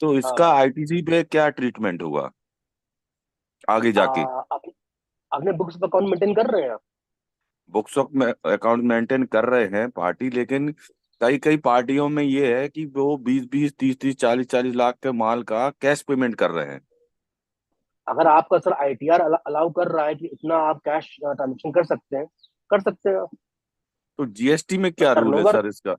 तो हाँ इसका हाँ। आईटीसी पे क्या ट्रीटमेंट होगा आगे जाके? आप अपने बुक्स पर अकाउंट मेंटेन कर रहे हैं आप? बुक्स ऑफ में अकाउंट मेंटेन कर रहे हैं पार्टी, लेकिन कई कई पार्टियों में ये है कि वो 20-20, 30-30, 40-40 लाख के माल का कैश पेमेंट कर रहे हैं। अगर आपका सर आईटीआर अलाउ कर रहा है कि इतना आप कैश ट्रांजेक्शन कर सकते हैं, कर सकते हैं आप। तो जीएसटी में बस क्या रूल है टर्नओवर, सर इसका?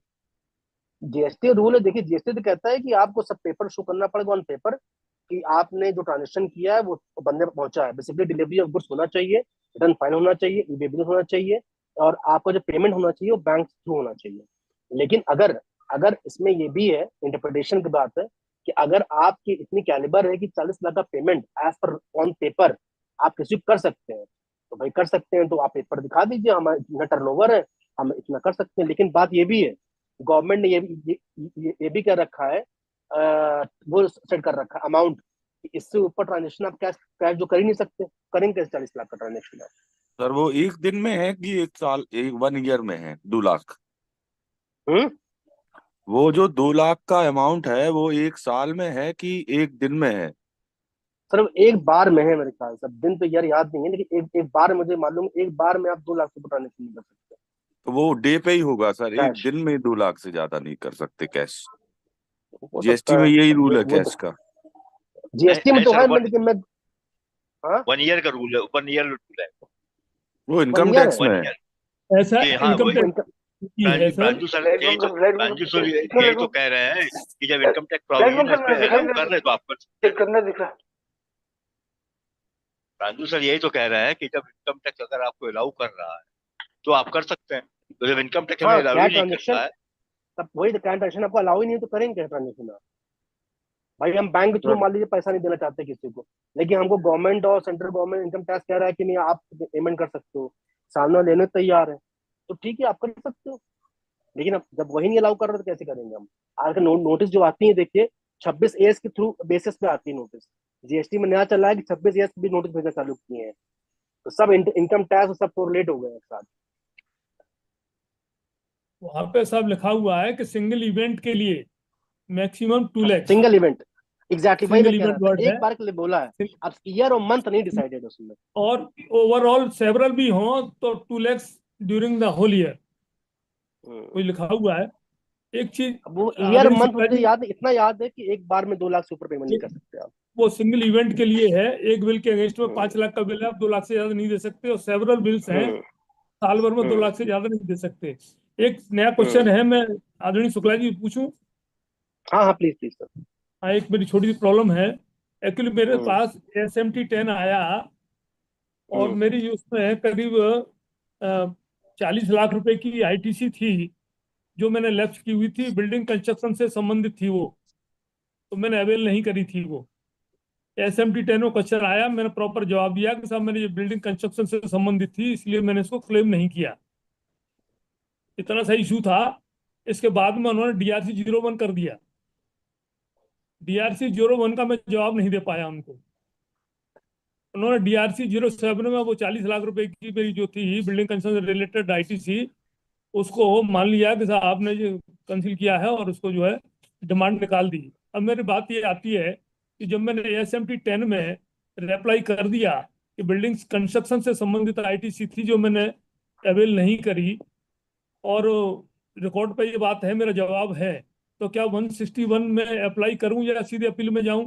जीएसटी रूल है, देखिए जीएसटी तो कहता है कि आपको सब पेपर शो करना पड़ेगा ऑन पेपर कि आपने जो ट्रांजेक्शन किया है वो बंदे पर पहुंचा है। बेसिकली डिलीवरी ऑफ गुड्स होना चाहिए, रिटर्न फाइल होना चाहिए, ई बिजनेस होना चाहिए, और आपका जो पेमेंट होना चाहिए वो बैंक थ्रू होना चाहिए। लेकिन अगर अगर इसमें ये भी है, इंटरप्रिटेशन की बात है कि अगर आपकी इतनी कैलिबर है कि 40 लाख का payment as per on paper आप किसी को कर सकते हैं, तो भाई कर सकते हैं, तो आप पेपर दिखा दीजिए हमारा इतना टर्नओवर है, हम इतना कर सकते हैं। लेकिन बात ये भी है, गवर्नमेंट ने ये भी कर रखा है, वो सेट कर रखा है अमाउंट, इससे ऊपर ट्रांजेक्शन आप कैश कैश जो कर ही नहीं सकते, करेंगे कैसे 40 लाख का ट्रांजेक्शन आप? सर वो एक दिन में है कि एक साल, एक 1 ईयर में है 2 लाख? हम्म वो जो 2 लाख का अमाउंट है वो एक साल में है कि एक दिन में है? सर एक बार में है मेरे ख्याल से, अब दिन तो यार याद नहीं है, लेकिन एक बार मुझे मालूम, एक बार में आप 2 लाख से ऊपर ट्रांजेक्शन नहीं कर सकते तो वो डे पे ही होगा सर, एक कैश। दिन में 2 लाख से ज्यादा नहीं कर सकते कैश। हो जीएसटी सकता में है, यही अब रूल है वो कैश का। जीएसटी में नहीं तो सर, है, लेकिन मैं, हाँ 1 ईयर का रूल है, 1 ईयर रूल है, वो 1 इनकम ईयर टैक्स है। में 1 है। ईयर ऐसा कि हाँ इनकम वही। वो टैक्स इनकम, की है सर। प्रांजू सर यही तो, प्रांजू सर यही तो कह रहे हैं कि जब इनकम टैक्स प्रोविजन इस पे अलाउ कर रहे हैं तो आप कर सकते हैं। चेक करना दिख रहा। प्रांजू सर यही तो कह रहे हैं कि जब इनकम टैक्स अगर आपको अलाउ कर रहा है तो आप कर सकते हैं, तो जब इनकम टैक्स हमें हाँ अलाउ क्या ही नहीं ट्रांजेक्शन, करता है। तब वही तो, क्या ट्रांजेक्शन आपको अलाउ ही नहीं है तो करेंगे क्या ट्रांजेक्शन आप? भाई हम बैंक के थ्रू सर मान लीजिए पैसा नहीं देना चाहते किसी को, लेकिन हमको गवर्नमेंट और सेंट्रल गवर्नमेंट इनकम टैक्स कह रहा है कि नहीं आप पेमेंट कर सकते हो, सामने लेने तैयार है, तो ठीक है आप कर सकते हो। लेकिन अब जब वही नहीं अलाउ कर रहे तो कैसे करेंगे हम? आज का नोटिस जो आती है देखिए, 26 एएस के थ्रू बेसिस पे आती है नोटिस। जीएसटी में नया चला है कि 26 एएस भी नोटिस भेजना चालू किए हैं, तो सब इनकम टैक्स सब कोरिलेट हो गए एक साथ। वहां पे सब लिखा हुआ है कि सिंगल इवेंट के लिए maximum 2 lakh. Single event, exactly वही मैं सिंगल कह रहा इवेंट था, वर्ड है। एक बार के लिए बोला है, अब ईयर और मंथ नहीं डिसाइडेड उसमें। और ओवरऑल सेवरल भी हों तो 2 lakh during the whole year, कोई लिखा हुआ है। एक चीज अब वो ईयर आदरणीय मंथ शुक्ला मुझे जी, याद, इतना याद है कि एक बार में 2 लाख से ऊपर पेमेंट नहीं कर सकते आप। वो सिंगल इवेंट के लिए है। एक बिल के अगेंस्ट में हम्म 5 लाख का बिल है, आप 2 लाख से ज्यादा नहीं दे सकते। और सेवरल बिल्स हैं, हम्म साल भर में दो हम्म लाख से ज्यादा नहीं दे सकते। एक नया हम्म क्वेश्चन है, मैं आदरणीय शुक्ला जी पूछूं? हाँ हाँ प्लीज प्लीज सर। हाँ, एक मेरी छोटी सी प्रॉब्लम है। एक्चुअली मेरे हम्म पास SMT 10 आया और हम्म मेरी उसमें करीब 40 लाख रुपए की ITC थी, जो मैंने लेफ्ट की हुई थी, बिल्डिंग कंस्ट्रक्शन से संबंधित थी वो, तो मैंने अवेल नहीं करी थी वो। SMT 10 में क्वेश्चन आया, मैंने प्रॉपर जवाब दिया कि साहब मेरी ये बिल्डिंग कंस्ट्रक्शन से संबंधित थी, इसलिए मैंने इसको क्लेम नहीं किया। इतना सा इशू था। इसके बाद में उन्होंने DRC 01 कर दिया। DRC 01 का मैं जवाब नहीं दे पाया उनको। उन्होंने DRC 07 में वो 40 लाख रुपए की मेरी जो थी बिल्डिंग कंस्ट्रक्शन रिलेटेड ITC, उसको मान लिया कि साहब आपने जो कंसील किया है और उसको जो है डिमांड निकाल दी। अब मेरी बात ये आती है कि जब मैंने SMT 10 में रिप्लाई कर दिया कि बिल्डिंग कंस्ट्रक्शन से संबंधित ITC थी जो मैंने अवेल नहीं करी, और रिकॉर्ड पे ये बात है, मेरा जवाब है, तो क्या 161 में अप्लाई करूं या सीधे अपील में जाऊं?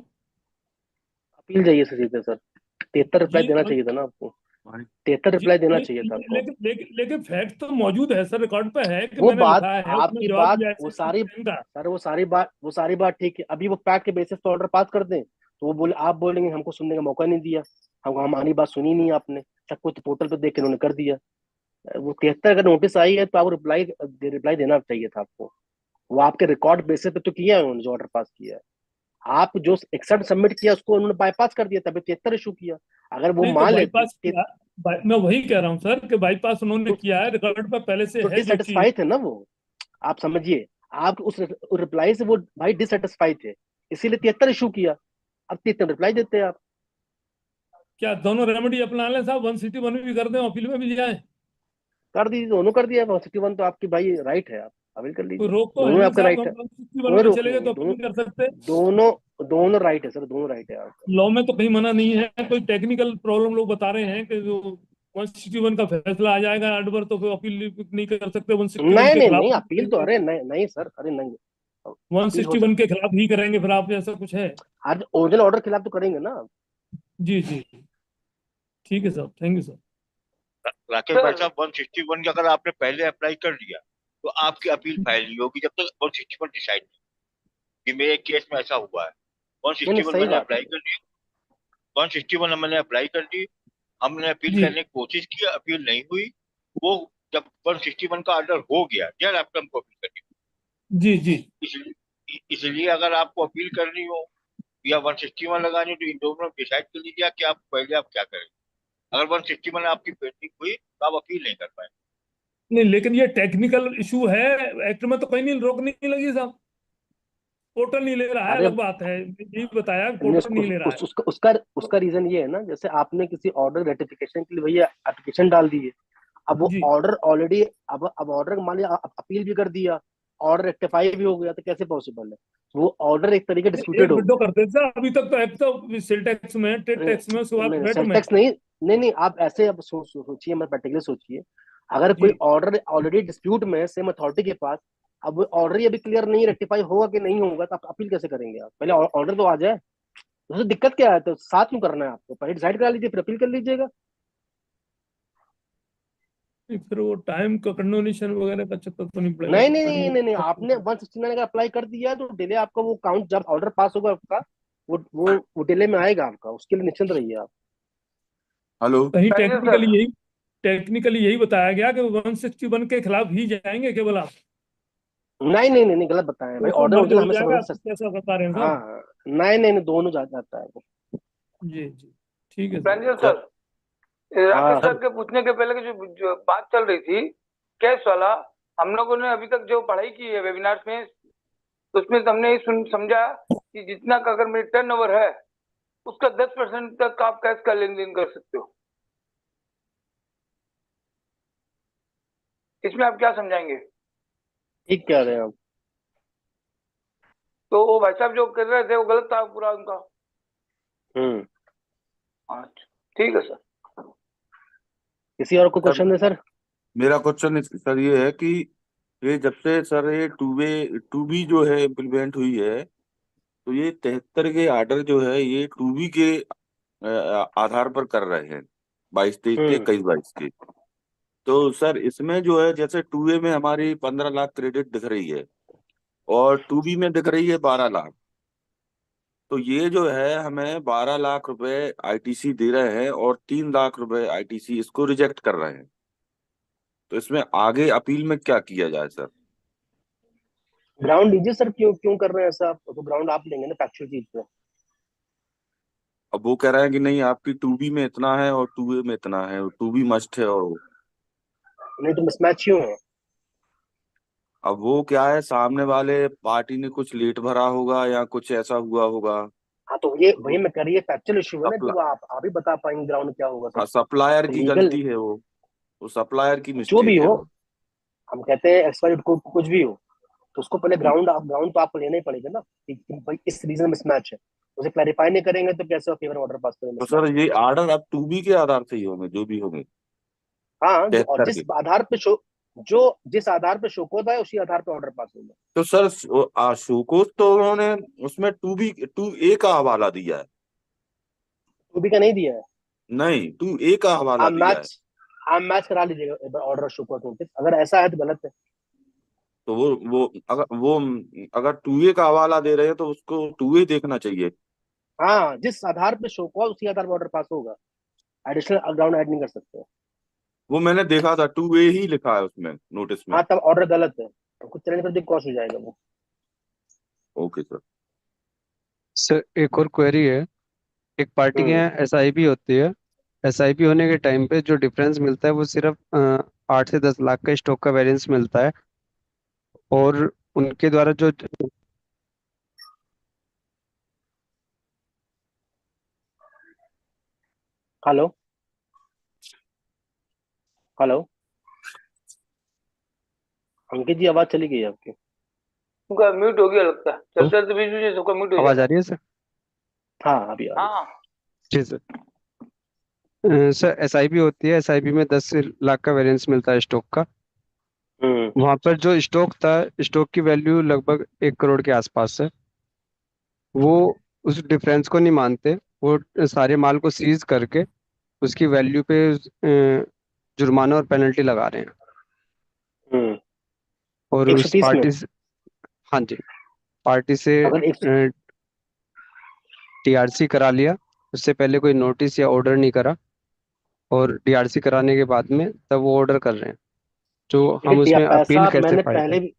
अपील जाइए सर सीधे सर, 73 रिप्लाई जी। देना चाहिए था ना आपको, 73 जी, रिप्लाई देना चाहिए था आपको। लेकिन फैक्ट तो मौजूद है सर, रिकॉर्ड पे है कि वो मैंने बात, लिखा है, उसमें आपकी जवाब बात दिया है वो SMT सारी 10 का। सर, वो सारी बात ठीक है। अभी वो फैक्ट के बेसिस पे ऑर्डर पास कर दें तो वो बोले, आप बोलेंगे हमको सुनने का मौका नहीं दिया, हमको हमारी बात सुनी नहीं आपने, सब कुछ पोर्टल पे देख के उन्होंने कर दिया। वो 73 अगर नोटिस आई है तो आपको रिप्लाई देना चाहिए था आपको। वो आपके रिकॉर्ड बेसिस पे तो किया है उन्होंने, जो ऑर्डर पास किया है। आप जो 61 सबमिट किया उसको उन्होंने बाईपास कर दिया, तभी 73 इशू किया। अगर वो नहीं तो मान लेते बाईपास किया, मैं वही कह रहा हूँ सर कि बाईपास उन्होंने तो, किया है, रिकॉर्ड पर पहले से तो है जो चीज। डिससेटिस्फाई थे ना वो, आप समझिए, आप उस रिप्लाई से वो भाई डिससेटिस्फाई थे, इसीलिए 73 इशू किया। अब 73 रिप्लाई देते हैं आप। क्या दोनों रेमेडी अपना लें साहब, 161 भी कर दें, अपील में भी जाए? कर दीजिए, दोनों कर दिया। 161 तो आपकी भाई राइट है, आप अवेल कर कोई लीजिए, रोक तो है दोनों नहीं आपका साहब, राइट हम है। 161 कोई में रोक चले गए नहीं तो है, अपील नहीं कर सकते? दोनों दोनों राइट है सर, दोनों राइट है आपका। लॉ में तो कहीं मना नहीं है। कोई टेक्निकल प्रॉब्लम लोग बता रहे हैं कि जो 161 का फैसला आ जाएगा अडवर, तो फिर अपील नहीं कर सकते 161 नहीं के नहीं खिलाफ। नहीं, अपील तो, अरे नहीं नहीं सर, अरे नहीं, अपील हो 161 सकती के है। खिलाफ ही करेंगे फिर आप, ऐसा कुछ है? आज ओरिजिनल ऑर्डर के खिलाफ तो करेंगे ना। जी जी, ठीक है sir, thank you sir. Rakesh भाई साहब 161 का अगर आपने पहले अप्लाई कर दिया तो आपकी अपील फाइल नहीं होगी जब तक 161 डिसाइड नहीं। कि मेरे केस में ऐसा हुआ है, नहीं नहीं 161 सही मैंने बात है। अप्लाई कर दी, 161 मैंने अप्लाई कर दी, हमने अपील जी करने की कोशिश की, अपील नहीं हुई। वो जब 161 का ऑर्डर हो गया, देन आपको हमको अपील करनी। जी जी इसलिए अगर आपको अपील करनी हो या 161 लगानी हो, तो इन दोनों में डिसाइड कर लीजिए कि आप पहले आप क्या करें। अगर 161 आपकी पेंडिंग हुई तो आप अपील नहीं कर पाए। नहीं, लेकिन ये टेक्निकल इशू है, एक्ट में तो कहीं नहीं रोक नहीं लगी साहब, पोर्टल नहीं ले रहा है, अरे अलग बात है, यही बताया नहीं, पोर्टल नहीं ले रहा है। उसका रीजन ये है ना, जैसे आपने किसी ऑर्डर रेटिफिकेशन के लिए भैया एप्लीकेशन डाल दी है, अब वो जी ऑर्डर ऑलरेडी, अब ऑर्डर मान लिया अपील भी कर दिया, ऑर्डर रेक्टिफाई भी हो गया, तो कैसे पॉसिबल है? वो ऑर्डर एक तरीके डिस्प्यूटेड एक हो विंडो गया। करते थे अभी तक, तो एक तो सेल टैक्स में, ट्रेड टैक्स में, उसके बाद नहीं वेट सेल में। टैक्स नहीं, नहीं नहीं, आप ऐसे अब सोचिए, मैं पर्टिकुलर सोचिए, अगर कोई जी ऑर्डर ऑलरेडी डिस्प्यूट में है सेम अथॉरिटी के पास, अब ऑर्डर ही अभी क्लियर नहीं, रेक्टिफाई होगा कि नहीं होगा, तो आप अपील कैसे करेंगे? आप पहले ऑर्डर तो आ जाए, तो दिक्कत क्या है? तो साथ क्यों करना है आपको? पहले डिसाइड करा लीजिए, फिर अपील कर लीजिएगा। फिर वो टाइम का कंडोनेशन वगैरह का चक्कर तो नहीं पड़ेगा नहीं तो नहीं फिर नहीं नहीं नहीं, आपने 169 का अप्लाई कर दिया है, तो डिले आपका वो काउंट, जब ऑर्डर पास होगा आपका, वो डिले में आएगा आपका, उसके लिए निश्चिंत रहिए आप। हेलो। कहीं थैंक यू सर। टेक्निकली यही बताया गया कि 161 के खिलाफ ही जाएंगे केवल आप, नहीं नहीं नहीं नहीं, गलत बताएं भाई, तो उसमें ऑर्डर मर्ज ओरिजिनल हो हमें जाएगा, समझ आप कैसा बता रहे हैं हाँ साहब। हाँ, नहीं नहीं नहीं, दोनों जाता है वो। जी जी ठीक है sir. Ranjan sir sir, Rakesh हाँ सर के पूछने के पहले की जो बात चल रही थी कैश वाला, हम लोगों ने अभी तक जो पढ़ाई की है वेबिनार्स में, उसमें हमने ये समझा कि जितना का अगर मेरी टर्नओवर है उसका 10% तक आप कैश का लेन देन कर सकते हो। इसमें आप क्या समझाएंगे? ठीक कह रहे हैं आप। तो वो भाई साहब जो कर रहे थे वो गलत था पूरा उनका। अच्छा ठीक है सर। किसी और को सर क्वेश्चन है सर? मेरा क्वेश्चन सर ये है कि ये जब से सर ये टू बी जो है इम्प्लीमेंट हुई है, तो ये 73 के ऑर्डर जो है ये टू बी के आधार पर कर रहे हैं, 22-23 के, 21-22 के। तो सर इसमें जो है जैसे टू ए में हमारी 15 लाख क्रेडिट दिख रही है और टू बी में दिख रही है 12 लाख, तो ये जो है हमें 12 लाख रुपए आईटीसी दे रहे हैं और 3 लाख रुपए आईटीसी इसको रिजेक्ट कर रहे हैं। तो इसमें आगे अपील में क्या किया जाए सर? ग्राउंड लीजिए सर, क्यों क्यों कर रहे हैं ऐसा? आप तो ग्राउंड आप लेंगे ना फैक्चुअल चीज पे। अब वो कह रहे हैं कि नहीं आपकी टू बी में इतना है और टू ए में इतना है, टू बी मस्ट है। और नहीं तो मिसमैच क्यों है? अब वो क्या है, सामने वाले पार्टी ने कुछ लेट भरा होगा या कुछ ऐसा हुआ होगा। हाँ तो ये वही तो मैं कह रही है, फैक्चुअल इशू है ना, तो वो आप ही बता पाएंगे ग्राउंड क्या होगा सर। सप्लायर की लीगल गलती है, वो सप्लायर की जो भी मिस्टेक है हो, वो। हम कहते हैं एक्सपायर्ड को कुछ भी हो, तो उसको पहले ग्राउंड तो आपको लेना ही पड़ेगा ना, कि भाई इस रीजन मिसमैच है। उसे क्लैरिफाई नहीं करेंगे तो कैसे आप फेवर ऑर्डर पास करेंगे तो मिसमैच सर का? ये ऑर्डर अब टू बी के आधार से ही होंगे जो भी होंगे, हाँ, और 73 जिस के। आधार पे जिस आधार पे शो कोड है उसी आधार पे ऑर्डर पास होगा। तो सर शोकोज तो उन्होंने उसमें टू ए का हवाला दिया है। तो भी का नहीं दिया है। नहीं, टू ए का हवाला आप दिया है। मैच आप मैच करा लीजिएगा ऑर्डर शो कोड नोटिस, अगर ऐसा है तो गलत है। तो वो अगर टू ए का हवाला दे रहे हैं तो उसको टू ए देखना चाहिए। हाँ, जिस आधार पे शो कॉल उसी आधार पर ऑर्डर पास होगा, एडिशनल ग्राउंड ऐड नहीं कर सकते। वो मैंने देखा था टू ए ही लिखा है उसमें नोटिस में। हाँ तब ऑर्डर गलत है, तो कुछ चलने पर कॉस्ट हो जाएगा वो। Okay sir. सर एक और क्वेरी है। एक पार्टी के हम्म यहाँ एसआईपी होती है, एसआईपी होने के टाइम पे जो डिफरेंस मिलता है वो सिर्फ 8 से 10 लाख का स्टॉक का वेरिएंस मिलता है, और उनके द्वारा जो हेलो हेलो, अंकित जी आवाज चली गई है आपकी। उनका म्यूट हो गया लगता है, चलते चलते बीच बीच में सबका म्यूट हो आवाज जाएगा। आ रही है सर? हाँ अभी आ रही है। हाँ जी सर। सर एसआईपी होती है, एसआईपी में 10 लाख का वेरिएंस मिलता है स्टॉक का। वहां पर जो स्टॉक था, स्टॉक की वैल्यू लगभग 1 करोड़ के आसपास है। वो उस डिफरेंस को नहीं मानते, वो सारे माल को सीज करके उसकी वैल्यू पे जुर्माना और पेनल्टी लगा रहे हैं। हम्म और उस 130 में पार्टी से, हाँ जी, पार्टी से अगर 100 डीआरसी करा लिया, उससे पहले कोई नोटिस या ऑर्डर नहीं करा, और डीआरसी कराने के बाद में तब वो ऑर्डर कर रहे हैं, जो हम देखिए उसमें अपील पैसा कैसे मैंने फाइल पहले करें? भी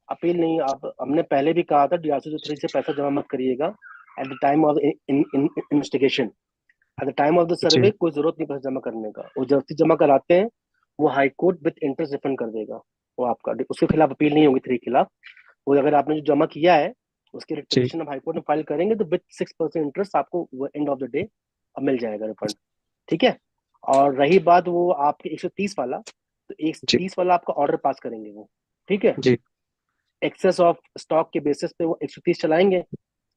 अपील नहीं, आप हमने पहले भी कहा था DRC 3 से पैसा जमा मत करिएगा at the time of investigation. At the time of the जी सर्वे कोई जरूरत नहीं पैसा जमा करने का, वो जल्दी जमा कराते हैं, वो high court with interest refund कर देगा, वो आपका उसके खिलाफ अपील नहीं होगी 3 के खिलाफ। वो अगर आपने जो जमा किया है उसकी जी पिटिशन आप हाई कोर्ट में फाइल करेंगे तो विद 6% इंटरेस्ट आपको end of the day meal जाएगा रिफंड। ठीक है। और रही बात वो आपके 130 वाला, तो जी 130 वाला आपका ऑर्डर पास करेंगे वो। ठीक है। जी एक्सेस ऑफ स्टॉक के बेसिस पे वो 130 चलाएंगे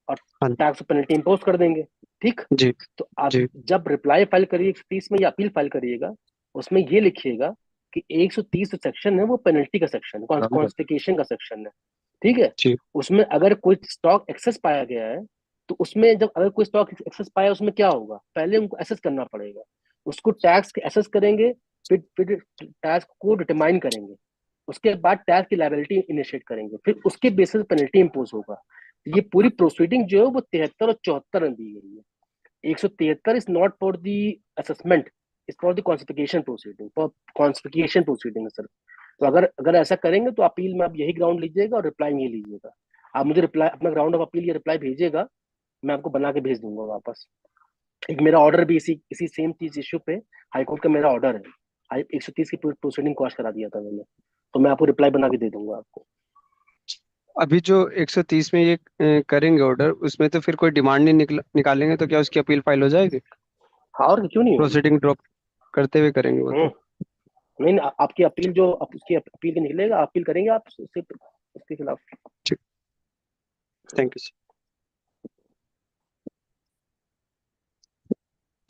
और हाँ टैक्स पेनल्टी इम्पोज कर देंगे। ठीक। जी तो आप जी जब रिप्लाई फाइल करिए 130 में या अपील फाइल करिएगा, उसमें ये लिखिएगा कि 130 जो सेक्शन है वो पेनल्टी का सेक्शन है, कॉन्स्टिकेशन का सेक्शन है। ठीक है। जी उसमें अगर कोई स्टॉक एक्सेस पाया गया है तो उसमें जब अगर कोई स्टॉक एक्सेस पाया उसमें क्या होगा, पहले उनको एसेस करना पड़ेगा, उसको टैक्स के एसेस करेंगे, फिर टैक्स को डिटरमाइन करेंगे, उसके बाद टैक्स की लायबिलिटी इनिशिएट करेंगे, फिर उसके बेसिस पेनल्टी इंपोज होगा। ये पूरी प्रोसीडिंग जो है वो 73 और 74 में दी गई है। 173 is not for the assessment, is for the confiscation proceeding, for confiscation proceeding sir. तो अगर ऐसा करेंगे तो अपील में आप यही ग्राउंड लीजिएगा और रिप्लाई नहीं लीजिएगा। आप मुझे रिप्लाई अपना ग्राउंड ऑफ अपील या रिप्लाई भेजिएगा, मैं आपको बना के भेज दूंगा वापस। एक मेरा ऑर्डर भी इसी सेम चीज इश्यू पे हाईकोर्ट का मेरा ऑर्डर है, 130 की प्रोसीडिंग क्वाश करा दिया था मैंने, तो मैं आपको रिप्लाई बना के दे दूंगा आपको। अभी जो 130 में ये करेंगे ऑर्डर, उसमें तो फिर कोई डिमांड नहीं निकालेंगे, तो क्या उसकी अपील फाइल हो जाएगी? हाँ और क्यों नहीं होगी। प्रोसीडिंग ड्रॉप करते हुए करेंगे वो तो। नहीं नहीं, आपकी अपील जो उसकी अपील के निकलेगा, अपील करेंगे आप उसके खिलाफ। ठीक, थैंक यू सर।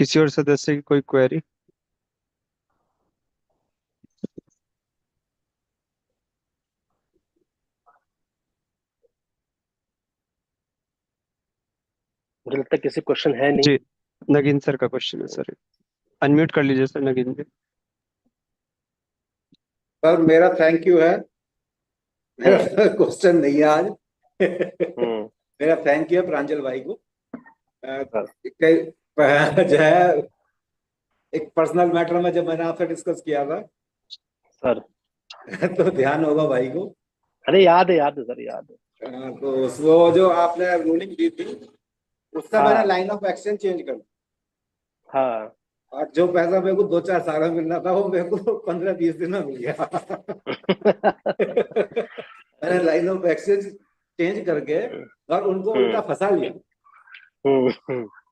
किसी और सदस्य की कोई क्वेरी? मुझे लगता है किसी क्वेश्चन है नहीं। जी, नगीन सर का क्वेश्चन है सर, अनम्यूट कर लीजिए सर नगीन जी। सर मेरा थैंक यू है, मेरा क्वेश्चन नहीं है आज। मेरा थैंक यू है प्रांजल भाई को। जो है एक पर्सनल मैटर में जब मैंने आपसे डिस्कस किया था सर तो ध्यान होगा भाई को। अरे याद है सर, याद है। तो वो जो आपने रूलिंग दी थी उसका मैंने लाइन ऑफ एक्सचेंज चेंज कर दिया। हाँ। और जो पैसा मेरे को 2-4 साल में मिलना था वो मेरे को 15-20 दिन में मिल गया। मैंने लाइन ऑफ एक्सचेंज चेंज करके और उनको उल्टा फंसा लिया।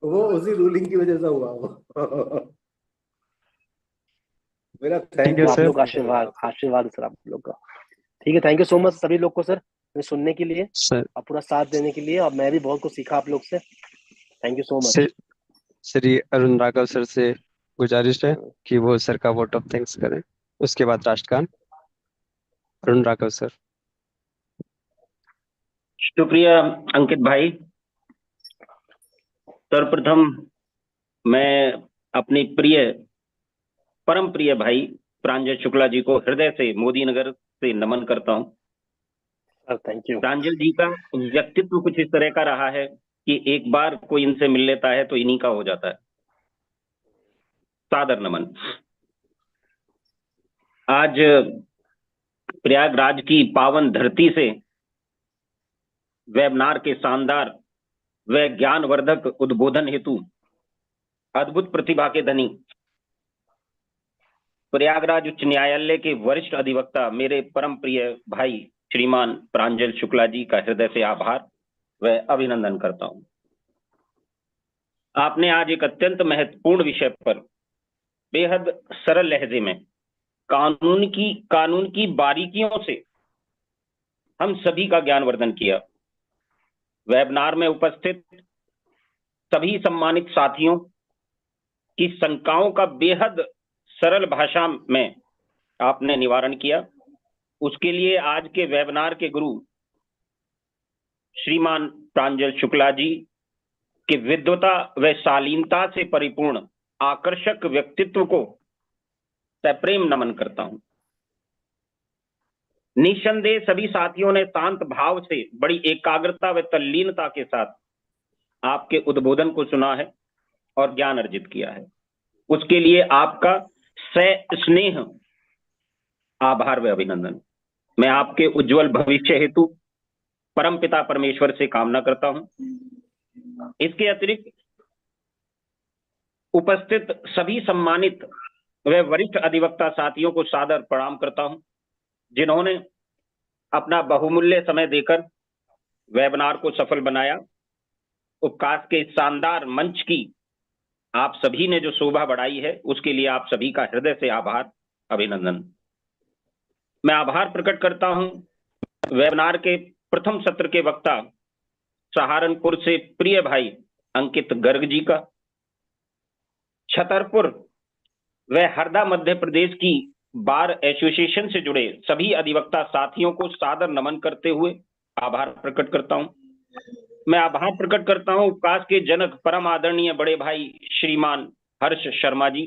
वो उसी रूलिंग की वजह से हुआ वो। मेरा थैंक यू आप लोग आशीर्वाद सर आप लोग का। ठीक है, थैंक यू सो मच सभी लोग को सर सुनने के लिए सर, और पूरा साथ देने के लिए, और मैं भी बहुत कुछ सीखा आप लोग से। Thank you so much. Shri Arun Raghav sir से गुजारिश है कि वो सर का वोट ऑफ थैंक्स करें, उसके बाद राष्ट्रगान। अरुण राघव सर। शुक्रिया अंकित भाई। सर्वप्रथम मैं अपने परम प्रिय भाई प्रांजल शुक्ला जी को हृदय से मोदी नगर से नमन करता हूं। Sir thank you. Pranjal ji का व्यक्तित्व कुछ इस तरह का रहा है कि एक बार कोई इनसे मिल लेता है तो इन्हीं का हो जाता है। सादर नमन। आज प्रयागराज की पावन धरती से वेबिनार के शानदार व ज्ञानवर्धक उद्बोधन हेतु अद्भुत प्रतिभा के धनी प्रयागराज उच्च न्यायालय के वरिष्ठ अधिवक्ता मेरे परम प्रिय भाई श्रीमान प्रांजल शुक्ला जी का हृदय से आभार व अभिनंदन करता हूं। आपने आज एक अत्यंत महत्वपूर्ण विषय पर बेहद सरल लहजे में कानून की बारीकियों से हम सभी का ज्ञानवर्धन किया। वेबिनार में उपस्थित सभी सम्मानित साथियों की शंकाओं का बेहद सरल भाषा में आपने निवारण किया। उसके लिए आज के वेबिनार के गुरु श्रीमान प्रांजल शुक्ला जी के विद्वता व शालीनता से परिपूर्ण आकर्षक व्यक्तित्व को सप्रेम नमन करता हूं। निस्संदेह सभी साथियों ने शांत भाव से बड़ी एकाग्रता व तल्लीनता के साथ आपके उद्बोधन को सुना है और ज्ञान अर्जित किया है। उसके लिए आपका स्नेह, आभार व अभिनंदन। मैं आपके उज्जवल भविष्य हेतु परमपिता परमेश्वर से कामना करता हूं। इसके अतिरिक्त उपस्थित सभी सम्मानित व वरिष्ठ अधिवक्ता साथियों को सादर प्रणाम करता हूं, जिन्होंने अपना बहुमूल्य समय देकर वेबिनार को सफल बनाया। उपकाश के शानदार मंच की आप सभी ने जो शोभा बढ़ाई है, उसके लिए आप सभी का हृदय से आभार, अभिनंदन। मैं आभार प्रकट करता हूं वेबिनार के प्रथम सत्र के वक्ता सहारनपुर से प्रिय भाई अंकित गर्ग जी का, छतरपुर व हरदा मध्य प्रदेश की बार एसोसिएशन से जुड़े सभी अधिवक्ता साथियों को सादर नमन करते हुए आभार प्रकट करता हूं। मैं आभार प्रकट करता हूं उपकाश के जनक परम आदरणीय बड़े भाई श्रीमान हर्ष शर्मा जी,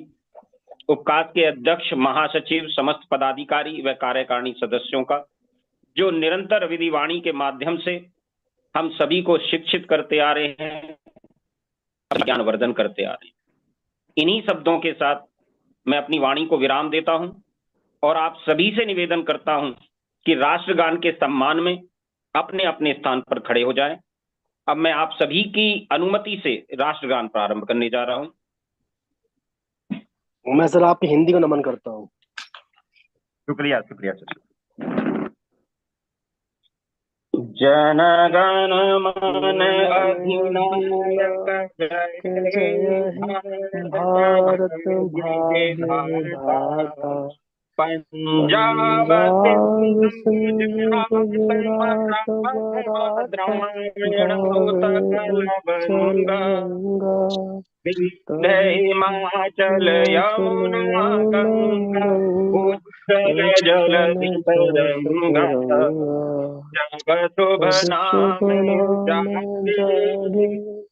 उपकाश के अध्यक्ष महासचिव, समस्त पदाधिकारी व कार्यकारिणी सदस्यों का, जो निरंतर विधिवाणी के माध्यम से हम सभी को शिक्षित करते आ रहे हैं, ज्ञानवर्धन करते आ रहे हैं। इन्हीं शब्दों के साथ मैं अपनी वाणी को विराम देता हूं और आप सभी से निवेदन करता हूं कि राष्ट्रगान के सम्मान में अपने अपने स्थान पर खड़े हो जाएं। अब मैं आप सभी की अनुमति से राष्ट्रगान प्रारंभ करने जा रहा हूं। मैं सर आपकी हिंदी को नमन करता हूँ। शुक्रिया शुक्रिया सर। जन गण मन अधिनायक जय भारत भाग्य विधाता, पंजाब हिमाचल यमुना गंगा उत्कल जलधि तरंगा, जब शुभ नाम जागे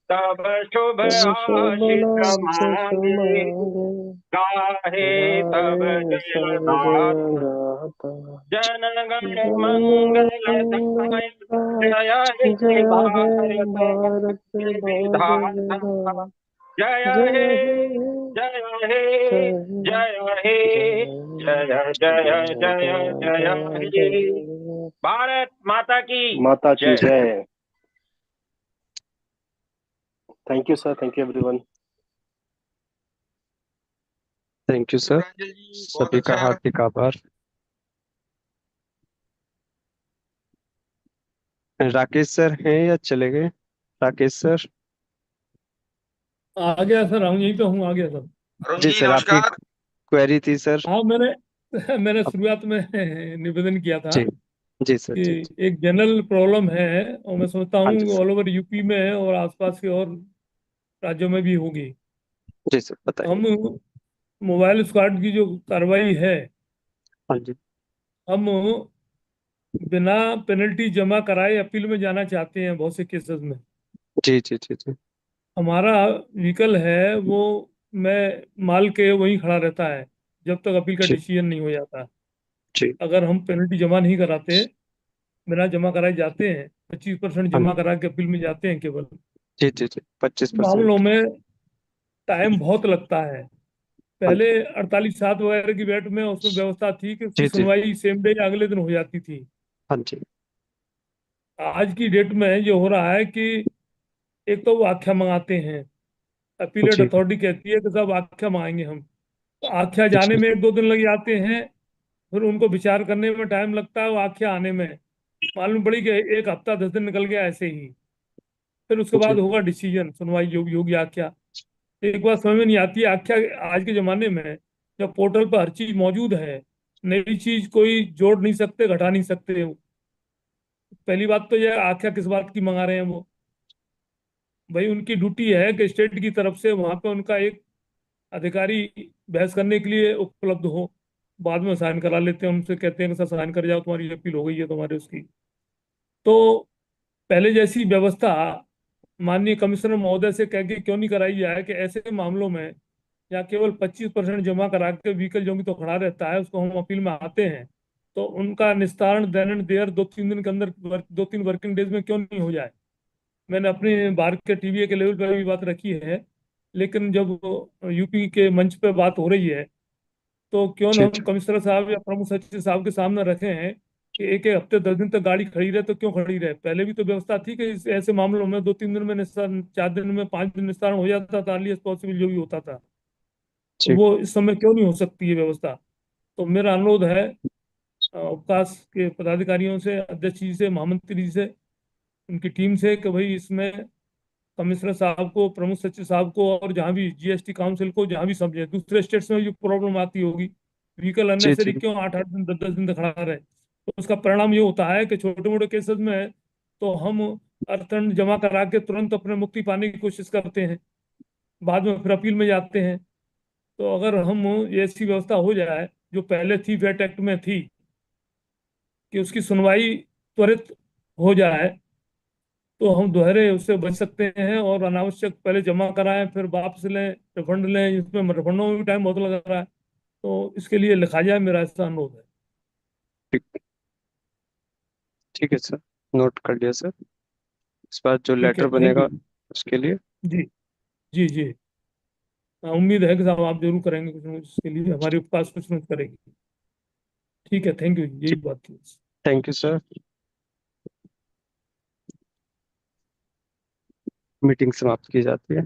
तब शुभ आशीष मांगे, गाहे तब जय गाथा, जन गण मंगल दायक जय हे भारत विधाता, जय हे जय हे जय हे जय जय जय जय हे। भारत माता की जय। Thank you sir, thank you everyone. Thank you sir, सभी का हार्दिक आभार। राकेश सर हैं या चले गए? राकेश सर आ गया सर, हम यहीं पे हूँ, आ गया सर। जी सर, आपकी क्वेरी थी सर। हाँ, मैंने शुरुआत में निवेदन किया था जी सर, कि जी एक जनरल प्रॉब्लम है और मैं समझता हाँ जी हूँ सर, ऑल ओवर यूपी में है और आसपास के और राज्यों में भी होगी। जी सर बताइए। हम मोबाइल स्क्वाड की जो कार्रवाई है, हाँ जी हम बिना पेनल्टी जमा कराए अपील में जाना चाहते हैं बहुत से केसेस में। जी जी जी जी हमारा व्हीकल है वो, मैं माल के वहीं खड़ा रहता है जब तक अपील का जी डिसीजन नहीं हो जाता। जी अगर हम पेनल्टी जमा नहीं कराते, बिना जमा कराए जाते हैं, 25% हाँ जमा करा के अपील में जाते हैं केवल, जी जी जी 25%। मामलों में टाइम बहुत लगता है। हाँ पहले जी 48/7 वगैरह की बैठ में उसमें व्यवस्था थी कि उसकी जी जी सुनवाई सेम डे या अगले दिन हो जाती थी। हाँ जी आज की डेट में ये हो रहा है कि एक तो वो आख्या मंगाते हैं, अपीलेट जी अथॉरिटी कहती है कि सब आख्या मंगाएंगे हम, तो आख्या जाने जी में 1-2 दिन लग जाते हैं, फिर उनको विचार करने में टाइम लगता है, वो आख्या आने में मालूम पड़ी कि 1 हफ्ता 10 दिन निकल गया ऐसे ही। फिर उसके बाद जी होगा डिसीजन, सुनवाई होगी आख्या। एक बात समझ में नहीं आती है आख्या आज के जमाने में, जब पोर्टल पर हर चीज मौजूद है, नई चीज कोई जोड़ नहीं सकते, घटा नहीं सकते। पहली बात तो यह आख्या किस बात की मंगा रहे हैं वो, भाई उनकी ड्यूटी है कि स्टेट की तरफ से वहां पे उनका एक अधिकारी बहस करने के लिए उपलब्ध हो, बाद में साइन करा लेते हैं उनसे, कहते हैं कि सर साइन कर जाओ, तुम्हारी अपील हो गई है तुम्हारी उसकी। तो पहले जैसी व्यवस्था माननीय कमिश्नर महोदय से कह के क्यों नहीं कराई जाए कि ऐसे मामलों में या केवल 25% जमा करा के व्हीकल जो भी तो खड़ा रहता है उसको हम अपील में आते हैं, तो उनका निस्तारण देन एंड देयर 2-3 दिन के अंदर 2-3 वर्किंग डेज में क्यों नहीं हो जाए। मैंने अपने बार के टीवीए के लेवल पर भी बात रखी है, लेकिन जब यूपी के मंच पे बात हो रही है तो क्यों ना हम कमिश्नर साहब या प्रमुख सचिव साहब के सामने रखे हैं कि एक एक हफ्ते 10 दिन तक गाड़ी खड़ी रहे तो क्यों खड़ी रहे। पहले भी तो व्यवस्था थी कि ऐसे मामलों में 2-3 दिन में निस्तारण, 4 दिन में, 5 दिन निस्तारण हो जाता था, अर्लीस्ट पॉसिबल जो भी होता था। तो वो इस समय क्यों नहीं हो सकती है व्यवस्था। तो मेरा अनुरोध है अवकाश के पदाधिकारियों से, अध्यक्ष जी से, महामंत्री जी से, उनकी टीम से कि भाई इसमें कमिश्नर साहब को, प्रमुख सचिव साहब को और जहाँ भी जीएसटी काउंसिल को जहाँ भी समझे, दूसरे स्टेट्स में जो प्रॉब्लम आती होगी व्हीकल अननेसरी क्यों 8-8 दिन 10-10 दिन तक खड़ा रहे, तो उसका परिणाम ये होता है कि छोटे मोटे केसेस में तो हम अर्थदंड जमा करा के तुरंत अपने मुक्ति पाने की कोशिश करते हैं, बाद में फिर अपील में जाते हैं। तो अगर हम ऐसी व्यवस्था हो जाए जो पहले थी वेट एक्ट में थी कि उसकी सुनवाई त्वरित हो जाए, तो हम दोहरे उससे बच सकते हैं और अनावश्यक पहले जमा कराएं फिर वापस लें, रिफंड लें, इसमें रिफंडों में भी टाइम बहुत लग रहा है। तो इसके लिए लिखा जाए, मेरा ऐसा अनुरोध है। ठीक है सर, नोट कर लिया सर। इस बार जो ठीक है, लेटर थैंक बनेगा यू। उसके लिए जी जी जी, उम्मीद है कि साहब आप जरूर करेंगे कुछ न कुछ इसके लिए, हमारी उपकाश कुछ न कुछ करेगी। ठीक है, थैंक यू, यही बात थी। Thank you sir. मीटिंग समाप्त की जाती है।